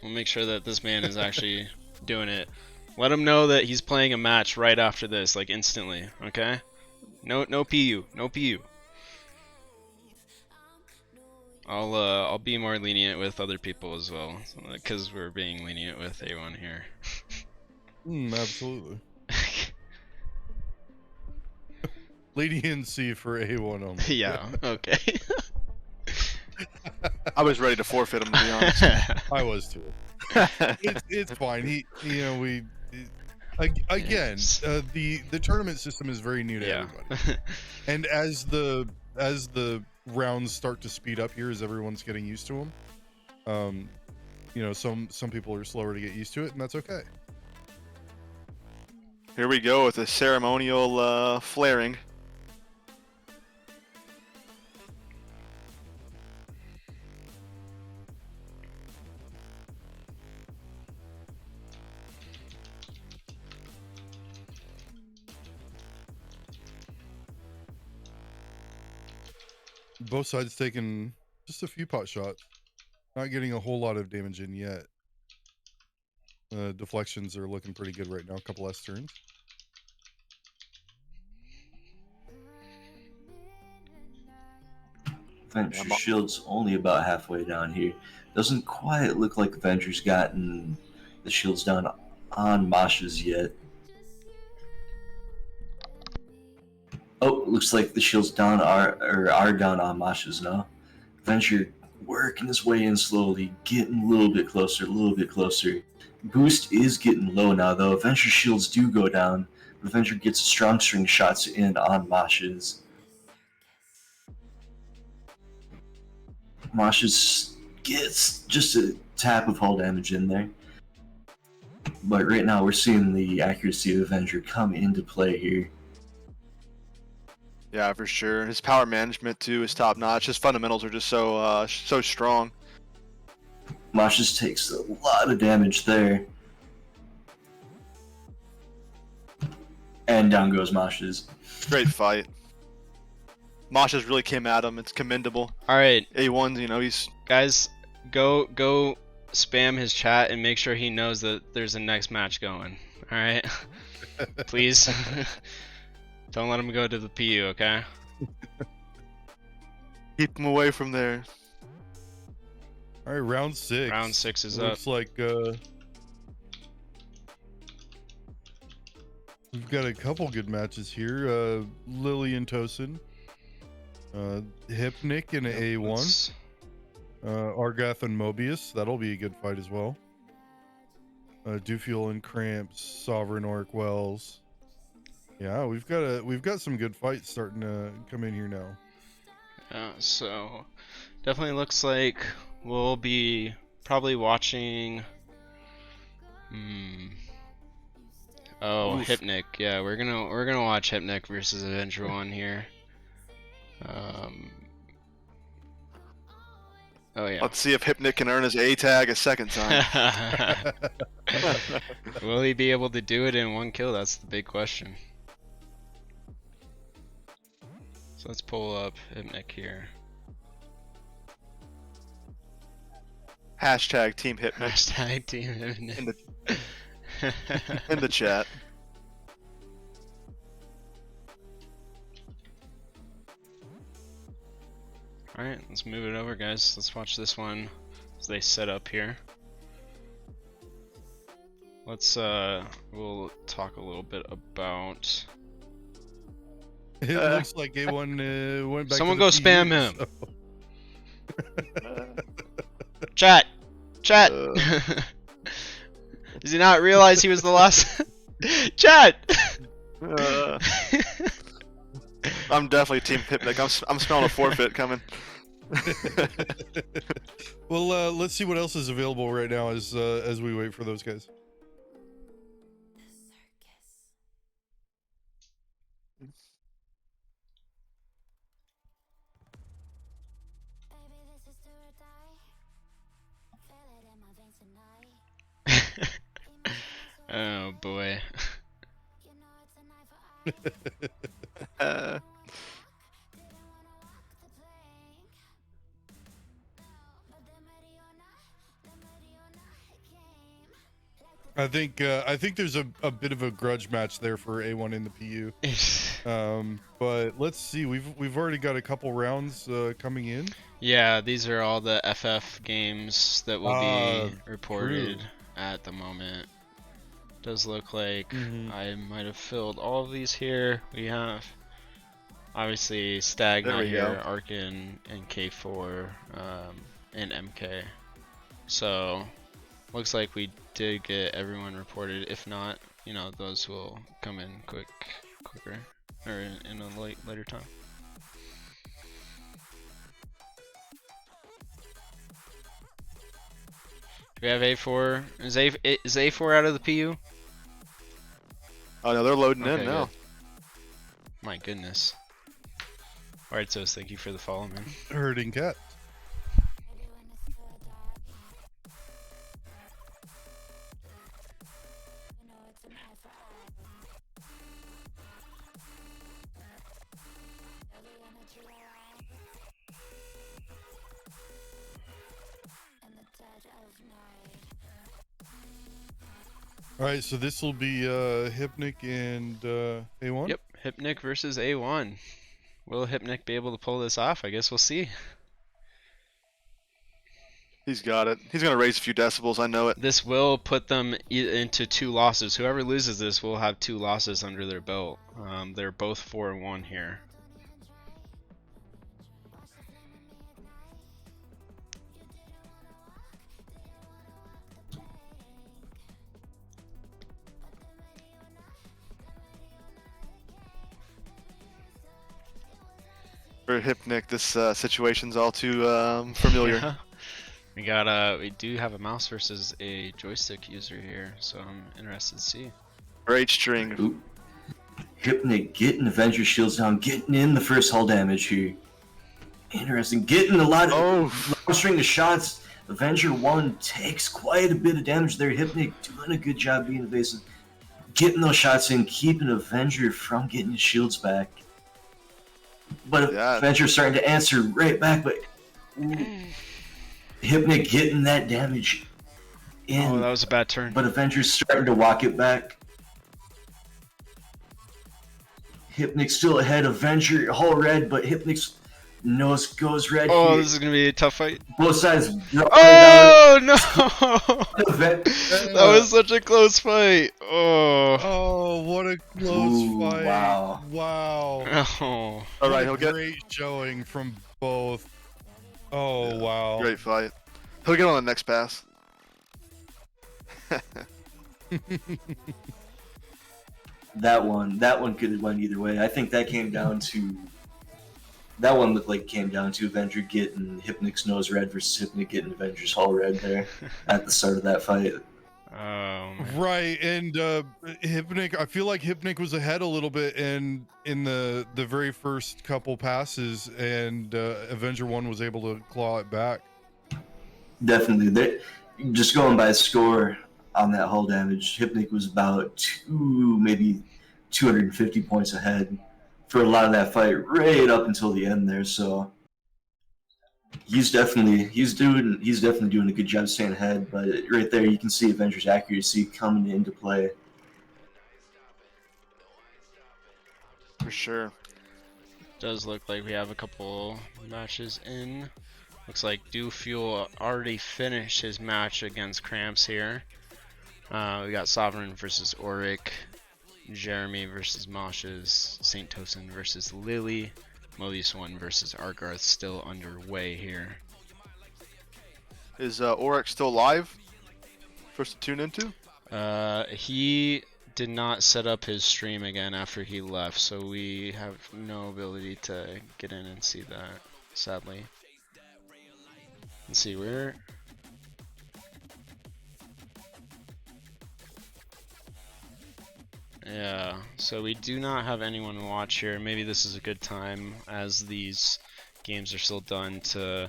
We'll make sure that this man is actually doing it. Let him know that he's playing a match right after this, like instantly, okay? No PU, no PU. I'll be more lenient with other people as well, because we're being lenient with A1 here. Absolutely. Leniency for A1 only. Yeah, okay. I was ready to forfeit him, to be honest. I was too. It's fine. Again, the tournament system is very new to everybody, and as the rounds start to speed up here, as everyone's getting used to them, you know, some people are slower to get used to it, and that's okay. Here we go with a ceremonial flaring. Both sides taking just a few pot shots, not getting a whole lot of damage in yet. Deflections are looking pretty good right now. A couple S turns. Venture Shield's only about halfway down here. Doesn't quite look like Venture's gotten the shields down on Masha's yet. Oh, looks like the shields down are down on Masha's now. Venture working his way in slowly, getting a little bit closer, Boost is getting low now, though. Venture shields do go down, but Venture gets strong string shots in on Masha's. Masha's gets just a tap of hull damage in there. But right now we're seeing the accuracy of Avenger come into play here. Yeah, for sure. His power management too is top notch. His fundamentals are just so strong. Masha's takes a lot of damage there. And down goes Masha's. Great fight. Masha's really came at him. It's commendable. All right, A1's, you know, he's guys, go spam his chat and make sure he knows that there's a next match going. All right, please. Don't let him go to the PU, okay? keep him away from there. All right, round 6. Round 6 is up. Looks like we've got a couple good matches here. Lily and Tosin. Hypnic and A1. Argath and Mobius. That'll be a good fight as well. Dufuel and Cramps. Sovereign Orc Wells. Yeah, we've got some good fights starting to come in here now. So definitely looks like we'll be probably watching. Oh, Oof. Hypnic. Yeah, we're gonna watch Hypnic versus Avenger 1 here. Oh yeah. Let's see if Hypnic can earn his A tag a second time. Will he be able to do it in one kill? That's the big question. So let's pull up Hypnic here. Hashtag Team Hypnic Hashtag Team Hypnic. in the chat. Alright, let's move it over, guys. Let's watch this one as they set up here. Let's we'll talk a little bit about. It looks like A1 went back. Someone to the go PU, spam him. so- Chat! Chat! Does he not realize he was the last? Chat! I'm definitely Team Hypnic. I'm smelling a forfeit coming. Well, let's see what else is available right now as we wait for those guys. Oh boy. I think there's a bit of a grudge match there for A1 in the PU. But let's see. We've already got a couple rounds coming in. Yeah, these are all the FF games that will be reported true. at the moment. Does look like Mhm. I might have filled all of these here. We have obviously Stag There not we here, go. Arkin and K4 and MK. So looks like we did get everyone reported. If not, you know, those will come in quicker or in a later time. We have A4. Is A4 out of the PU? Oh no, they're loading Okay, in now. good. My goodness. Alright, so thank you for the follow, man. Herding cat. All right, so this will be Hypnic and A1. Yep, Hypnic versus A1. Will Hypnic be able to pull this off? I guess we'll see. He's got it. He's gonna raise a few decibels. I know it. This will put them into 2 losses. Whoever loses this will have 2 losses under their belt. They're both 4-1 here. For Hypnic, this situation's all too familiar. Yeah. We do have a mouse versus a joystick user here, so I'm interested to see. Great string. Ooh. Hypnic getting Avenger shields down, getting in the first hull damage here. Interesting, getting a lot of long string of shots. Avenger 1 takes quite a bit of damage there. Hypnic doing a good job being evasive. Getting those shots in, keeping Avenger from getting his shields back. But Yeah. Avenger starting to answer right back, but Hypnic getting that damage in. Oh, that was a bad turn. But Avenger's starting to walk it back. Hypnic's still ahead. Avenger, hull red, but Hypnic's nose goes red. Oh, here. this is gonna be a tough fight. Both sides. Oh no! That That was such a close fight. Oh. Oh, what a close Ooh, fight! wow. Wow. Oh. All right, What a he'll get great showing from both. Oh wow. great fight. He'll get on the next pass. That one could have went either way. I think that came down to. That one looked like it came down to Avenger getting Hypnic's nose red versus Hypnic getting Avenger's hull red there at the start of that fight. Man. Right, and Hypnic, I feel like Hypnic was ahead a little bit in the very first couple passes, and Avenger 1 was able to claw it back. Definitely. Just going by score on that hull damage, Hypnic was about maybe 250 points ahead for a lot of that fight, right up until the end there. So he's definitely doing a good job staying ahead. But right there, you can see Avenger's accuracy coming into play. For sure. Does look like we have a couple matches in. Looks like Dewfuel already finished his match against Cramps here. We got Sovereign versus Auric, Jeremy versus Moshes, Saint Tosin versus Lily, Mobius 1 versus Argarth still underway here. Is Auric still live for us to tune into? He did not set up his stream again after he left, so we have no ability to get in and see that, sadly. Let's see where. Yeah, so we do not have anyone watch here. Maybe this is a good time as these games are still done to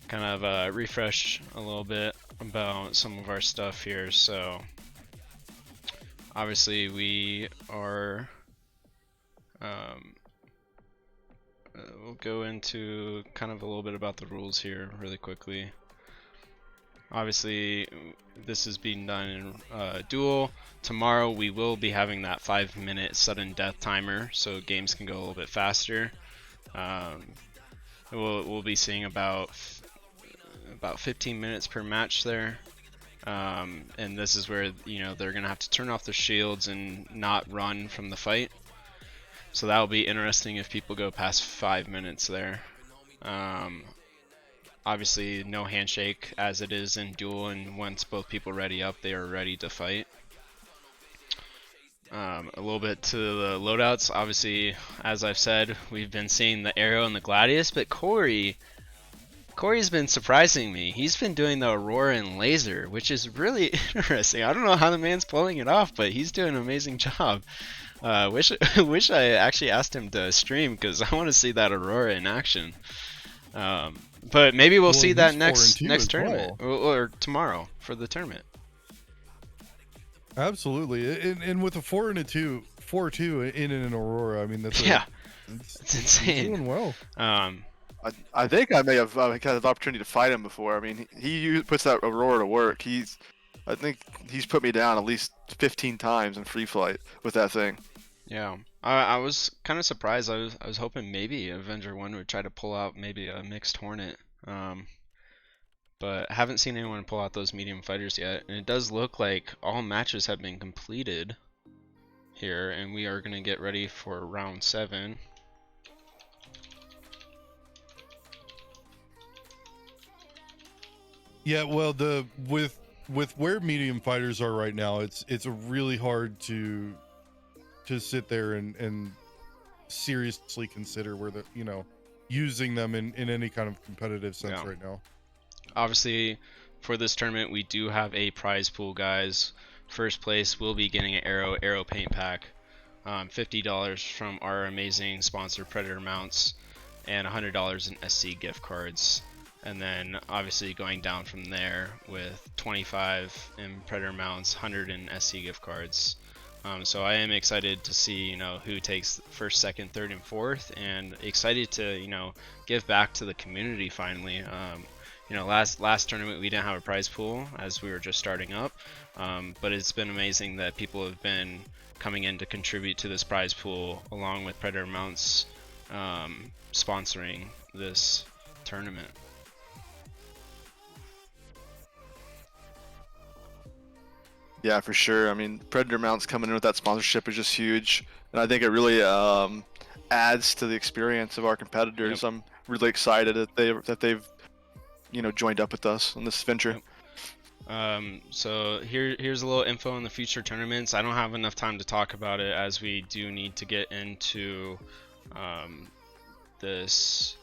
kind of refresh a little bit about some of our stuff here. So obviously we are we'll go into kind of a little bit about the rules here really quickly. Obviously this is being done in duel. Tomorrow we will be having that 5-minute sudden death timer, so games can go a little bit faster. We'll be seeing about 15 minutes per match there, and this is where they're gonna have to turn off their shields and not run from the fight. So that will be interesting if people go past 5 minutes there. Obviously no handshake as it is in duel, and once both people ready up, they are ready to fight. A little bit to the loadouts. Obviously, as I've said, we've been seeing the Arrow and the Gladius, but Corey's been surprising me. He's been doing the Aurora and Laser, which is really interesting. I don't know how the man's pulling it off, but he's doing an amazing job. Wish I actually asked him to stream, because I want to see that Aurora in action. But maybe we'll see that next tournament, or tomorrow for the tournament. Absolutely, and with a 4 and a 2, 4-2 in an Aurora, I mean that's it's insane. He's doing well. I think I may have had the opportunity to fight him before. I mean, he puts that Aurora to work. I think he's put me down at least 15 times in free flight with that thing. Yeah, I was kind of surprised. I was hoping maybe Avenger 1 would try to pull out maybe a mixed Hornet. But haven't seen anyone pull out those medium fighters yet. And it does look like all matches have been completed here, and we are going to get ready for round 7. Yeah, well, with where medium fighters are right now, it's really hard to sit there and seriously consider where using them in any kind of competitive sense right now. Obviously, for this tournament, we do have a prize pool, guys. First place will be getting an arrow paint pack, $50 from our amazing sponsor Predator Mounts, and $100 in SC gift cards. And then obviously going down from there with 25 in Predator Mounts, 100 in SC gift cards. So I am excited to see who takes first, second, third, and fourth, and excited to give back to the community finally. Last tournament we didn't have a prize pool as we were just starting up, but it's been amazing that people have been coming in to contribute to this prize pool along with Predator Mounts sponsoring this tournament. Yeah, for sure. I mean, Predator Mounts coming in with that sponsorship is just huge, and I think it really adds to the experience of our competitors. Yep. I'm really excited that they've joined up with us on this venture. Yep. So here's a little info on the future tournaments. I don't have enough time to talk about it as we do need to get into this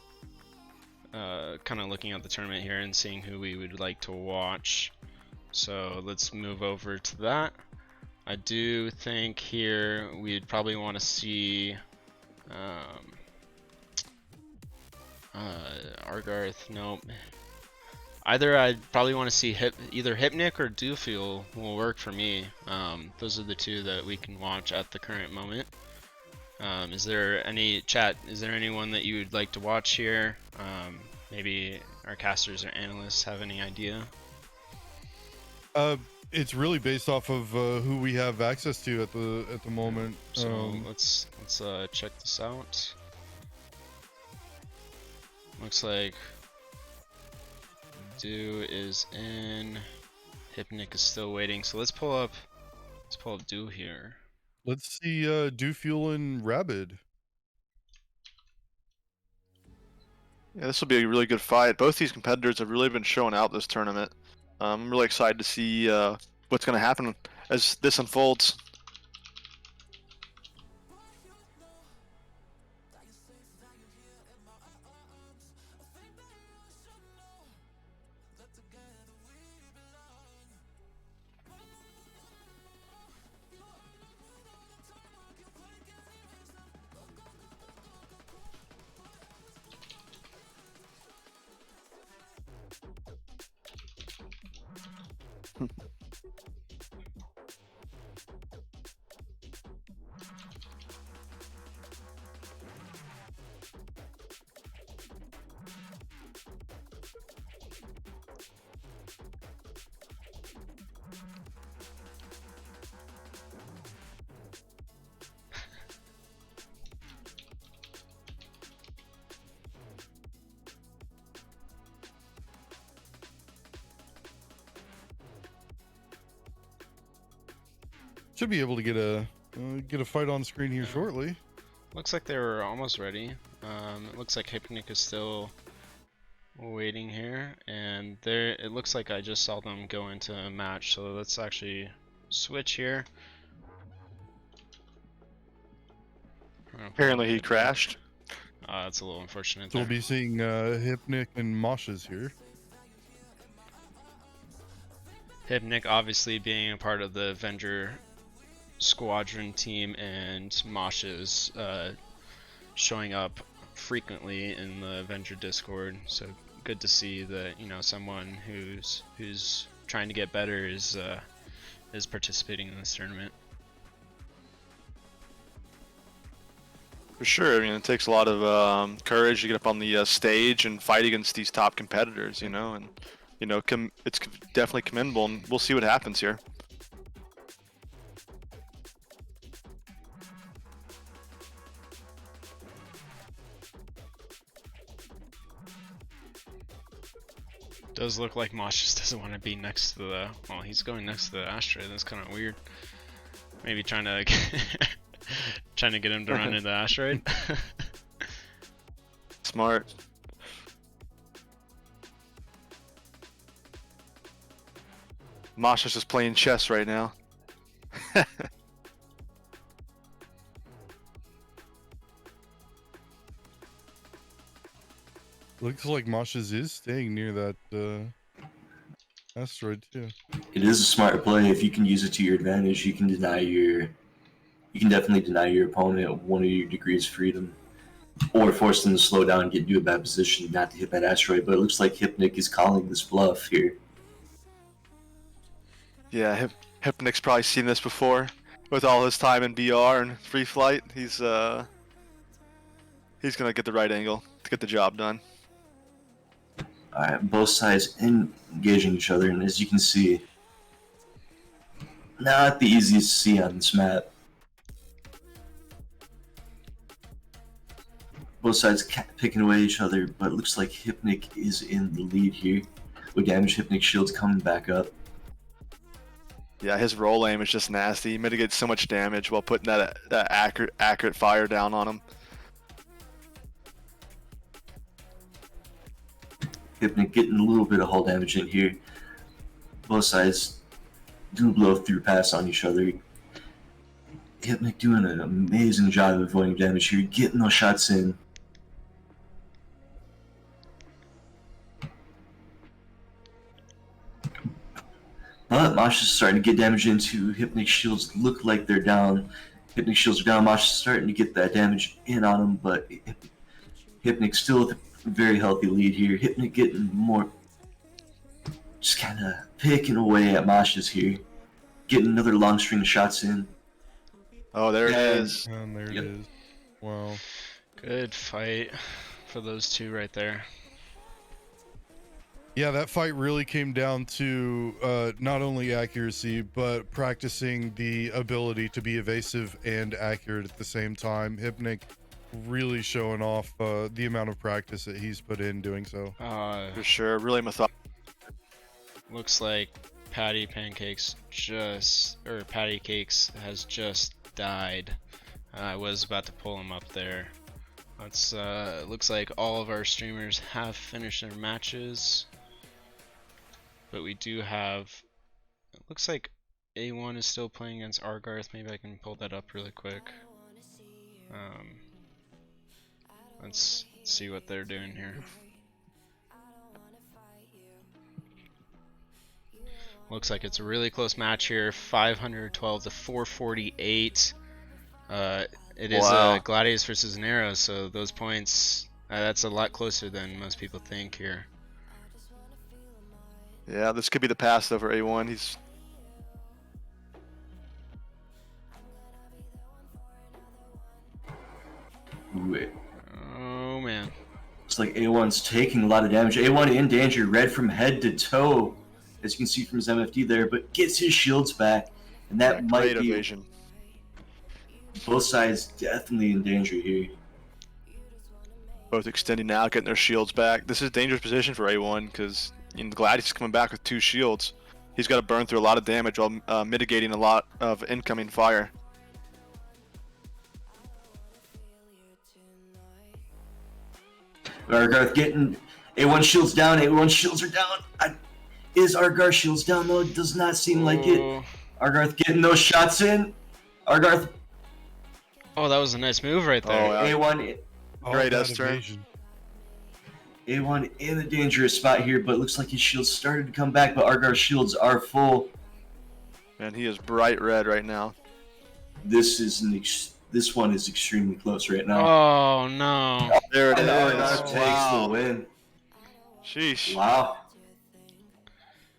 kind of looking at the tournament here and seeing who we would like to watch. So let's move over to that. I do think here we'd probably want to see Argarth. Nope. Either I'd probably want to see either Hypnic or Dewfuel will work for me. Those are the two that we can watch at the current moment. Is there any chat? Is there anyone that you would like to watch here? Maybe our casters or analysts have any idea? It's really based off of who we have access to at the moment. So let's check this out. Looks like Dew is in. Hypnic is still waiting. So let's pull up Dew here. Let's see Dewfuel and Rabid. Yeah, this will be a really good fight. Both these competitors have really been showing out this tournament. I'm really excited to see what's going to happen as this unfolds. Should be able to get a fight on screen here shortly. Looks like they were almost ready. It looks like Hypnic is still waiting here, and there. It looks like I just saw them go into a match. So let's actually switch here. Apparently he crashed. That's a little unfortunate. So we'll be seeing Hypnic and Moshes here. Hypnic obviously being a part of the Avenger squadron team, and Moshes showing up frequently in the Avenger Discord. So good to see that, you know, someone who's trying to get better is participating in this tournament. For sure. I mean, it takes a lot of courage to get up on the stage and fight against these top competitors, you know, and you know, it's definitely commendable, and we'll see what happens here. Does look like Mosh just doesn't want to be next to the. Well, he's going next to the asteroid. That's kind of weird. Maybe trying to trying to get him to run into the asteroid. Smart. Mosh is just playing chess right now. Looks like Moshes is staying near that asteroid too. It is a smart play. If you can use it to your advantage, you can definitely deny your opponent one of your degrees of freedom, or force them to slow down and get into a bad position not to hit that asteroid. But it looks like Hypnic is calling this bluff here. Yeah, Hypnic's probably seen this before. With all his time in BR and free flight, he's gonna get the right angle to get the job done. Alright, both sides engaging each other, and as you can see, not the easiest to see on this map. Both sides picking away each other, but it looks like Hypnic is in the lead here. With damage, Hypnic shield's coming back up. Yeah, his roll aim is just nasty. He mitigates so much damage while putting that accurate fire down on him. Hypnic getting a little bit of hull damage in here. Both sides do blow through pass on each other. Hypnic doing an amazing job of avoiding damage here, getting those shots in. But Mosh is starting to get damage into. Hypnic shields look like they're down. Hypnic shields are down. Mosh is starting to get that damage in on him, but Hypnic still with a very healthy lead here. Hypnic getting more, just kind of picking away at Mosh's here. Getting another long string of shots in. Oh, there it And- is. And there Yep. it is. Wow. Good fight for those two right there. Yeah, that fight really came down to not only accuracy, but practicing the ability to be evasive and accurate at the same time. Hypnic really showing off the amount of practice that he's put in doing so. For sure. Really methodical. Looks like Patty Cakes has just died. I was about to pull him up there. Let's looks like all of our streamers have finished their matches. But we do have, it looks like A1 is still playing against Argarth. Maybe I can pull that up really quick. Let's see what they're doing here. Looks like it's a really close match here, 512 to 448. It is Wow. Gladius versus an Arrow, so those points, that's a lot closer than most people think here. Yeah, this could be the pass though for A1. He's Ooh, Oh man. looks like A1's taking a lot of damage. A1 in danger, red from head to toe, as you can see from his MFD there, but gets his shields back, and that might great be evasion. both sides definitely in danger here. Both extending now, getting their shields back. This is a dangerous position for A1 because Gladius is coming back with 2 shields. He's got to burn through a lot of damage while mitigating a lot of incoming fire. Argarth getting A1 shields down. A1 shields are down. Is Argarth shields down though? It does not seem like it. Oh. Argarth getting those shots in. Argarth Oh, that was a nice move right there. Oh, yeah. A1 Oh, Great that S-turn. evasion. A1 in a dangerous spot here, but it looks like his shields started to come back, but Argarth's shields are full. And he is bright red right now. This one is extremely close right now. Oh no. There it And is. Argarth takes the Wow. win. Sheesh. Wow.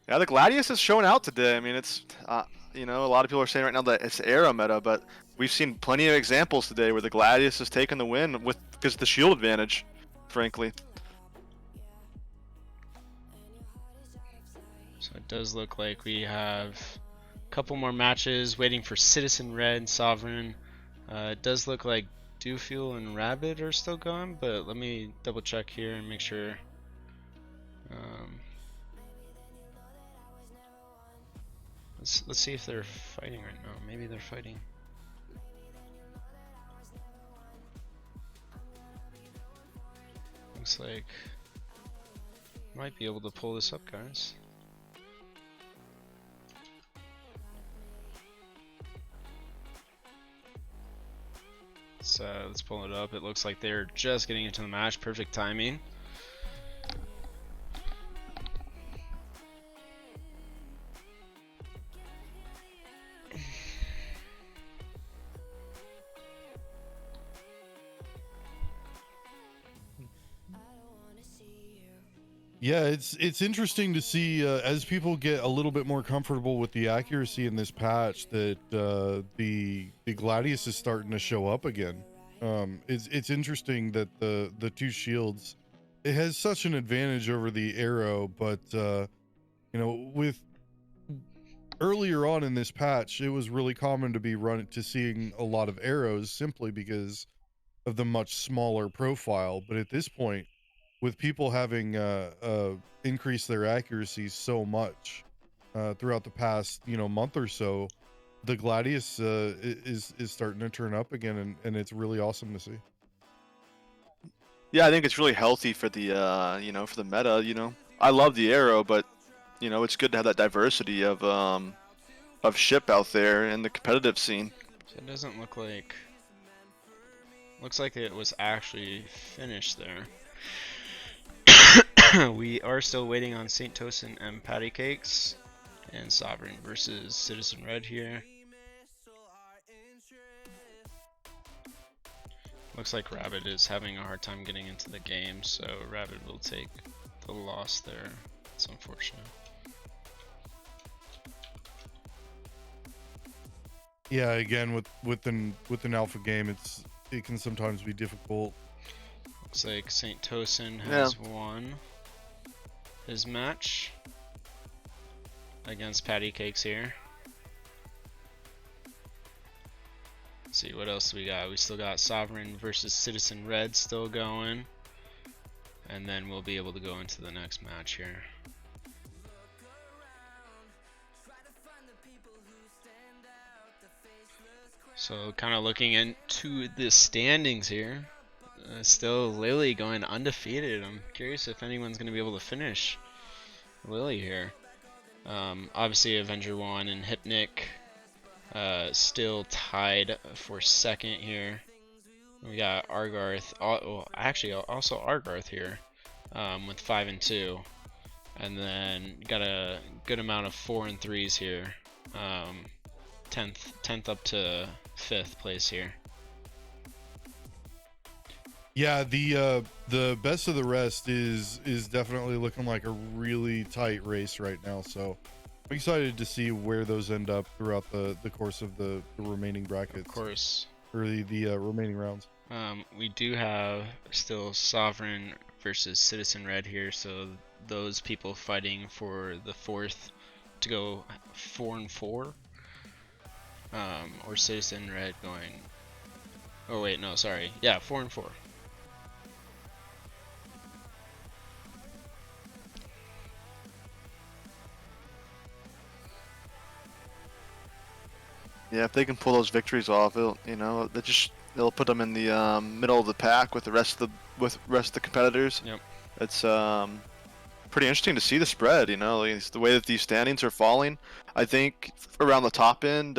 Yeah, the Gladius is showing out today. I mean, it's a lot of people are saying right now that it's Arrow meta, but we've seen plenty of examples today where the Gladius has taken the win because of the shield advantage, frankly. So it does look like we have a couple more matches waiting for Citizen Red, Sovereign. It does look like Dewfuel and Rabbit are still going, but let me double check here and make sure. Let's see if they're fighting right now. Maybe they're fighting. Looks like might be able to pull this up, guys. Let's pull it up. It looks like they're just getting into the match. Perfect timing. Yeah, it's interesting to see as people get a little bit more comfortable with the accuracy in this patch that the Gladius is starting to show up again. It's interesting that the 2 shields, it has such an advantage over the arrow, but with earlier on in this patch, it was really common to be seeing a lot of arrows simply because of the much smaller profile. But at this point, with people having increased their accuracy so much throughout the past month or so, the Gladius is starting to turn up again, and it's really awesome to see. Yeah, I think it's really healthy for the for the meta. I love the Arrow, but it's good to have that diversity of ship out there in the competitive scene. So it doesn't look like. Looks like it was actually finished there. We are still waiting on St. Tosin and Patty Cakes. And Sovereign versus Citizen Red here. Looks like Rabbit is having a hard time getting into the game, so Rabbit will take the loss there. It's unfortunate. Yeah, again with an alpha game, it can sometimes be difficult. Looks like St. Tosin has won his match against Patty Cakes here. Let's see what else we got. We still got Sovereign versus Citizen Red still going, and then we'll be able to go into the next match here. So kind of looking into the standings here, still Lily going undefeated. I'm curious if anyone's going to be able to finish Lily here. Obviously Avenger 1 and Hypnic still tied for second here. We got Argarth, actually also Argarth here with 5 and 2, and then got a good amount of 4 and 3s here. 10th up to 5th place here. Yeah, the best of the rest is definitely looking like a really tight race right now. So I'm excited to see where those end up throughout the course of the remaining brackets. Of course. Or the remaining rounds. We do have still Sovereign versus Citizen Red here, so those people fighting for the 4th to go 4 and 4. Or Citizen Red going. Oh wait, no, sorry. Yeah, 4 and 4. Yeah, if they can pull those victories off, it'll put them in the middle of the pack with the rest of the competitors. Yep. It's pretty interesting to see the spread. Like, the way that these standings are falling. I think around the top end,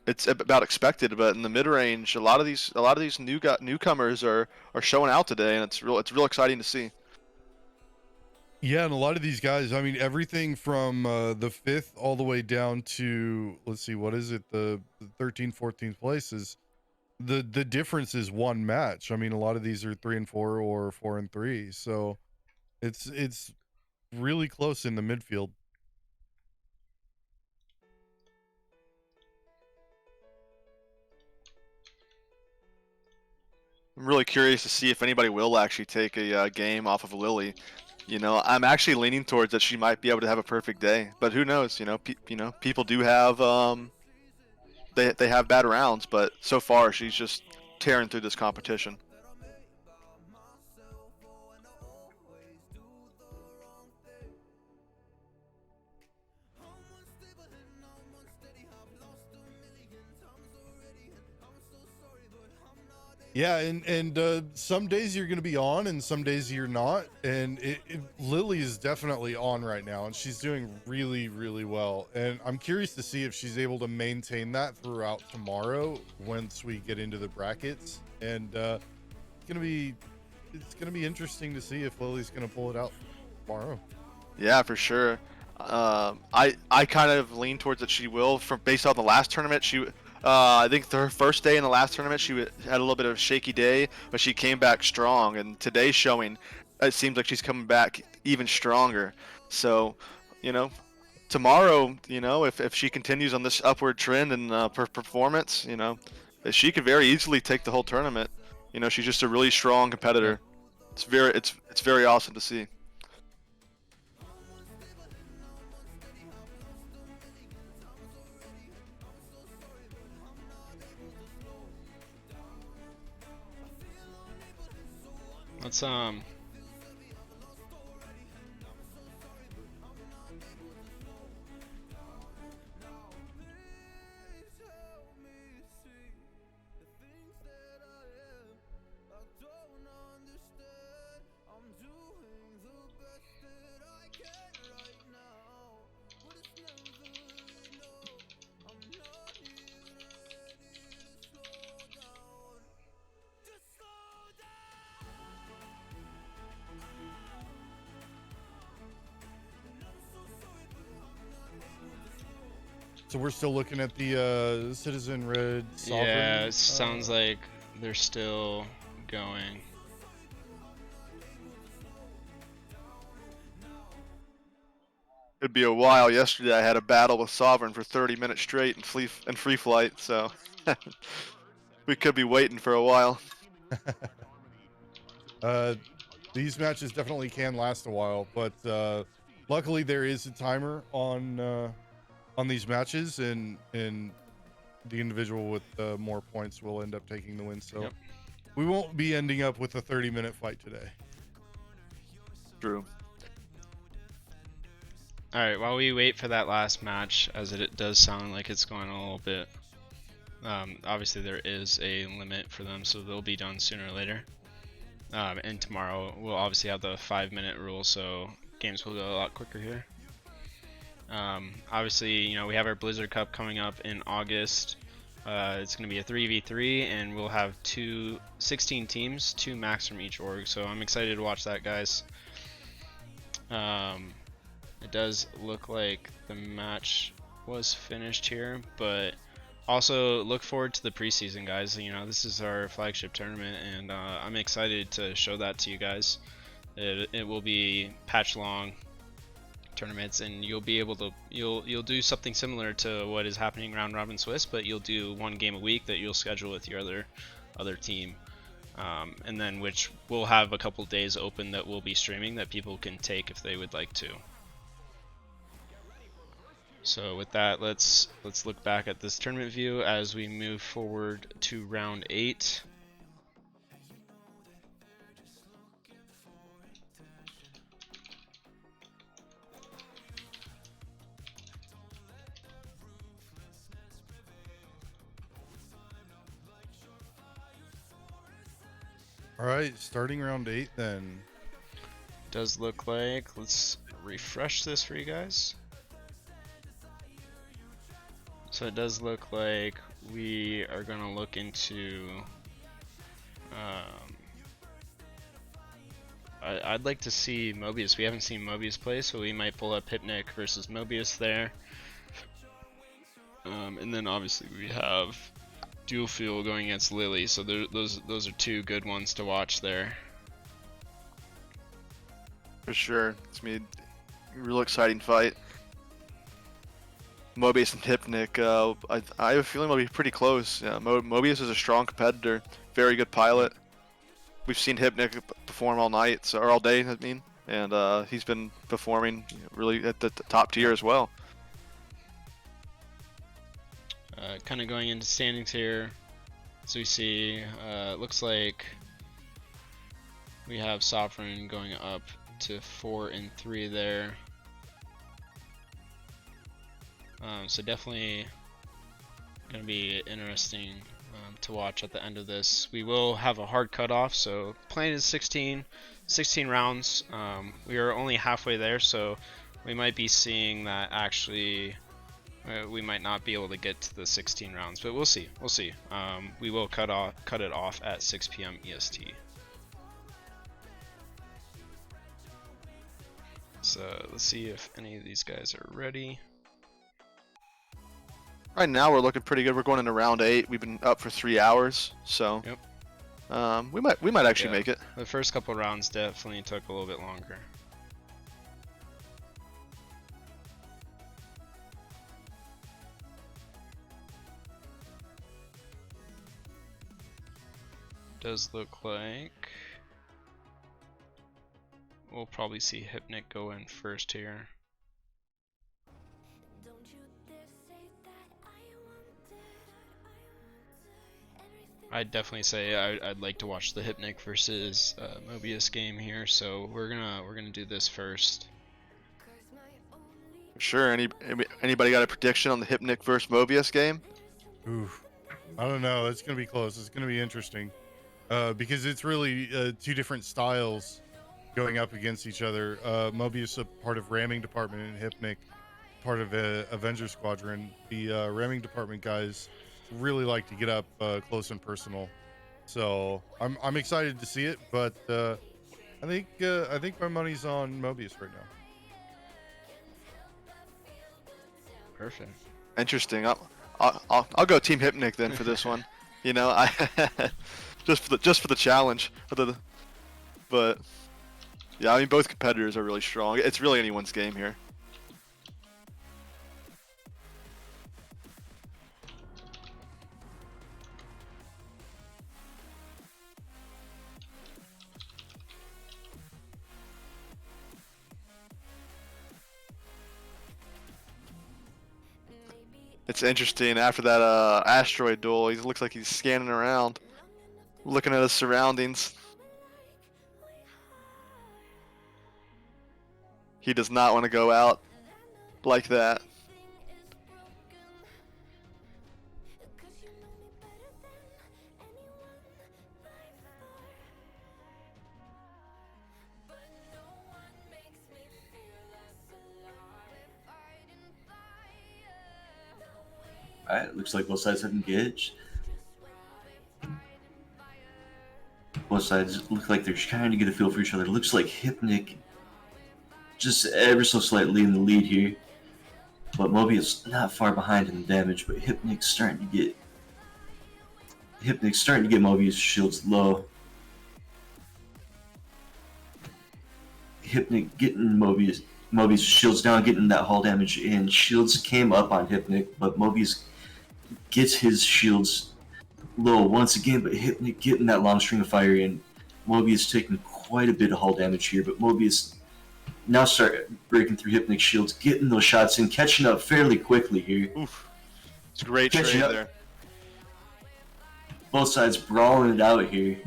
it's about expected, but in the mid range, a lot of these newcomers are showing out today, and it's real exciting to see. Yeah, and a lot of these guys, I mean, everything from the 5th all the way down to, let's see, what is it, the 13th, 14th places. The difference is one match. I mean, a lot of these are 3 and 4 or 4 and 3, so it's really close in the midfield. I'm really curious to see if anybody will actually take a game off of Lily. I'm actually leaning towards that she might be able to have a perfect day, but who knows? People do have they have bad rounds, but so far she's just tearing through this competition. Yeah, and some days you're going to be on and some days you're not, and Lily is definitely on right now, and she's doing really, really well, and I'm curious to see if she's able to maintain that throughout tomorrow once we get into the brackets, and it's gonna be interesting to see if Lily's going to pull it out tomorrow. Yeah, for sure. I kind of lean towards that she will, based on the last tournament. I think her first day in the last tournament, she had a little bit of a shaky day, but she came back strong. And today's showing, it seems like she's coming back even stronger. So, tomorrow, if she continues on this upward trend in her performance, she could very easily take the whole tournament. She's just a really strong competitor. It's very awesome to see. Let's So we're still looking at the Citizen Red Sovereign. Yeah, it sounds like they're still going. It'd be a while. Yesterday I had a battle with Sovereign for 30 minutes straight in free flight, so we could be waiting for a while. These matches definitely can last a while, but luckily there is a timer on these matches, and the individual with more points will end up taking the win. So Yep. we won't be ending up with a 30-minute fight today. True. All right, while we wait for that last match, as it does sound like it's going a little bit, obviously there is a limit for them, so they'll be done sooner or later. And tomorrow we'll obviously have the 5-minute rule, so games will go a lot quicker here. Obviously, you know, we have our Blizzard Cup coming up in August. It's going to be a 3v3, and we'll have 16 teams, 2 max from each org, so I'm excited to watch that, guys. It does look like the match was finished here, but also look forward to the preseason, guys. You know, this is our flagship tournament, and I'm excited to show that to you guys. It will be patch long tournaments, and you'll be able to you'll do something similar to what is happening round robin Swiss, but you'll do 1 game a week that you'll schedule with your other team, and then which we'll have a couple days open that we'll be streaming that people can take if they would like to. So with that, let's look back at this tournament view as we move forward to round 8. All right, starting round 8 then. Does look like, let's refresh this for you guys. So it does look like we are going to look into, I'd like to see Mobius. We haven't seen Mobius play, so we might pull up Hypnic versus Mobius there. And then obviously we have Dual Fuel going against Lily, so those are 2 good ones to watch there. For sure. It's gonna be a real exciting fight. Mobius and Hypnic, I have a feeling they'll be pretty close. Yeah, Mobius is a strong competitor, very good pilot. We've seen Hypnic perform all night, or all day, I mean, and he's been performing really at the top tier as well. Kind of going into standings here, so we see, looks like we have Sovereign going up to 4 and 3 there. So definitely going to be interesting to watch at the end of this. We will have a hard cutoff, so plan is 16 rounds. We are only halfway there, so we might be seeing that actually we might not be able to get to the 16 rounds, but we'll see. We will cut it off at 6 p.m. EST. So let's see if any of these guys are ready. Right now we're looking pretty good. We're going into round 8. We've been up for 3 hours, so yep. We might actually make it. The first couple rounds definitely took a little bit longer. Does look like we'll probably see Hypnic go in first here. I'd definitely say I'd like to watch the Hypnic versus Mobius game here, so we're gonna do this first. Sure. Anybody got a prediction on the Hypnic versus Mobius game? Oof. I don't know. It's gonna be close. It's gonna be interesting because it's really 2 different styles going up against each other. Mobius a part of ramming department, and Hypnic part of Avenger Squadron. The ramming department guys really like to get up close and personal, so I'm excited to see it, but I think my money's on Mobius right now. Perfect. Interesting. I'll go Team Hypnic then for this one. You know, I just for the challenge. But yeah, I mean both competitors are really strong. It's really anyone's game here. It's interesting after that asteroid duel. He looks like he's scanning around, looking at his surroundings. He does not want to go out like that. Alright, looks like both sides have engaged. Both sides look like they're trying to get a feel for each other. Looks like Hypnic just ever so slightly in the lead here. But Moby is not far behind in the damage, but Hypnic's starting to get Mobius shields low. Hypnic getting Mobius shields down, getting that hull damage in. Shields came up on Hypnic, but Mobius gets his shields low once again, but Hypnic getting that long string of fire in. Mobius taking quite a bit of hull damage here, but Mobius now start breaking through Hypnic's shields, getting those shots in, catching up fairly quickly here. Oof. It's a great trade there. Both sides brawling it out here.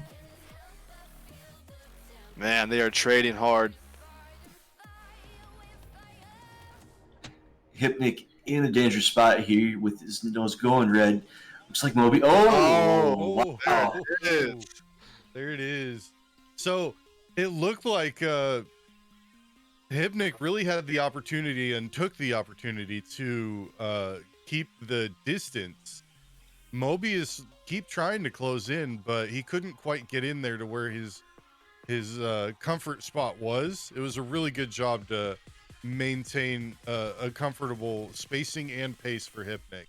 Man, they are trading hard. Hypnic in a dangerous spot here with his nose going red. Looks like Moby. Oh, wow. There it is. So it looked like Hypnic really had the opportunity and took the opportunity to keep the distance. Mobius keep trying to close in, but he couldn't quite get in there to where his comfort spot was. It was a really good job to maintain a comfortable spacing and pace for Hypnic.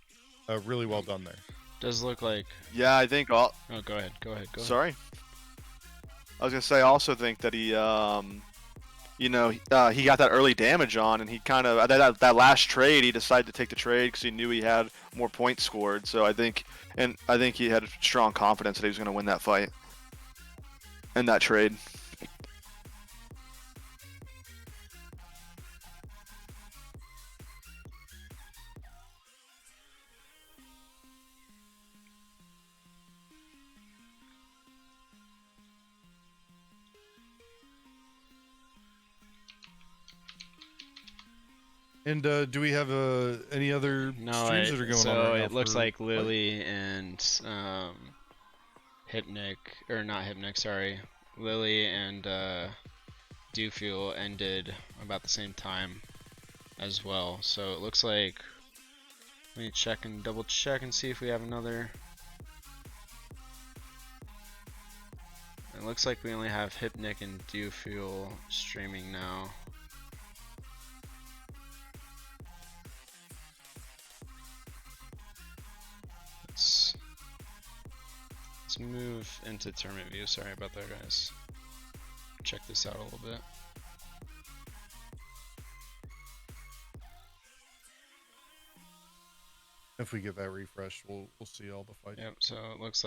Really well done there. Does look like. Yeah, I think all. Oh, go ahead. Sorry. I was gonna say, I also think that he, he got that early damage on, and he kind of that last trade, he decided to take the trade because he knew he had more points scored. So I think he had strong confidence that he was gonna win that fight and that trade. And do we have any other streams that are going on? So right it now looks for like Lily and Hypnic, or not Hypnic, sorry, Lily and Dewfuel ended about the same time as well. So it looks like, let me check and double check and see if we have another. It looks like we only have Hypnic and Dewfuel streaming now. Let's move into tournament view. Sorry about that, guys. Check this out a little bit. If we get that refresh, we'll see all the fights. Yep. So it looks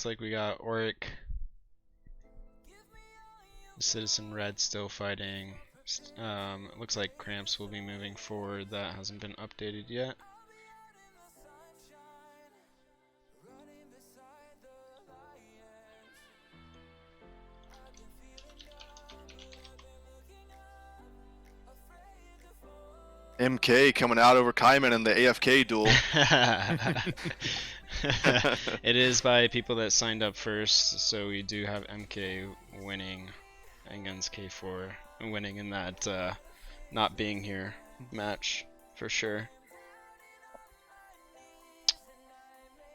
like we got Auric, Citizen Red still fighting. It looks like Cramps will be moving forward. That hasn't been updated yet. MK coming out over Kaiman in the AFK duel. It is by people that signed up first, so we do have MK winning against K4, winning in that not being here match for sure.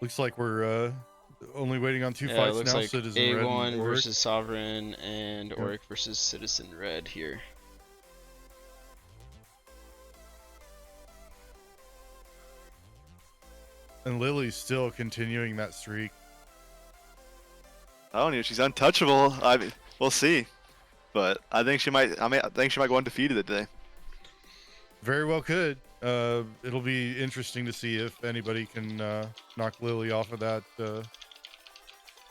Looks like we're only waiting on two Yeah, fights it looks now. like Citizen Red A1 and Auric. versus Sovereign and Auric versus Citizen Red here. And Lily's still continuing that streak. I don't know. She's untouchable. I mean, we'll see. But I think she might. I think she might go undefeated today. Very well could. It'll be interesting to see if anybody can knock Lily off of that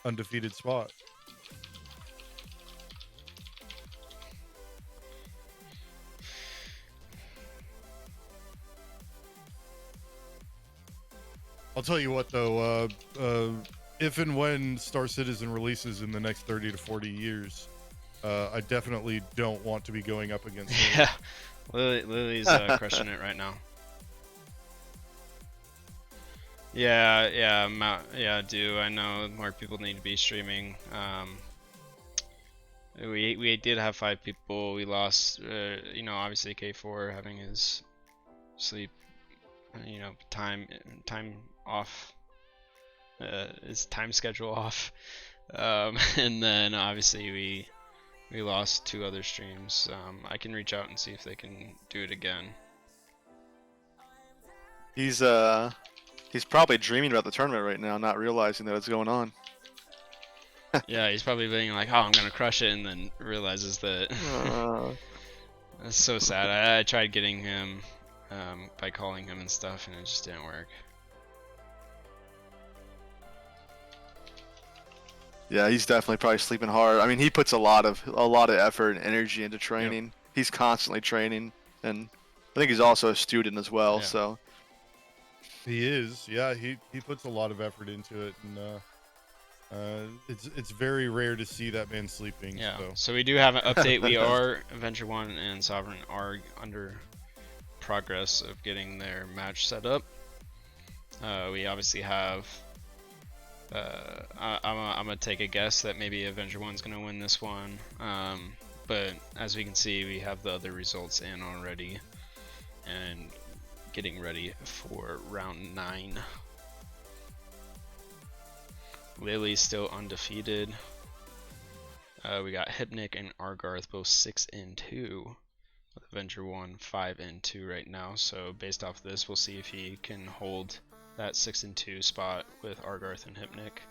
undefeated spot. I'll tell you what, though, if and when Star Citizen releases in the next 30 to 40 years, I definitely don't want to be going up against Lily. Yeah, Lily's crushing it right now. Yeah, do I know more people need to be streaming. We did have 5 people. We lost, you know, obviously K4 having his sleep, you know, time off, his time schedule off, and then obviously we lost 2 other streams. I can reach out and see if they can do it again. He's probably dreaming about the tournament right now, not realizing that it's going on. Yeah, he's probably being like, "Oh, I'm gonna crush it," and then realizes that. That's so sad. I tried getting him by calling him and stuff, and it just didn't work. Yeah, he's definitely probably sleeping hard. I mean, he puts a lot of effort and energy into training. Yep. He's constantly training, and I think he's also a student as well. Yeah. So He is. Yeah, he puts a lot of effort into it, and it's very rare to see that man sleeping. Yeah. So we do have an update. We are Avenger 1 and Sovereign are under progress of getting their match set up. We obviously have. I'm gonna take a guess that maybe Avenger 1's gonna win this one. But as we can see, we have the other results in already, and getting ready for round 9. Lily's still undefeated. We got Hypnic and Argarth both 6-2. With Avenger 1 5-2 right now. So based off this, we'll see if he can hold that 6-2 spot with Argarth and Hypnic.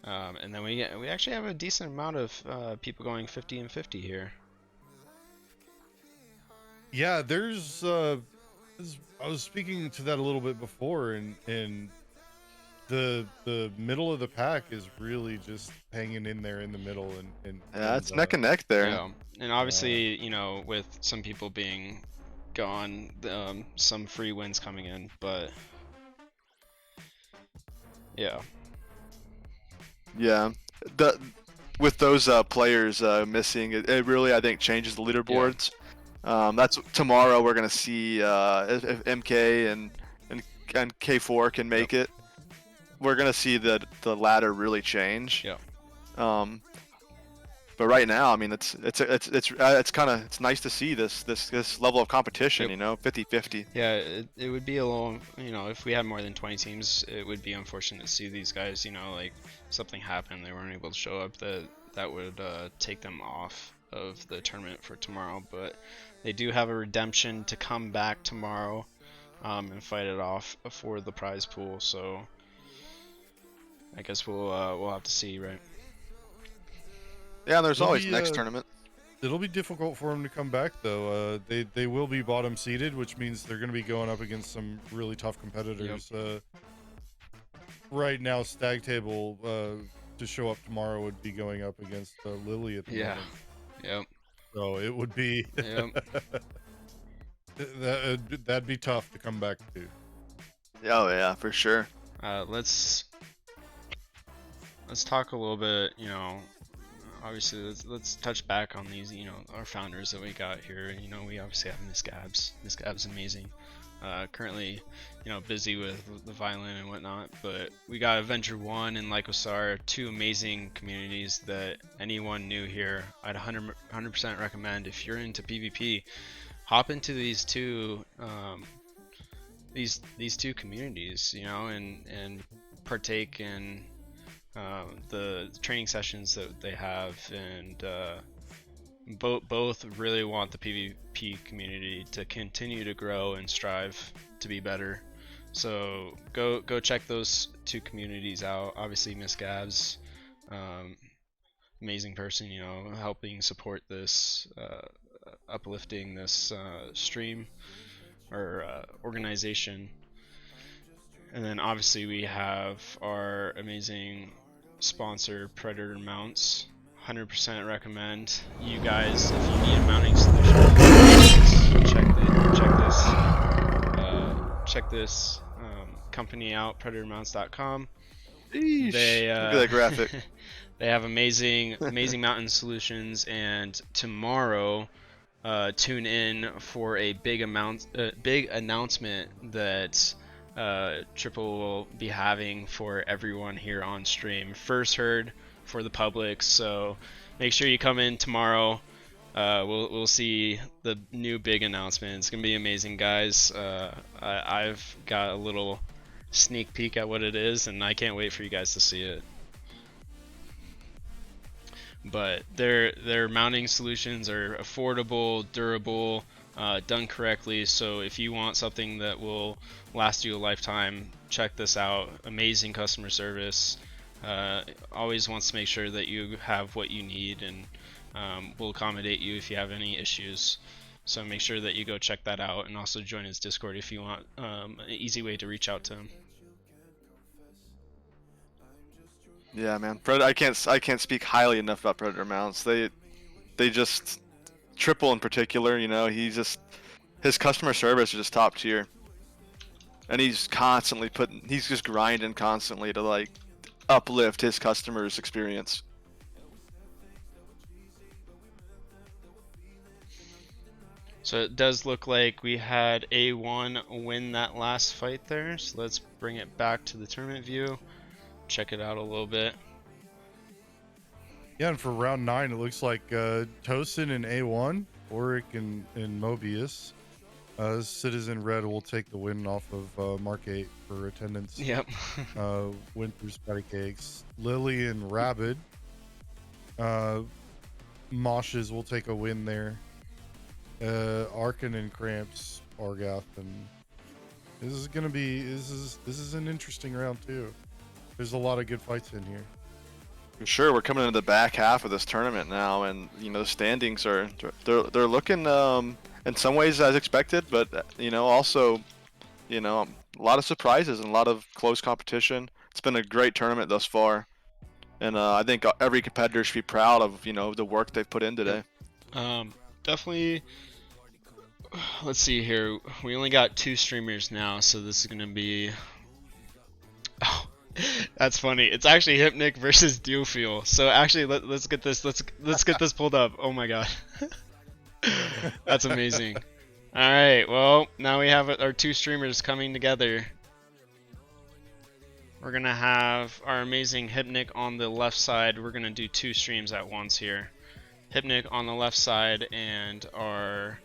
And then we actually have a decent amount of people going 50-50 here. Yeah, there's I was speaking to that a little bit before, and the middle of the pack is really just hanging in there in the middle, and yeah, it's neck and neck there. Yeah, and obviously, you know, with some people being gone, some free wins coming in, but yeah. Yeah, with those players missing, it really, I think, changes the leaderboards. That's tomorrow. We're gonna see if MK and K4 can make it. We're gonna see the ladder really change. Yeah. But right now, I mean, it's nice to see this level of competition. Yep. You know, 50-50. Yeah, it would be a little, you know, if we had more than 20 teams, it would be unfortunate to see these guys, you know, like something happen, they weren't able to show up, that would take them off of the tournament for tomorrow. But they do have a redemption to come back tomorrow and fight it off for the prize pool. So I guess we'll have to see, right? Yeah, there's always next tournament. It'll be difficult for them to come back, though. They will be bottom seeded, which means they're going to be going up against some really tough competitors. Yep. Right now, Stag Table to show up tomorrow would be going up against Lily at the moment. Yep. So it would be. Yep. That'd be tough to come back to. Oh yeah, for sure. Let's talk a little bit, you know, obviously let's touch back on these, you know, our founders that we got here. You know, we obviously have Miss Gabs. Miss Gabs amazing. Currently, you know, busy with the violin and whatnot, but we got Avenger 1 and Lycosar, 2 amazing communities that anyone new here, I'd 100% recommend. If you're into PvP, hop into these two these two communities, you know, and partake in the training sessions that they have, and both really want the PvP community to continue to grow and strive to be better. So go check those two communities out. Obviously, Miss Gabs, amazing person, you know, helping support this, uplifting this stream or organization. And then obviously we have our amazing sponsor, Predator Mounts. 100% recommend you guys, if you need a mounting solution, check this company out, predatormounts.com. They Look at that graphic. they have amazing mountain solutions, and tomorrow tune in for a big announcement that Triple will be having for everyone here on stream. First heard for the public, so make sure you come in tomorrow. We'll see the new big announcement. It's gonna be amazing, guys. I've got a little sneak peek at what it is, and I can't wait for you guys to see it. But their mounting solutions are affordable, durable, done correctly. So if you want something that will last you a lifetime, check this out. Amazing customer service. Always wants to make sure that you have what you need, and will accommodate you if you have any issues. So make sure that you go check that out, and also join his Discord if you want an easy way to reach out to him. Yeah, man. I can't speak highly enough about Predator Mounts. They just Triple in particular, you know, his customer service is just top tier. And he's just grinding constantly to like uplift his customers' experience. So it does look like we had A1 win that last fight there. So let's bring it back to the tournament view. Check it out a little bit. Yeah, and for round 9, it looks like Tosin and A1, Auric and Mobius. Citizen Red will take the win off of Mark 8 for attendance. Yep. Winter's Patty Cakes. Lily and Rabid. Moshes will take a win there. Arkin and Cramps, Argath, and this is an interesting round too. There's a lot of good fights in here. For sure, we're coming into the back half of this tournament now, and you know the standings are they're looking in some ways as expected, but you know also a lot of surprises and a lot of close competition. It's been a great tournament thus far, and I think every competitor should be proud of the work they've put in today. Definitely. Let's see here. We only got 2 streamers now, so this is gonna be. Oh, that's funny. It's actually Hypnic versus Dualfuel. So actually, let's get this. Let's get this pulled up. Oh my god, that's amazing. All right, well now we have our 2 streamers coming together. We're gonna have our amazing Hypnic on the left side. We're gonna do 2 streams at once here. Hypnic on the left side and our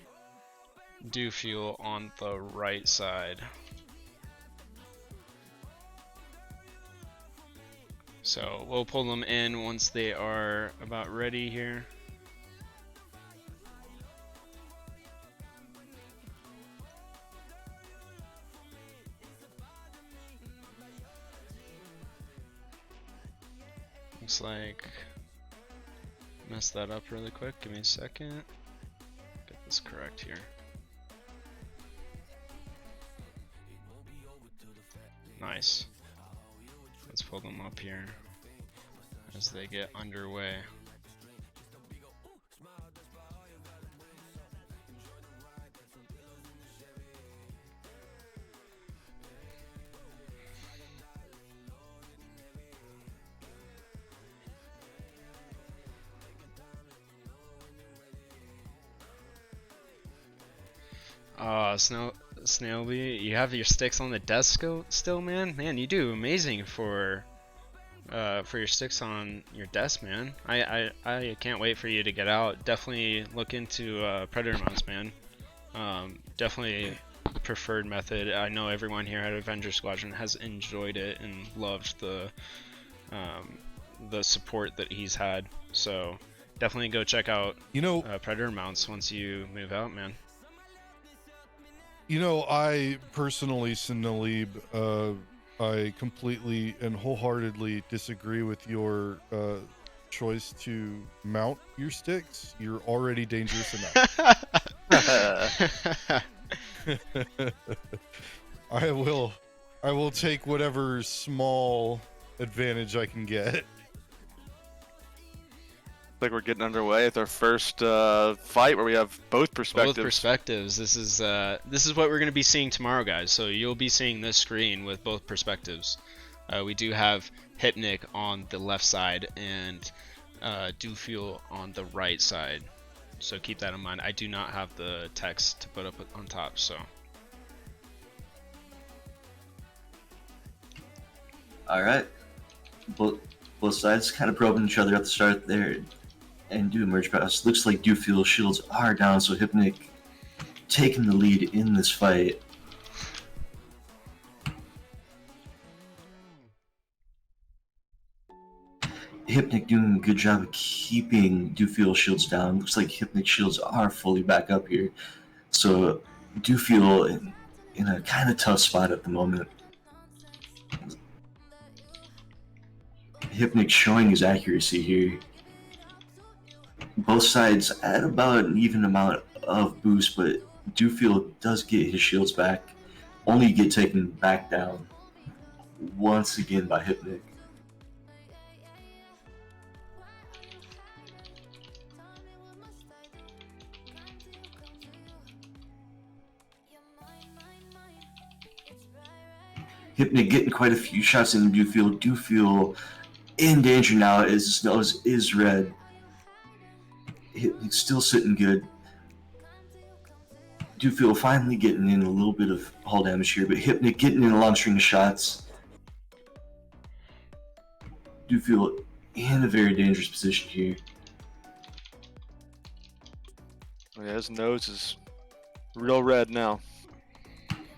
Dualfuel on the right side. So we'll pull them in once they are about ready here. Looks like messed that up really quick. Give me a second. Get this correct here. Nice. Let's pull them up here as they get underway. Snailby, you have your sticks on the desk still, man? Man, you do amazing for your sticks on your desk, man. I can't wait for you to get out. Definitely look into Predator Mounts, man. Definitely preferred method. I know everyone here at Avenger Squadron has enjoyed it and loved the support that he's had. So definitely go check out Predator Mounts once you move out, man. You know, I personally, Sinalib, I completely and wholeheartedly disagree with your choice to mount your sticks. You're already dangerous enough. I will take whatever small advantage I can get. Like we're getting underway with our first fight where we have both perspectives. Both perspectives. This is what we're going to be seeing tomorrow, guys. So you'll be seeing this screen with both perspectives. We do have Hypnic on the left side and Dufuel on the right side. So keep that in mind. I do not have the text to put up on top, so. All right. Both sides kind of probing each other at the start there and do emerge past. Looks like Dufuel shields are down, so Hypnic taking the lead in this fight. Hypnic doing a good job of keeping Dufuel shields down. Looks like Hypnic shields are fully back up here. So Dufuel in a kind of tough spot at the moment. Hypnic showing his accuracy here. Both sides at about an even amount of boost, but Dufuel does get his shields back, only get taken back down once again by Hypnic. Hypnic getting quite a few shots in Dufuel. Dufuel in danger now as his nose is red. Hypnic still sitting good. Dufuel finally getting in a little bit of hull damage here, but Hypnic getting in a long string of shots. Dufuel in a very dangerous position here. Yeah, his nose is real red now.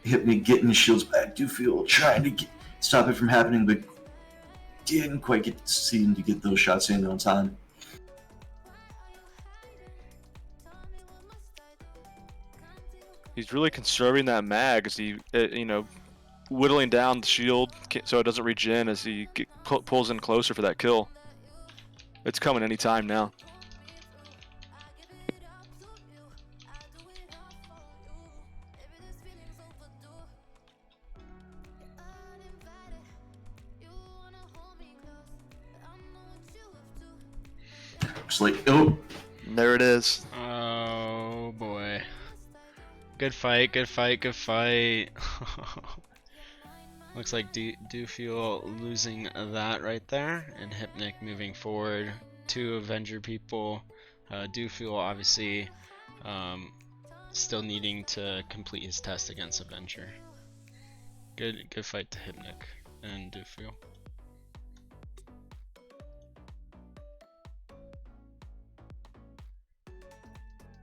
Hypnic getting his shields back. Dufuel trying to stop it from happening, but didn't quite get to see him to get those shots in on time. He's really conserving that mag as he, whittling down the shield so it doesn't regen as he pulls in closer for that kill. It's coming anytime now. Just like, oh. And there it is. Oh boy. Good fight, good fight, good fight. Looks like Dufuel losing that right there, and Hypnic moving forward. Two Avenger people. Dufuel obviously still needing to complete his test against Avenger. Good fight to Hypnic and Dufuel.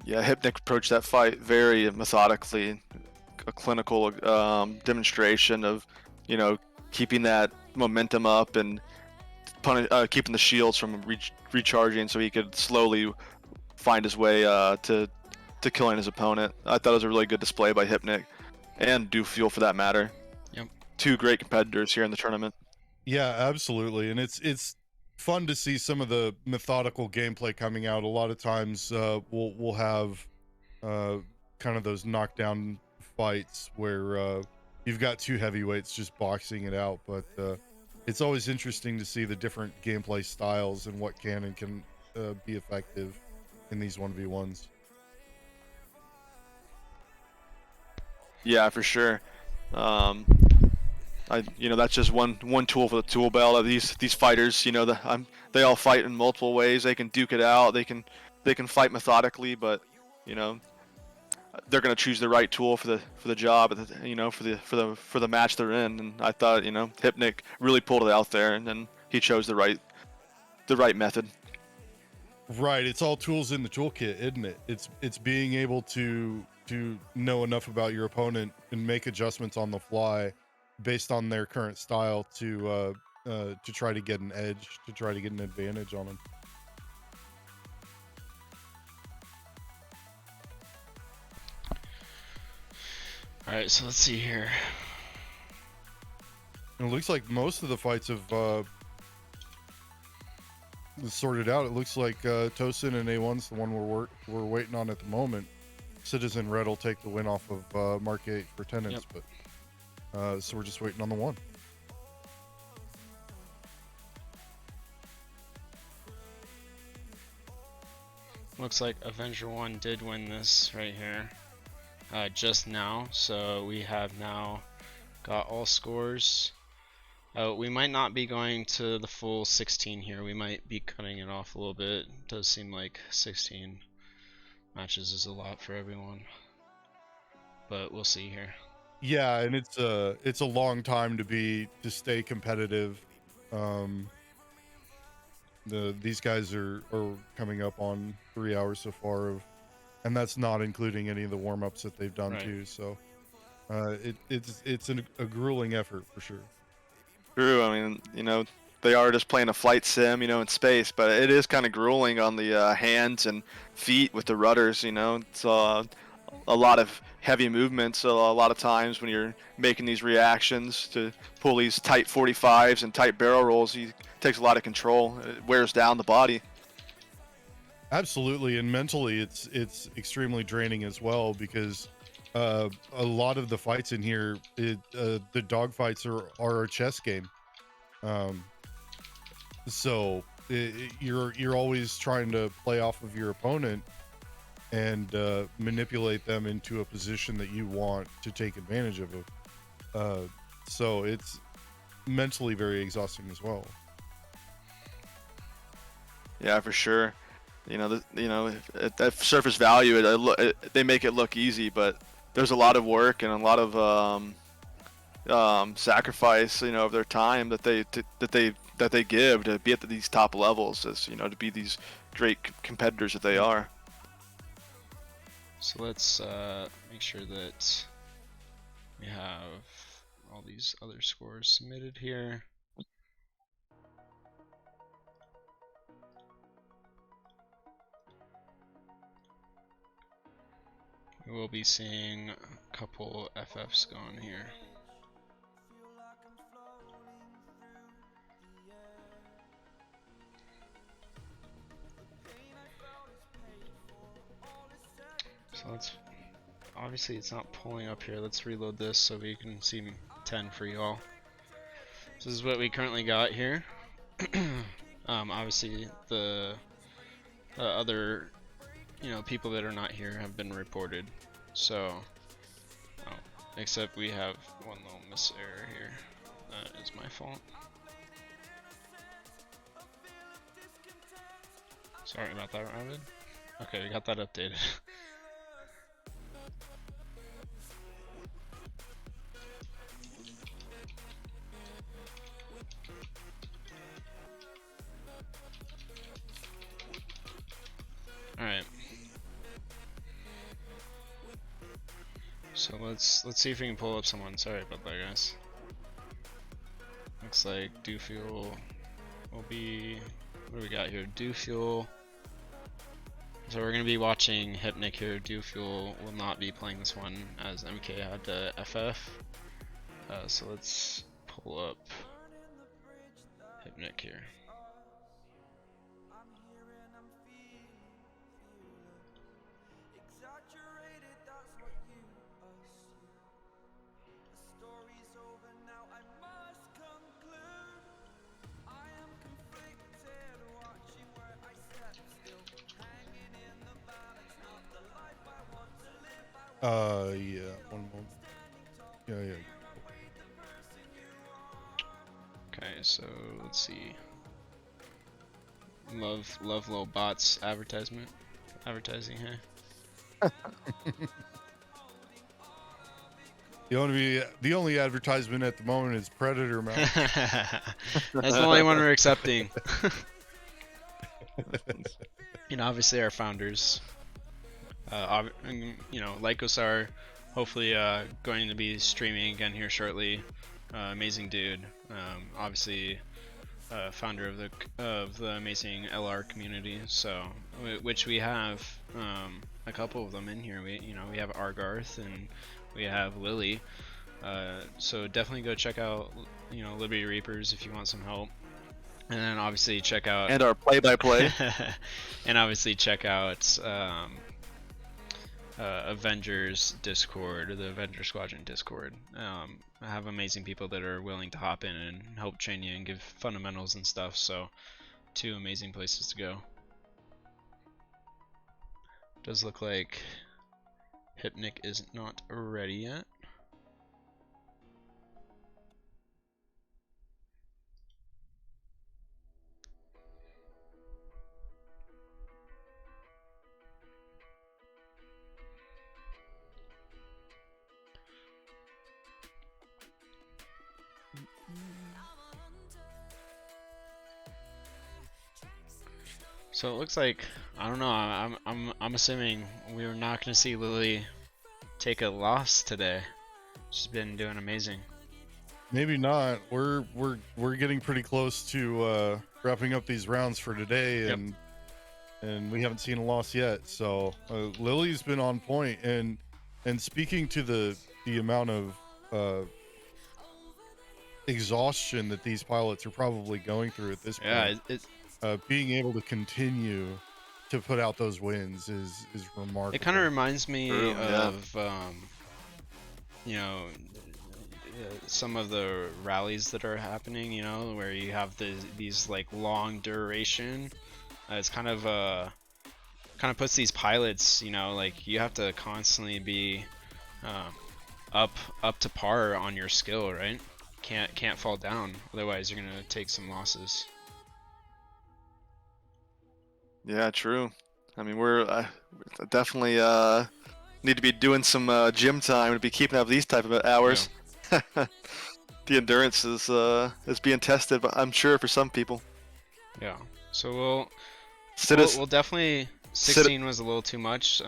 Yeah, Hypnic approached that fight very methodically. A clinical demonstration of, keeping that momentum up and keeping the shields from recharging so he could slowly find his way to killing his opponent. I thought it was a really good display by Hypnic and Dufuel for that matter. Yep. Two great competitors here in the tournament. Yeah, absolutely. And it's fun to see some of the methodical gameplay coming out. A lot of times we'll have kind of those knockdown fights where you've got two heavyweights just boxing it out, but it's always interesting to see the different gameplay styles and what can and can be effective in these 1v1s. Yeah, for sure. That's just one tool for the tool belt of these fighters. They all fight in multiple ways. They can duke it out. They can fight methodically, but they're going to choose the right tool for the job, for the match they're in. And I thought, Hypnic really pulled it out there, and then he chose the right method. Right, it's all tools in the toolkit, isn't it? It's being able to know enough about your opponent and make adjustments on the fly based on their current style to try to get an edge, to try to get an advantage on them. Alright, so let's see here. And it looks like most of the fights have sorted out. It looks like Tosin and A1's the one we're waiting on at the moment. Citizen Red will take the win off of Mark 8 for Tenants, but so we're just waiting on the one. Looks like Avenger 1 did win this right here just now, so we have now got all scores. We might not be going to the full 16 here. We might be cutting it off a little bit. It does seem like 16 matches is a lot for everyone, but we'll see here. Yeah, and it's a long time to stay competitive. These guys are coming up on 3 hours so far and that's not including any of the warm-ups that they've done too. So it's a grueling effort for sure. True. I mean, you know, they are just playing a flight sim, you know, in space, but it is kind of grueling on the hands and feet with the rudders. You know, it's a lot of heavy movements. So a lot of times when you're making these reactions to pull these tight 45s and tight barrel rolls, it takes a lot of control. It wears down the body. Absolutely, and mentally it's extremely draining as well, because a lot of the fights in here, the dog fights are a chess game. So you're always trying to play off of your opponent and manipulate them into a position that you want to take advantage of. So it's mentally very exhausting as well. Yeah, for sure. You know, at surface value, they make it look easy, but there's a lot of work and a lot of sacrifice, you know, of their time that they give to be at these top levels, as you know, to be these great competitors that they are. So let's make sure that we have all these other scores submitted here. We will be seeing a couple FFs going here. So let's, obviously it's not pulling up here. Let's reload this so we can see 10 for y'all. This is what we currently got here. Obviously the other, you know, people that are not here have been reported. So, except we have one little miss error here. That is my fault. Sorry about that, Ravid. Okay, we got that updated. Alright. So let's see if we can pull up someone. Sorry about that, guys. Looks like Dewfuel will be, what do we got here? Dewfuel. So we're gonna be watching Hypnic here. Dewfuel will not be playing this one as MK had to FF. So let's pull up Hypnic here. Yeah, one moment. Yeah. Okay, so let's see. Love little bots advertising, hey. The only advertisement at the moment is Predator Mount. That's the only one we're accepting. You know, obviously our founders. You know, Lycos are hopefully going to be streaming again here shortly. Amazing dude. Obviously founder of the amazing LR community. So, which we have a couple of them in here. We have Argarth and we have Lily. So definitely go check out Liberty Reapers if you want some help. And then obviously check out And our play-by-play. and obviously check out Avengers Discord, or the Avenger Squadron Discord. I have amazing people that are willing to hop in and help train you and give fundamentals and stuff. So, 2 amazing places to go. Does look like Hypnic is not ready yet. So it looks like, I don't know, I'm assuming we're not going to see Lily take a loss today. She's been doing amazing. Maybe not. We're getting pretty close to wrapping up these rounds for today, Yep. and we haven't seen a loss yet. So Lily's been on point, and speaking to the amount of exhaustion that these pilots are probably going through at this point. Yeah, being able to continue to put out those wins is remarkable. it kind of reminds me True, yeah. of some of the rallies that are happening, where you have these like long duration. It's kind of puts these pilots, like you have to constantly be up to par on your skill, right? Can't fall down, otherwise you're gonna take some losses. Yeah, true. I mean, we're definitely need to be doing some gym time to be keeping up these type of hours. The endurance is being tested, but I'm sure for some people. Yeah. So Sidis- we'll definitely 16 was a little too much,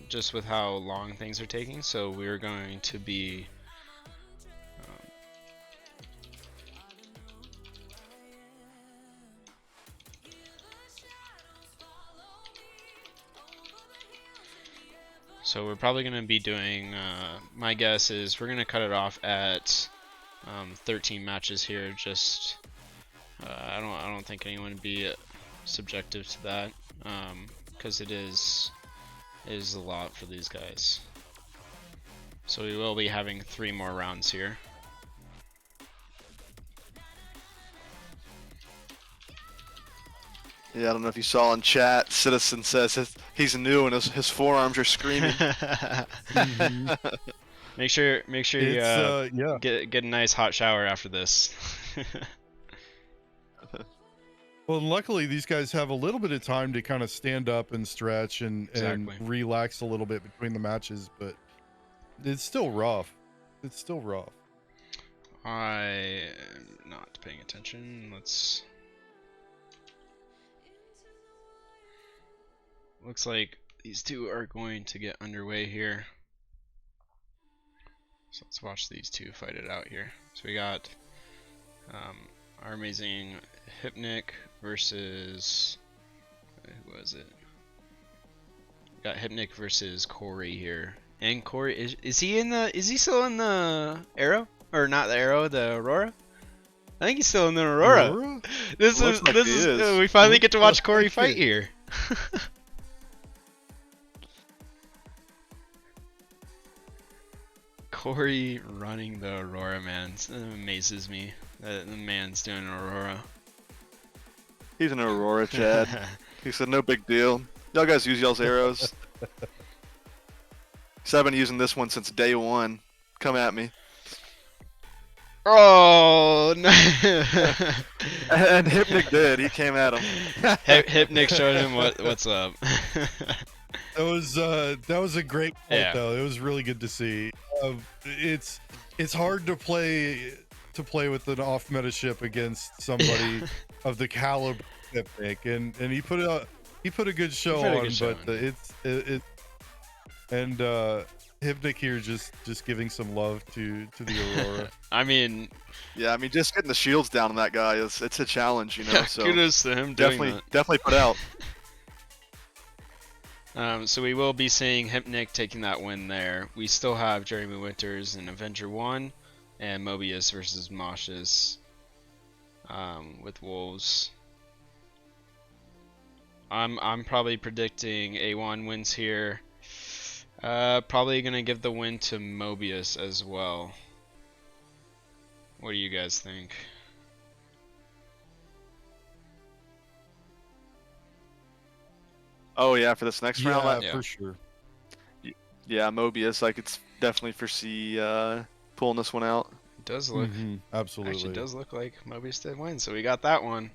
just with how long things are taking. So we're going to be. So we're probably going to be doing, my guess is we're going to cut it off at 13 matches here. Just, I don't think anyone would be subjective to that, because it is a lot for these guys. So we will be having 3 more rounds here. Yeah, I don't know if you saw in chat, Citizen says he's new and his forearms are screaming. Make sure you get a nice hot shower after this. Well, luckily these guys have a little bit of time to kind of stand up and stretch and relax a little bit between the matches, but it's still rough. It's still rough. I am not paying attention. Looks like these 2 are going to get underway here. So let's watch these 2 fight it out here. So we got our amazing Hypnic versus, who was it? We got Hypnic versus Corey here. And Corey, is he still in the Arrow? Or not the Arrow, the Aurora? I think he's still in the Aurora. This is we finally get to watch Corey fight here. Corey running the Aurora, man, it amazes me that the man's doing an Aurora. He's an Aurora, Chad. He said no big deal. Y'all guys use y'all's arrows. So I've been using this one since day 1. Come at me. Oh no! And Hypnic did. He came at him. Hypnic showed him what's up. That was a great fight, though. It was really good to see. It's hard to play with an off meta ship against somebody of the caliber of Hypnic, and he put a good show on. Hypnic here just giving some love to the Aurora. I mean, Yeah, I mean, just getting the shields down on that guy it's a challenge, you know. yeah, So kudos to him doing that. definitely put out. So we will be seeing Hypnic taking that win there. We still have Jeremy Winters in Avenger 1 and Mobius versus Moshes with Wolves. I'm probably predicting A1 wins here. Probably gonna give the win to Mobius as well. What do you guys think? Oh yeah, for this next round. Yeah. For sure. Yeah, Mobius, I could definitely foresee pulling this one out. It does look absolutely. Actually, it does look like Mobius did win, so we got that one.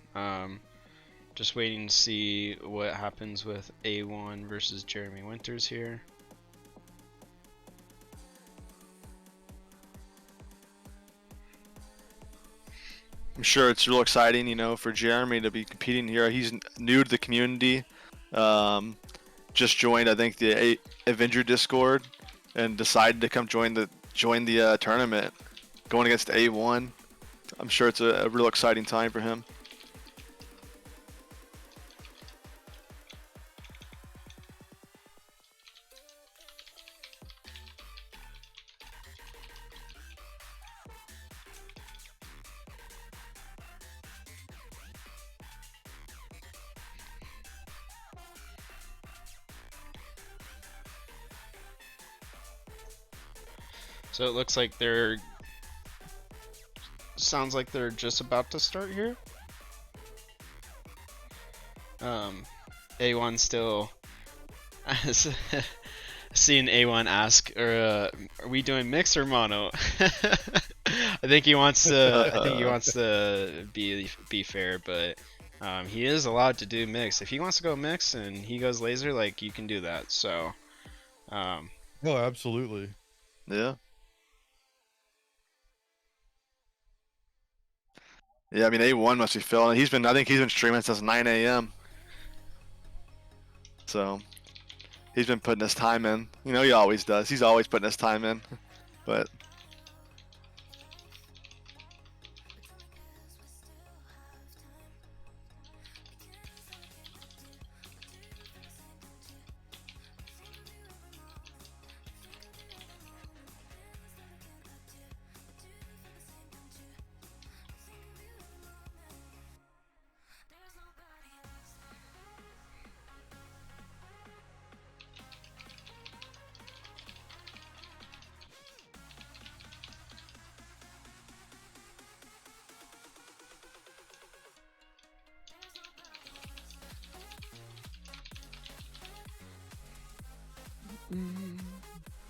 Just waiting to see what happens with A1 versus Jeremy Winters here. I'm sure it's real exciting, you know, for Jeremy to be competing here. He's new to the community. Just joined, I think, the Avenger Discord, and decided to come join the tournament, going against A1. I'm sure it's a real exciting time for him. So it looks like sounds like they're just about to start here. A1 still seeing A1 ask, are we doing mix or mono? I think he wants to be fair, but he is allowed to do mix. If he wants to go mix and he goes laser, like, you can do that. So oh, absolutely. Yeah. Yeah, I mean, A1 must be feeling it. I think he's been streaming since 9 a.m. So he's been putting his time in. You know, he always does. He's always putting his time in. But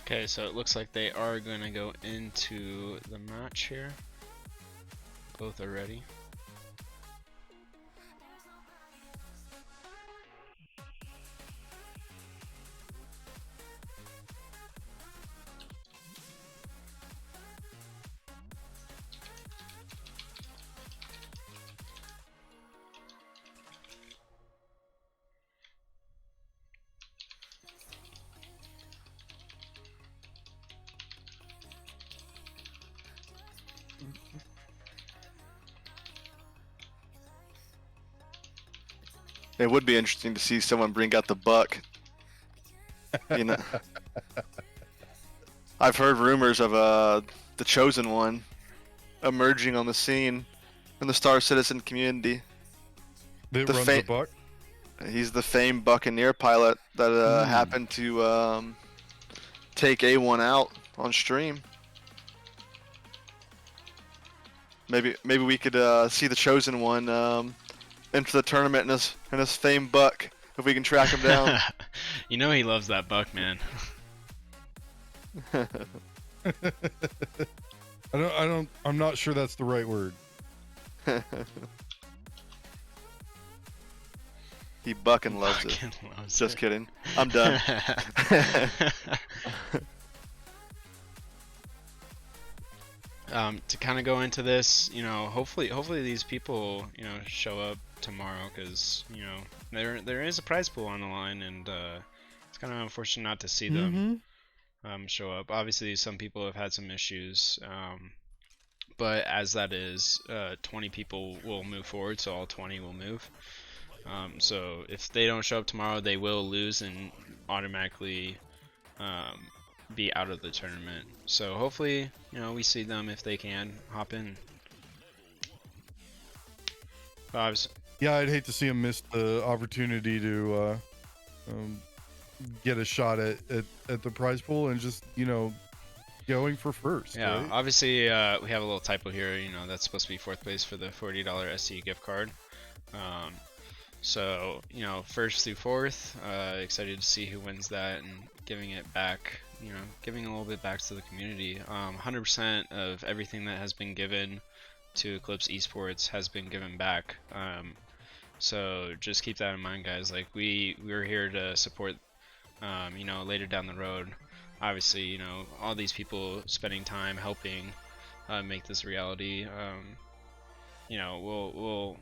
okay, so it looks like they are going to go into the match here. Both are ready. it would be interesting to see someone bring out the buck. You know, I've heard rumors of the Chosen One emerging on the scene in the Star Citizen community. That runs the buck. He's the famed Buccaneer pilot that happened to take A1 out on stream. Maybe we could see the Chosen One enter the tournament in his famed buck, if we can track him down. You know he loves that buck, man. I'm not sure that's the right word. He bucking loves it. Just kidding. I'm done. To kind of go into this, you know, hopefully these people, you know, show up tomorrow, because, you know, there is a prize pool on the line, and it's kind of unfortunate not to see them. show up. Obviously, some people have had some issues, but as that is, 20 people will move forward, so all 20 will move. So if they don't show up tomorrow, they will lose and automatically be out of the tournament. So hopefully, you know, we see them if they can hop in. Yeah, I'd hate to see them miss the opportunity to get a shot at the prize pool and just, you know, going for first. Yeah, right? obviously we have a little typo here. You know, that's supposed to be 4th place for the $40 SC gift card. So, you know, 1st through 4th, excited to see who wins that and giving it back, you know, giving a little bit back to the community. 100% of everything that has been given to Eclipse Esports has been given back. So just keep that in mind, guys. Like, we're here to support, you know, later down the road. Obviously, you know, all these people spending time helping make this a reality. You know,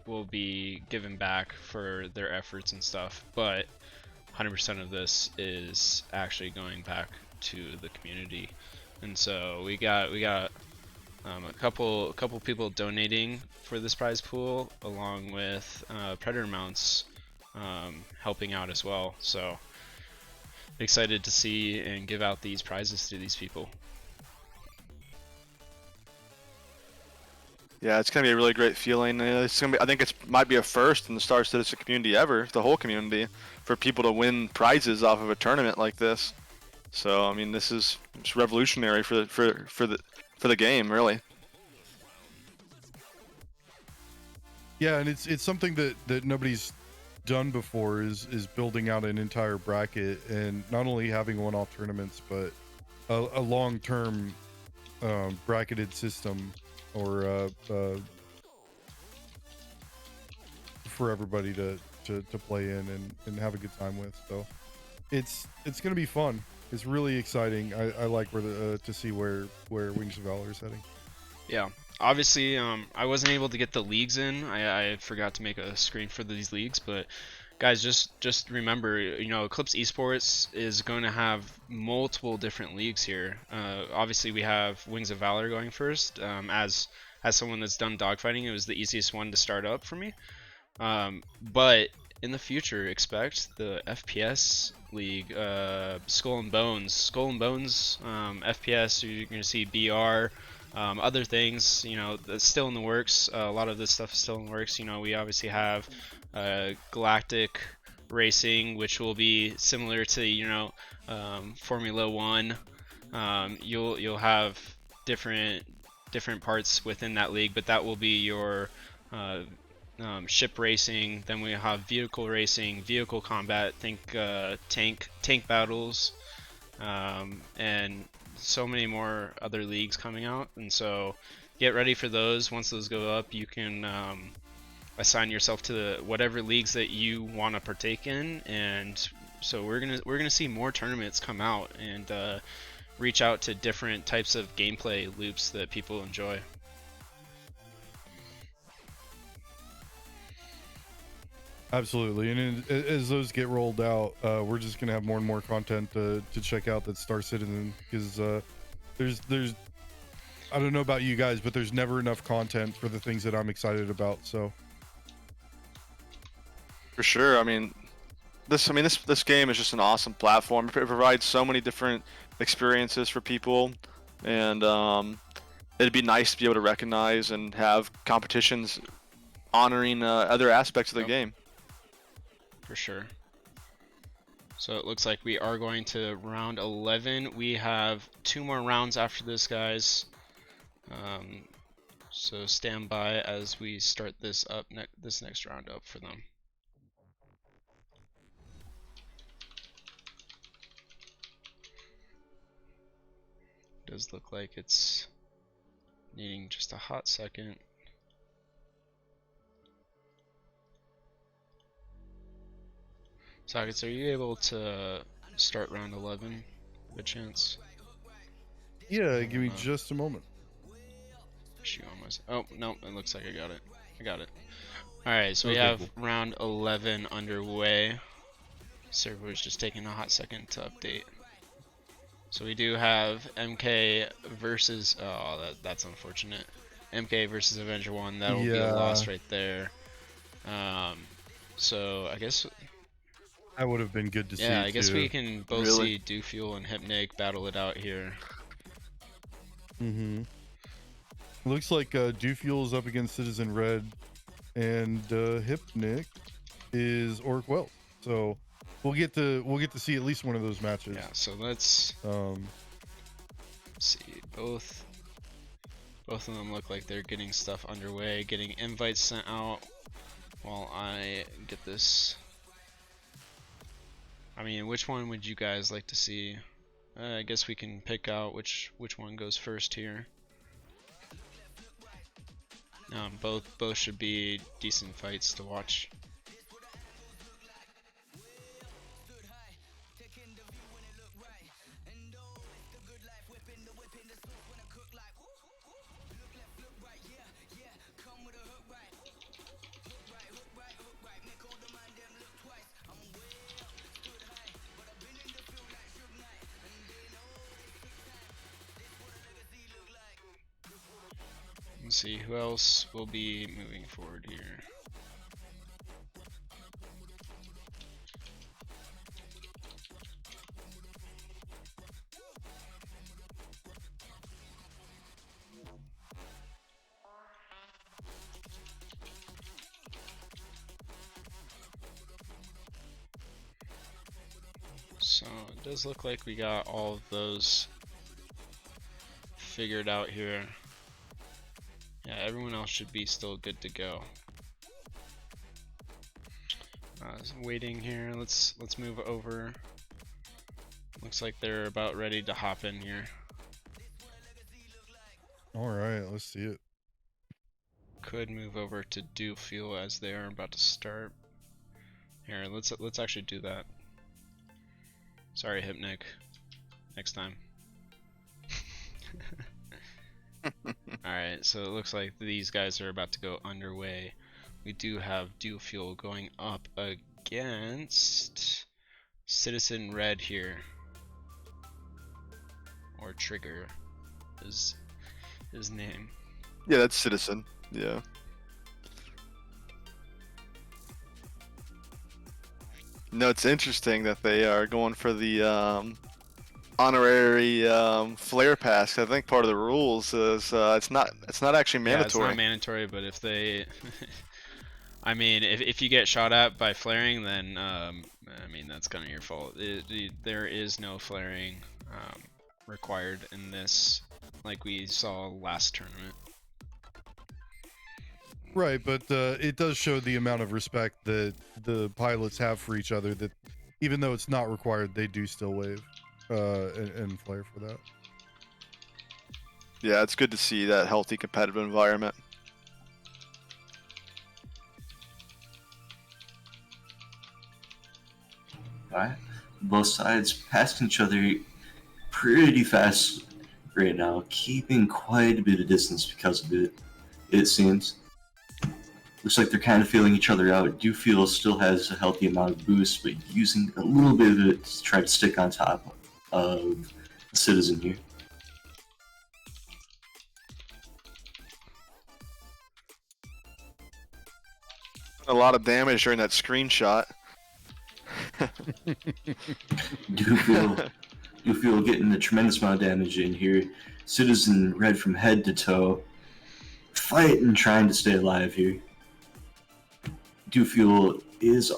will be given back for their efforts and stuff, but 100% of this is actually going back to the community. And so we got a couple people donating for this prize pool, along with predator mounts helping out as well. So excited to see and give out these prizes to these people. Yeah, it's gonna be a really great feeling. It's gonna be, I think might be a first in the Star Citizen community ever, the whole community, for people to win prizes off of a tournament like this. So I mean, this is it's revolutionary for the game, really. Yeah, and it's something that nobody's done before is building out an entire bracket and not only having one-off tournaments, but a long-term bracketed system, or for everybody to play in and have a good time with. So it's gonna be fun. It's really exciting. I like where to see where Wings of Valor is heading. Yeah, obviously I wasn't able to get the leagues in. I forgot to make a screen for these leagues, but guys, just remember, you know, Eclipse Esports is going to have multiple different leagues here. Obviously we have Wings of Valor going first. As someone that's done dogfighting, it was the easiest one to start up for me. But in the future, expect the FPS league, Skull and Bones FPS. You're going to see BR, other things, you know, that's still in the works. A lot of this stuff is still in the works. You know, we obviously have Galactic racing, which will be similar to, you know, Formula 1. You'll have different parts within that league, but that will be your ship racing. Then we have vehicle racing, vehicle combat, think tank battles, and so many more other leagues coming out. And so get ready for those. Once those go up, you can assign yourself to whatever leagues that you want to partake in. And so we're gonna see more tournaments come out and reach out to different types of gameplay loops that people enjoy. Absolutely, and as those get rolled out, we're just gonna have more and more content to check out that's Star Citizen, because there's I don't know about you guys, but there's never enough content for the things that I'm excited about. So For sure. I mean, this game is just an awesome platform. It provides so many different experiences for people, and it'd be nice to be able to recognize and have competitions honoring other aspects of the game. For sure. So it looks like we are going to round 11. We have 2 more rounds after this, guys. So stand by as we start this up this next round up for them. Does look like it's needing just a hot second. Sockets, are you able to start round 11 by chance? yeah, give me just a moment. Shoot, almost. Oh no, it looks like I got it. All right, so we Okay, have cool. round 11 underway. Server's just taking a hot second to update. So we do have MK versus. Oh, that's unfortunate. MK versus Avenger 1. That will be a loss Yeah. right there. So I guess. That would have been good to see Yeah, I guess we too. can both Really? see Dewfuel and Hypnic battle it out here. Mm-hmm. Looks like Dewfuel is up against Citizen Red, and Hypnic is Orc Welt. So we'll get to see at least one of those matches. Yeah. So let's see. Both of them look like they're getting stuff underway, getting invites sent out. While I get this. I mean, which one would you guys like to see? I guess we can pick out which one goes first here. Both should be decent fights to watch. Let's see who else will be moving forward here. So it does look like we got all of those figured out here. Yeah, everyone else should be still good to go. Waiting here. Let's move over. Looks like they're about ready to hop in here. All right, let's see it. Could move over to Dewfuel as they are about to start. Here, let's actually do that. Sorry, Hypnic. Next time. Alright, so it looks like these guys are about to go underway. We do have Dewfuel going up against Citizen Red here. Or Trigger is his name. Yeah, that's Citizen. Yeah. No, it's interesting that they are going for the honorary flare pass. I think part of the rules is it's not actually mandatory. Yeah, it's not mandatory, but if they, I mean, if you get shot at by flaring, then I mean that's kind of your fault. There is no flaring required in this, like we saw last tournament. Right, but it does show the amount of respect that the pilots have for each other, that even though it's not required, they do still wave and flare for that. Yeah, it's good to see that healthy competitive environment. Alright. Both sides passing each other pretty fast right now, keeping quite a bit of distance because of it, it seems. Looks like they're kind of feeling each other out. Dewfuel still has a healthy amount of boost, but using a little bit of it to try to stick on top of the Citizen here. A lot of damage during that screenshot. Dewfuel getting a tremendous amount of damage in here. Citizen Red from head to toe, fighting, trying to stay alive here. Dewfuel is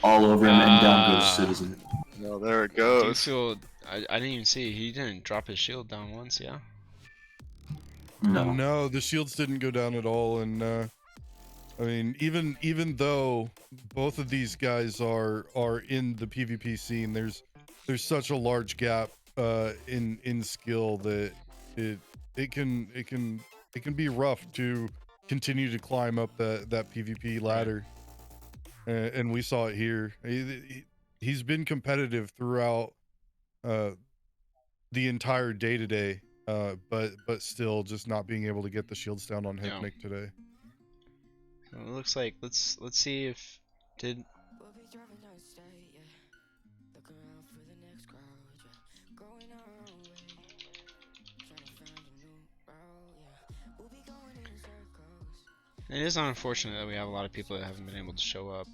all over him, and down goes Citizen. No, there it goes. Dewfuel, I didn't even see. He didn't drop his shield down once, yeah? No, the shields didn't go down at all, and I mean, even though both of these guys are in the PvP scene, there's such a large gap in skill that it can be rough to continue to climb up that PvP ladder. And we saw it here. He's been competitive throughout the entire day today, but still just not being able to get the shields down on Hypnic today. So it looks like let's see if did. It is unfortunate that we have a lot of people that haven't been able to show up.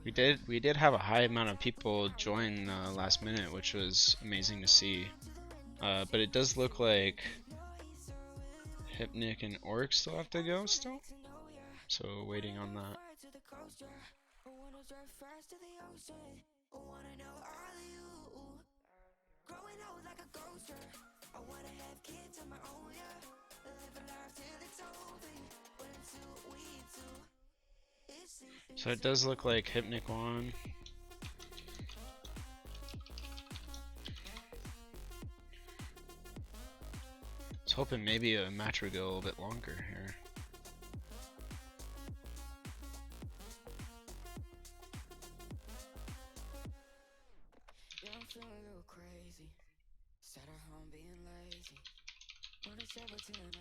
We did have a high amount of people join last minute, which was amazing to see. But it does look like Hypnic and Orc still have to go still. So waiting on that. So it does look like Hypnic won. I was hoping maybe a match would go a little bit longer here.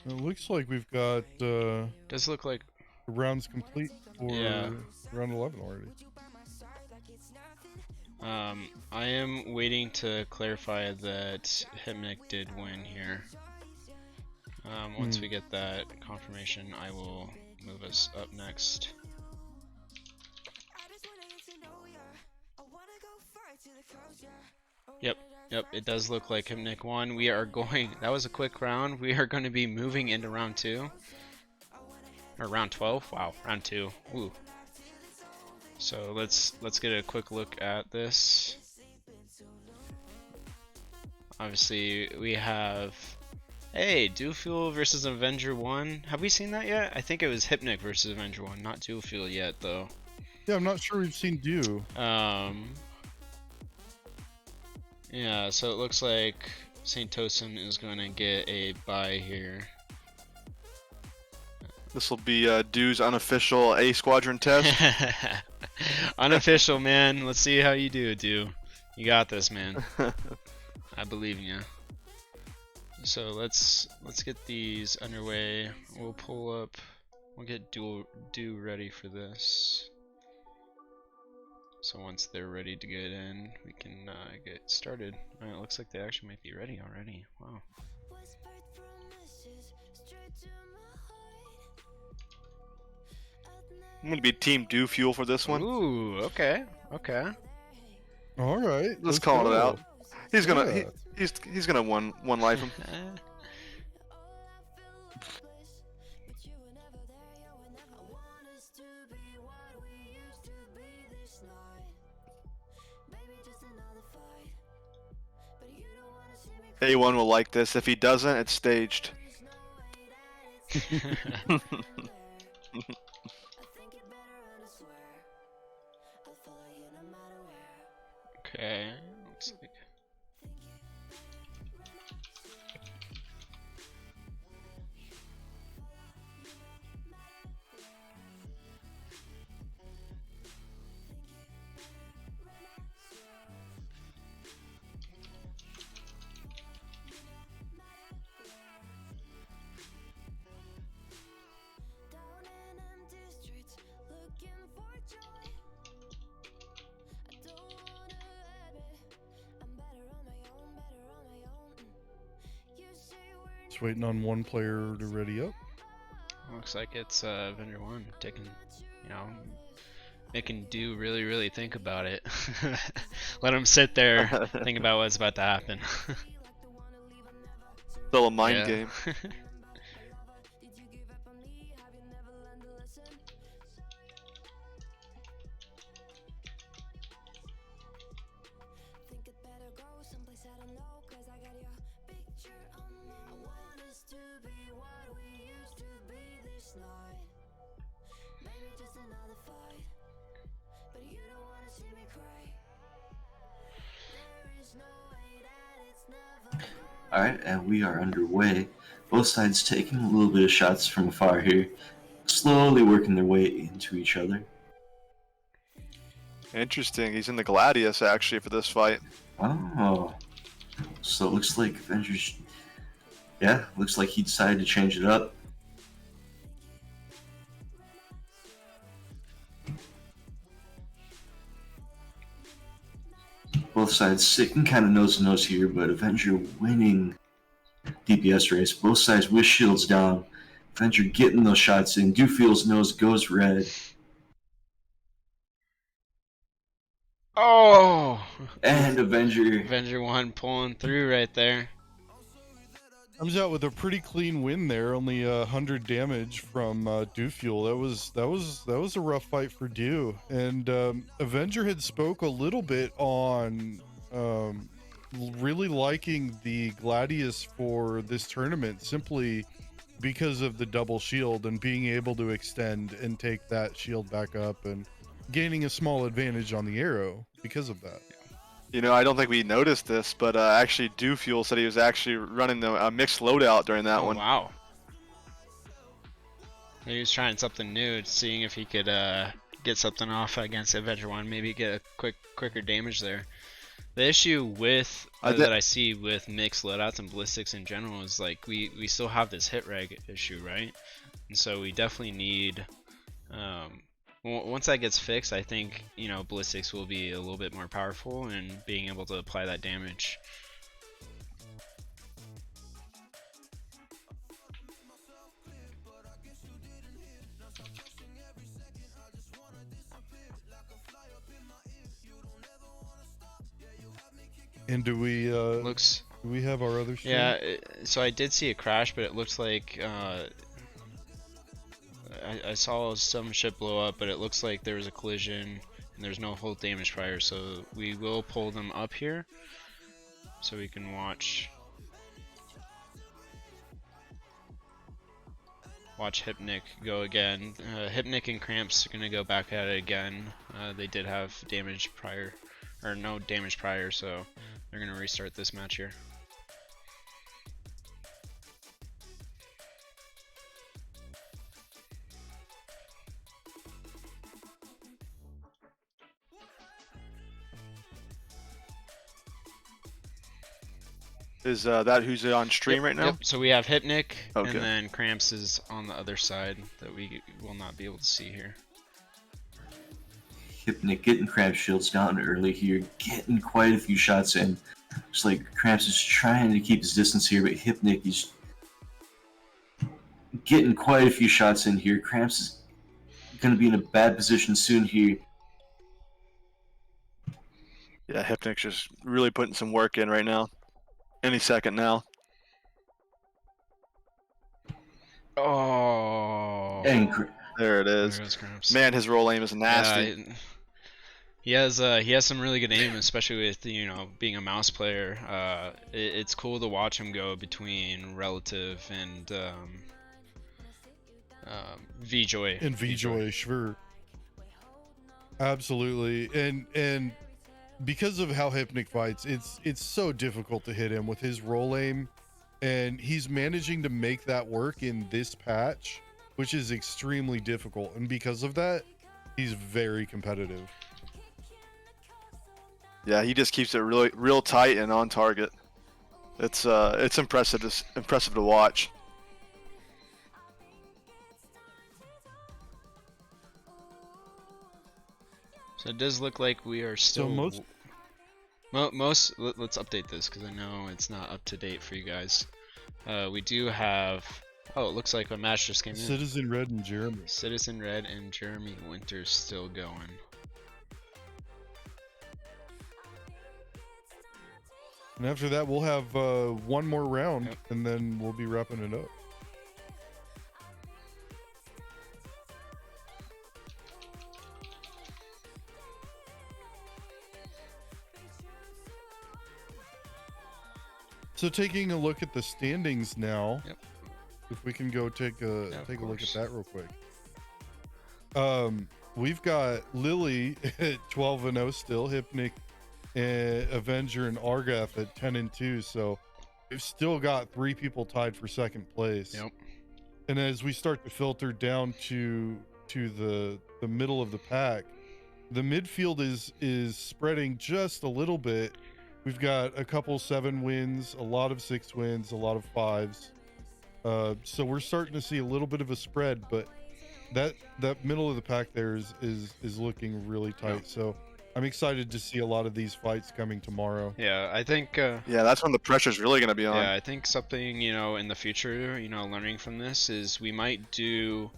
It looks like we've got Does look like rounds complete for Yeah. round 11 already. I am waiting to clarify that Hypnic did win here. Once we get that confirmation, I will move us up next. Yep, it does look like Hypnic won. We are going, that was a quick round. We are going to be moving into round 2. Or round 12? Wow, round 2. Ooh. So let's get a quick look at this. Obviously, we have, hey, Dual Fuel versus Avenger 1. Have we seen that yet? I think it was Hypnic versus Avenger 1, not Dual Fuel yet, though. Yeah, I'm not sure we've seen Dew. Yeah, so it looks like St. Tosin is going to get a bye here. This will be Dew's unofficial A Squadron test. Unofficial, man. Let's see how you do, Dew. You got this, man. I believe in you. So let's get these underway. We'll pull up. We'll get Dew ready for this. So once they're ready to get in, we can get started. It looks like they actually might be ready already. Wow. I'm gonna be Team Dew Fuel for this one. Ooh, okay, okay. All right, Let's call it out. He's gonna Yeah. he's gonna one life him. A1 will like this. If he doesn't, it's staged. Okay, looks like. Just waiting on one player to ready up. Looks like it's Vendor 1 taking, you know, making Dew really think about it. Let him sit there, think about what's about to happen. Still a mind Yeah. game. Alright, and we are underway. Both sides taking a little bit of shots from afar here, slowly working their way into each other. Interesting. He's in the Gladius actually for this fight. Oh, so it looks like Avengers. Yeah, looks like he decided to change it up. both sides sitting kind of nose to nose here, but Avenger winning DPS race. Both sides with shields down. Avenger getting those shots in. Dufield's nose goes red. Oh! And Avenger. Avenger 1 pulling through right there. Comes out with a pretty clean win there, only 100 damage from Dufuel. That was a rough fight for Dew. And Avenger had spoke a little bit on really liking the Gladius for this tournament, simply because of the double shield and being able to extend and take that shield back up and gaining a small advantage on the arrow because of that. You know, I don't think we noticed this, but actually Dufuel said he was actually running a mixed loadout during that one. Wow. He was trying something new, seeing if he could get something off against Avenger 1, maybe get a quicker damage there. The issue with that I see with mixed loadouts and ballistics in general is like we still have this hit reg issue, right? And so we definitely need once that gets fixed, I think, you know, ballistics will be a little bit more powerful and being able to apply that damage. And do we do we have our other stream? Yeah, so I did see a crash, but it looks like I saw some ship blow up, but it looks like there was a collision and there's no hull damage prior, so we will pull them up here so we can watch Hypnic go again. Hypnic and Cramps are gonna go back at it again. They did have damage prior, or no damage prior, so they're gonna restart this match here. Is that who's on stream right now? Yep. So we have Hypnic, Okay. and then Cramps is on the other side that we will not be able to see here. Hypnic getting Cramp shields down early here, getting quite a few shots in. It's like Cramps is trying to keep his distance here, but Hypnic is getting quite a few shots in here. Cramps is going to be in a bad position soon here. Yeah, Hypnic's just really putting some work in right now. Any second now. Oh. And there it is. There goes Cramps. Man, his roll aim is nasty. Yeah, he has some really good aim, especially with, you know, being a mouse player. It's cool to watch him go between Relative and VJoy. And VJoy, sure. Absolutely. And because of how Hypnic fights, it's so difficult to hit him with his roll aim, and he's managing to make that work in this patch, which is extremely difficult. And because of that, he's very competitive. Yeah, he just keeps it real tight and on target. It's impressive to watch. So it does look like we are still. So let's update this because I know it's not up to date for you guys. We do have. Oh, it looks like a match just came in. Citizen Red and Jeremy. Citizen Red and Jeremy Winter's still going. And after that, we'll have one more round, and then we'll be wrapping it up. So taking a look at the standings now, if we can go take a look at that real quick. We've got Lily at 12-0 still, Hypnic, Avenger, and Argath at 10-2. So we've still got 3 people tied for second place. Yep. And as we start to filter down to the middle of the pack, the midfield is spreading just a little bit. We've got a couple 7 wins, a lot of 6 wins, a lot of 5s. So we're starting to see a little bit of a spread, but that middle of the pack there is looking really tight. So I'm excited to see a lot of these fights coming tomorrow. Yeah, I think. Yeah, that's when the pressure's really going to be on. Yeah, I think something in the future, learning from this is we might do,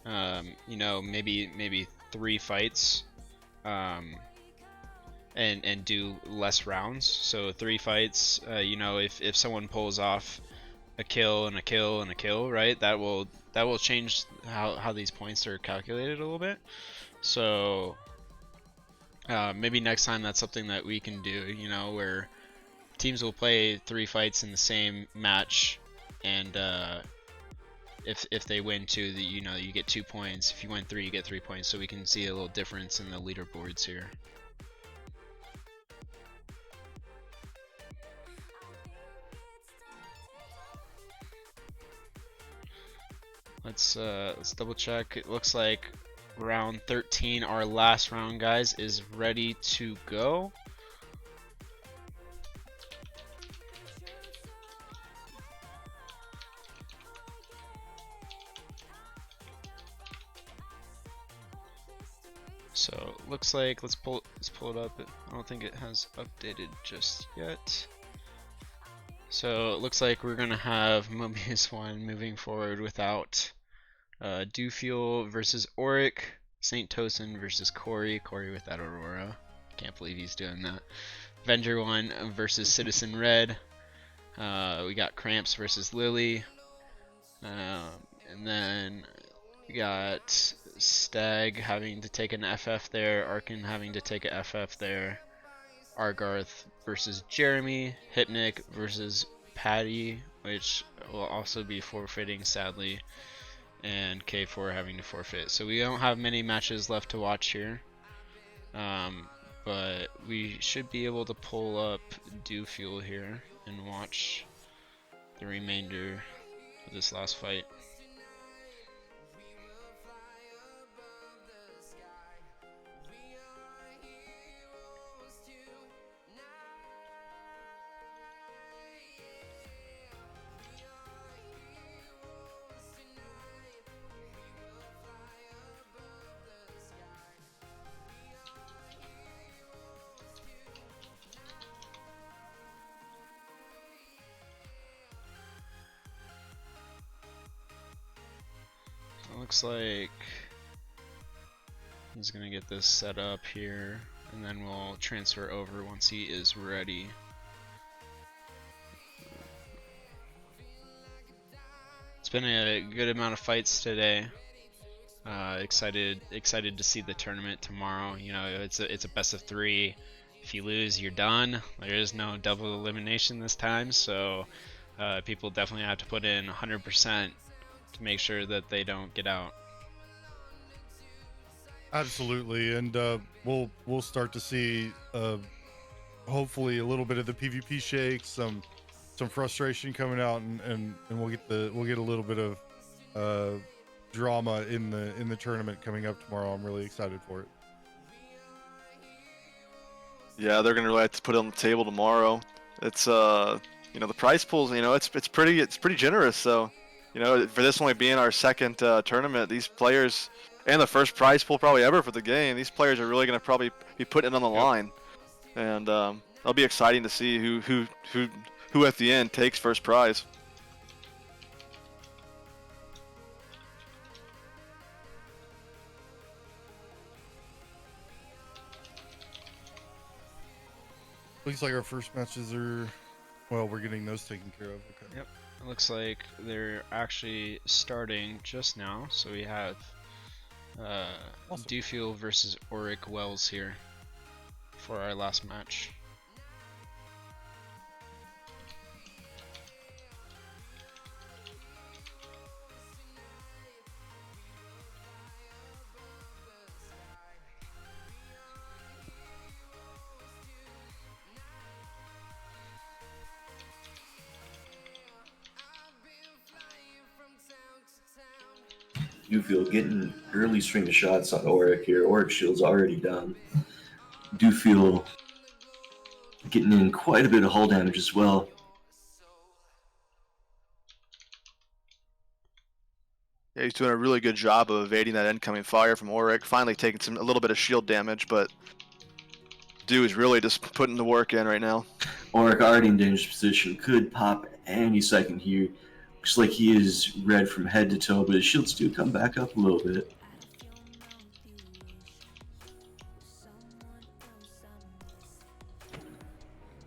maybe 3 fights, and do less rounds. So 3 fights, if someone pulls off a kill and a kill and a kill, right? That will change how these points are calculated a little bit. So maybe next time that's something that we can do, where teams will play 3 fights in the same match, and if they win 2, you get 2 points. If you win 3, you get 3 points. So we can see a little difference in the leaderboards here. Let's double check. It looks like round 13, our last round, guys, is ready to go. So looks like let's pull it up. I don't think it has updated just yet. So it looks like we're gonna have Mobius 1 moving forward without Dewfuel versus Auric, Saint Tosin versus Corey without Aurora. Can't believe he's doing that. Avenger 1 versus Citizen Red. We got Cramps versus Lily. And then we got Stag having to take an FF there, Arkin having to take a FF there, Argarth versus Jeremy, Hypnic versus Patty, which will also be forfeiting sadly, and K4 having to forfeit. So we don't have many matches left to watch here, but we should be able to pull up Dewfuel here and watch the remainder of this last fight. Looks like he's gonna get this set up here, and then we'll transfer over once he is ready. It's been a good amount of fights today. Excited to see the tournament tomorrow. It's a best of 3. If you lose, you're done. There is no double elimination this time, so people definitely have to put in 100% to make sure that they don't get out. Absolutely, and we'll start to see hopefully a little bit of the PvP shake, some frustration coming out, and we'll get a little bit of drama in the tournament coming up tomorrow. I'm really excited for it. Yeah, they're gonna really have to put it on the table tomorrow. It's the prize pools, it's pretty generous. So, for this only being our second tournament, these players, and the first prize pool probably ever for the game, these players are really gonna probably be putting it on the line, and it'll be exciting to see who at the end takes first prize. Looks like our first matches are, well, we're getting those taken care of. Okay. Yep. It looks like they're actually starting just now. So we have Awesome. Dewfuel versus Auric Wells here for our last match. Dewfield getting early string of shots on Auric here. Auric shield's already done. Dewfield getting in quite a bit of hull damage as well. Yeah, he's doing a really good job of evading that incoming fire from Auric. Finally taking a little bit of shield damage, but Do is really just putting the work in right now. Auric already in dangerous position. Could pop any second here. Looks like he is red from head to toe, but his shields do come back up a little bit.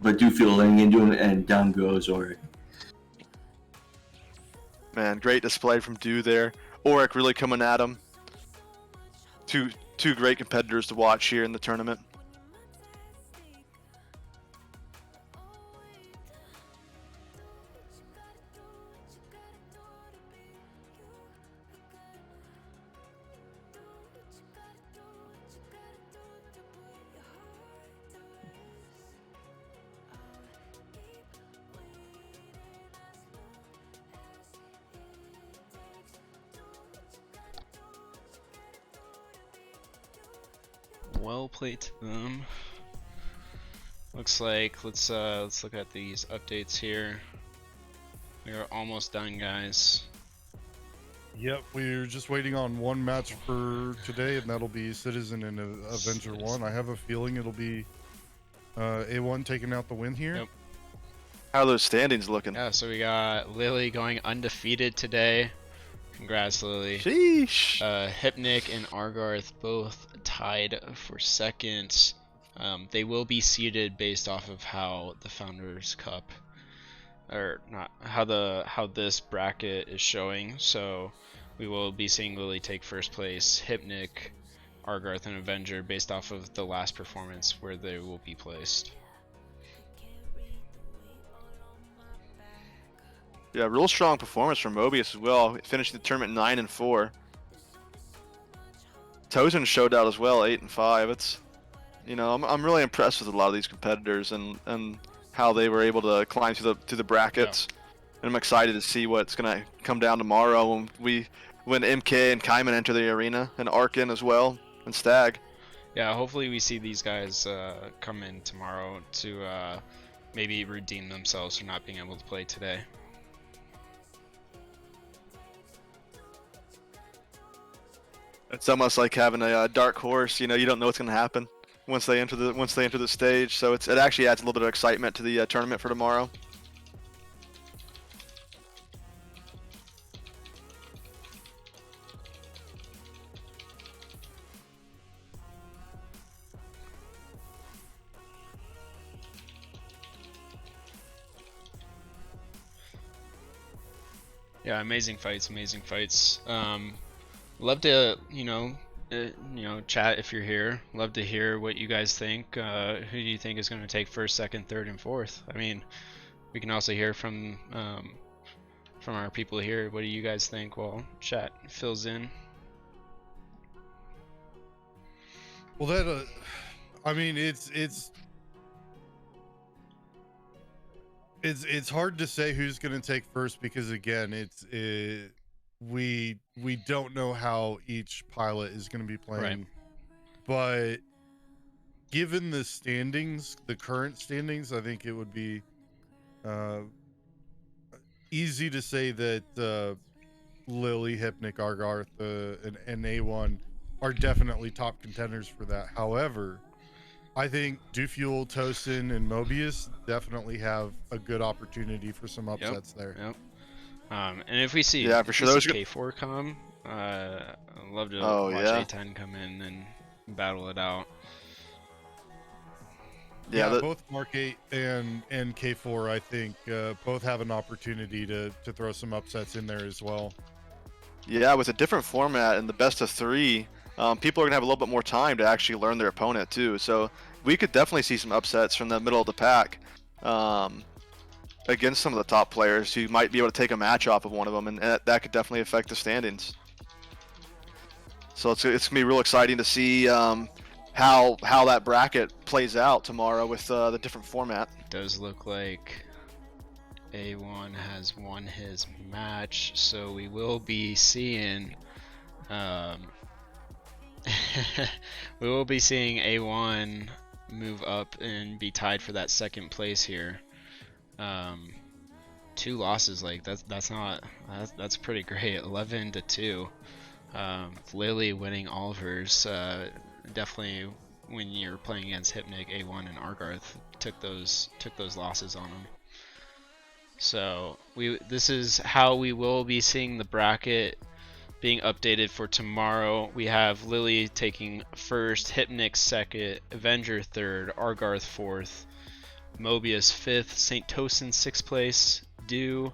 But do feel laying into him, and down goes Auric. Man, great display from Do there. Auric really coming at him. Two great competitors to watch here in the tournament. Well played to them. Looks like let's look at these updates here. We are almost done, guys. Yep, we're just waiting on one match for today, and that'll be Citizen and Avenger 1. I have a feeling it'll be A1 taking out the win here. Yep. How are those standings looking? Yeah, so we got Lily going undefeated today. Congrats, Lily. Sheesh. Hypnic and Argarth both tied for second. They will be seeded based off of how the Founders Cup, or not how this bracket is showing. So we will be seeing Lily take first place, Hypnic, Argarth, and Avenger based off of the last performance where they will be placed. Yeah, real strong performance from Mobius as well. Finishing the tournament 9-4. Tozen showed out as well, 8-5. It's, you know, I'm really impressed with a lot of these competitors and how they were able to climb through the brackets. Yeah. And I'm excited to see what's gonna come down tomorrow when MK and Kaiman enter the arena, and Arkin as well, and Stag. Yeah, hopefully we see these guys come in tomorrow to maybe redeem themselves for not being able to play today. It's almost like having a dark horse. You know, you don't know what's going to happen once they enter the stage. So it actually adds a little bit of excitement to the tournament for tomorrow. Yeah, amazing fights, love to, chat if you're here. Love to hear what you guys think. Who do you think is going to take first, second, third, and fourth? I mean, we can also hear from our people here. What do you guys think? Well, chat fills in. Well, that I mean, it's hard to say who's going to take first because again, we don't know how each pilot is going to be playing. Right. But given the standings, the current standings, I think it would be easy to say that Lily, Hypnic, Argarth, and A1 are definitely top contenders for that. However, I think Dufuel, Tosin, and Mobius definitely have a good opportunity for some upsets there. Yep. And if we see, for sure, those K4 come, I'd love to watch A10 come in and battle it out. Yeah, both Mark 8 and K4, I think, both have an opportunity to throw some upsets in there as well. Yeah, with a different format and the best of 3, people are gonna have a little bit more time to actually learn their opponent too. So we could definitely see some upsets from the middle of the pack. Against some of the top players who might be able to take a match off of one of them, and that could definitely affect the standings. So it's gonna be real exciting to see how that bracket plays out tomorrow with the different format. It does look like A1 has won his match, so we will be seeing A1 move up and be tied for that second place here. 2 losses, like that's pretty great. 11-2. Lily winning all of hers, definitely when you're playing against Hypnic, A1, and Argarth, took those losses on them. So this is how we will be seeing the bracket being updated for tomorrow. We have Lily taking first, Hypnic second, Avenger third, Argarth fourth, Mobius fifth, St. Tosin sixth place, Dew,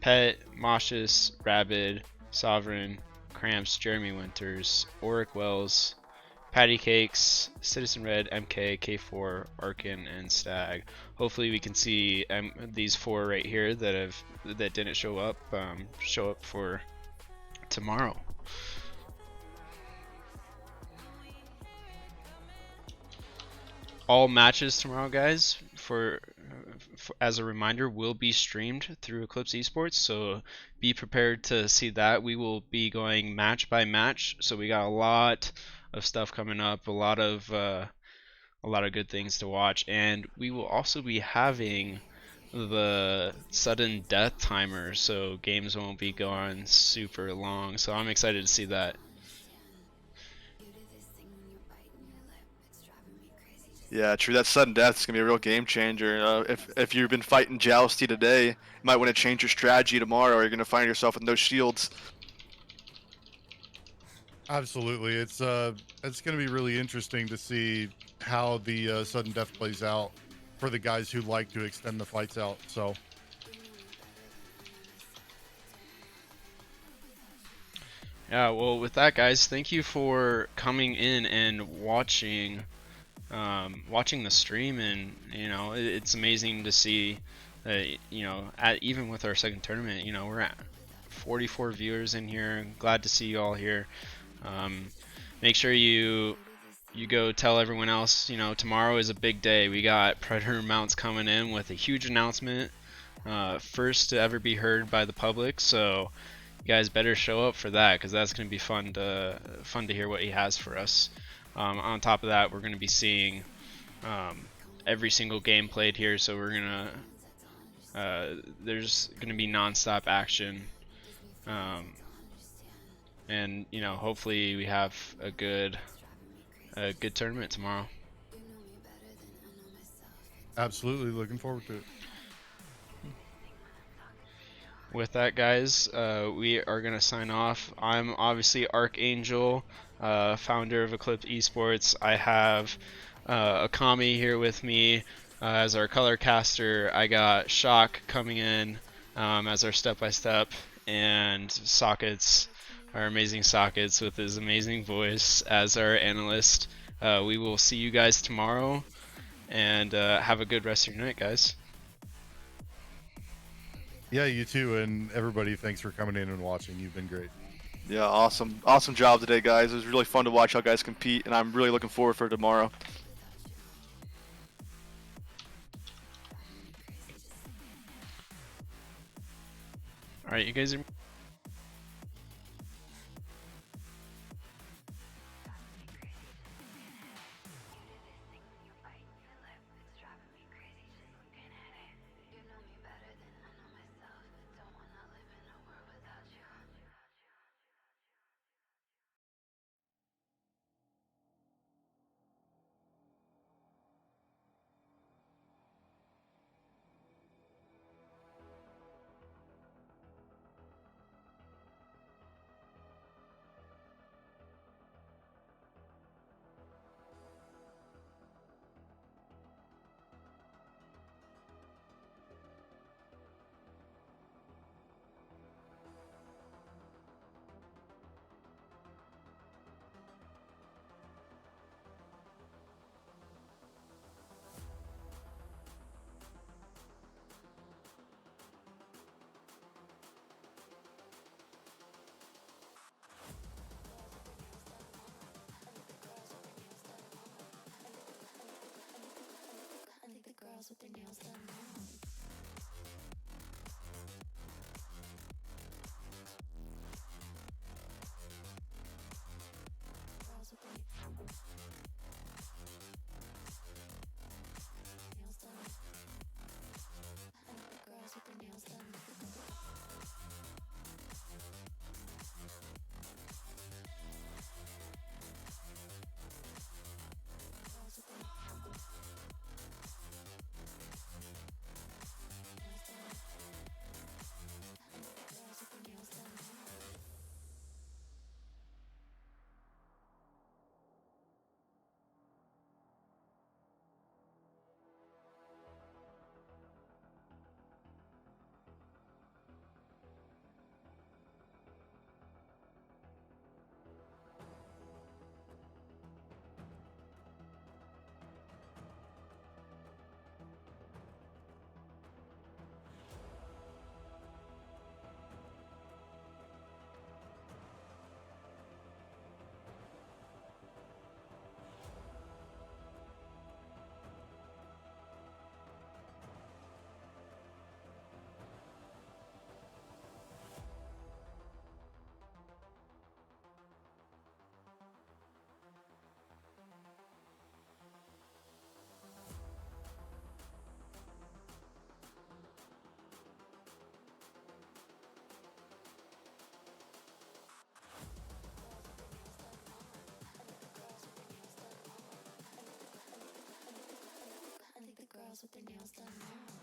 Pet, Moshus, Rabid, Sovereign, Cramps, Jeremy Winters, Auric Wells, Patty Cakes, Citizen Red, MK, K4, Arkin, and Stag. Hopefully we can see these four right here that didn't show up for tomorrow. All matches tomorrow, guys, for as a reminder, will be streamed through Eclipse Esports, so be prepared to see that. We will be going match by match, so we got a lot of stuff coming up, a lot of good things to watch, and we will also be having the sudden death timer, so games won't be going super long. So I'm excited to see that. Yeah, true. That sudden death is gonna be a real game changer. If you've been fighting Jousty today, you might want to change your strategy tomorrow, or you're gonna find yourself with no shields. Absolutely, it's going to be really interesting to see how the sudden death plays out for the guys who like to extend the fights out. So, yeah. Well, with that, guys, thank you for coming in and watching the stream, and it's amazing to see that even with our second tournament, we're at 44 viewers in here. Glad to see you all here. Make sure you go tell everyone else, tomorrow is a big day. We got Predator mounts coming in with a huge announcement, first to ever be heard by the public, so you guys better show up for that, because that's going to be fun to hear what he has for us. On top of that, we're going to be seeing every single game played here, so we're going to there's going to be non-stop action, and hopefully we have a good tournament tomorrow. absolutely looking forward to it. With that, guys, we are going to sign off. I'm obviously Archangel, founder of Eclipse Esports. I have Akami here with me as our color caster. I got Shock coming in as our step-by-step, and Sockets, our amazing Sockets with his amazing voice, as our analyst. We will see you guys tomorrow, and have a good rest of your night, guys. Yeah, you too, and everybody, thanks for coming in and watching. You've been great. Yeah, awesome job today, guys. It was really fun to watch how guys compete, and I'm really looking forward for tomorrow. All right, you guys are with their nails done now. Girls with their nails done. I like the girls with their nails done. with their nails done now.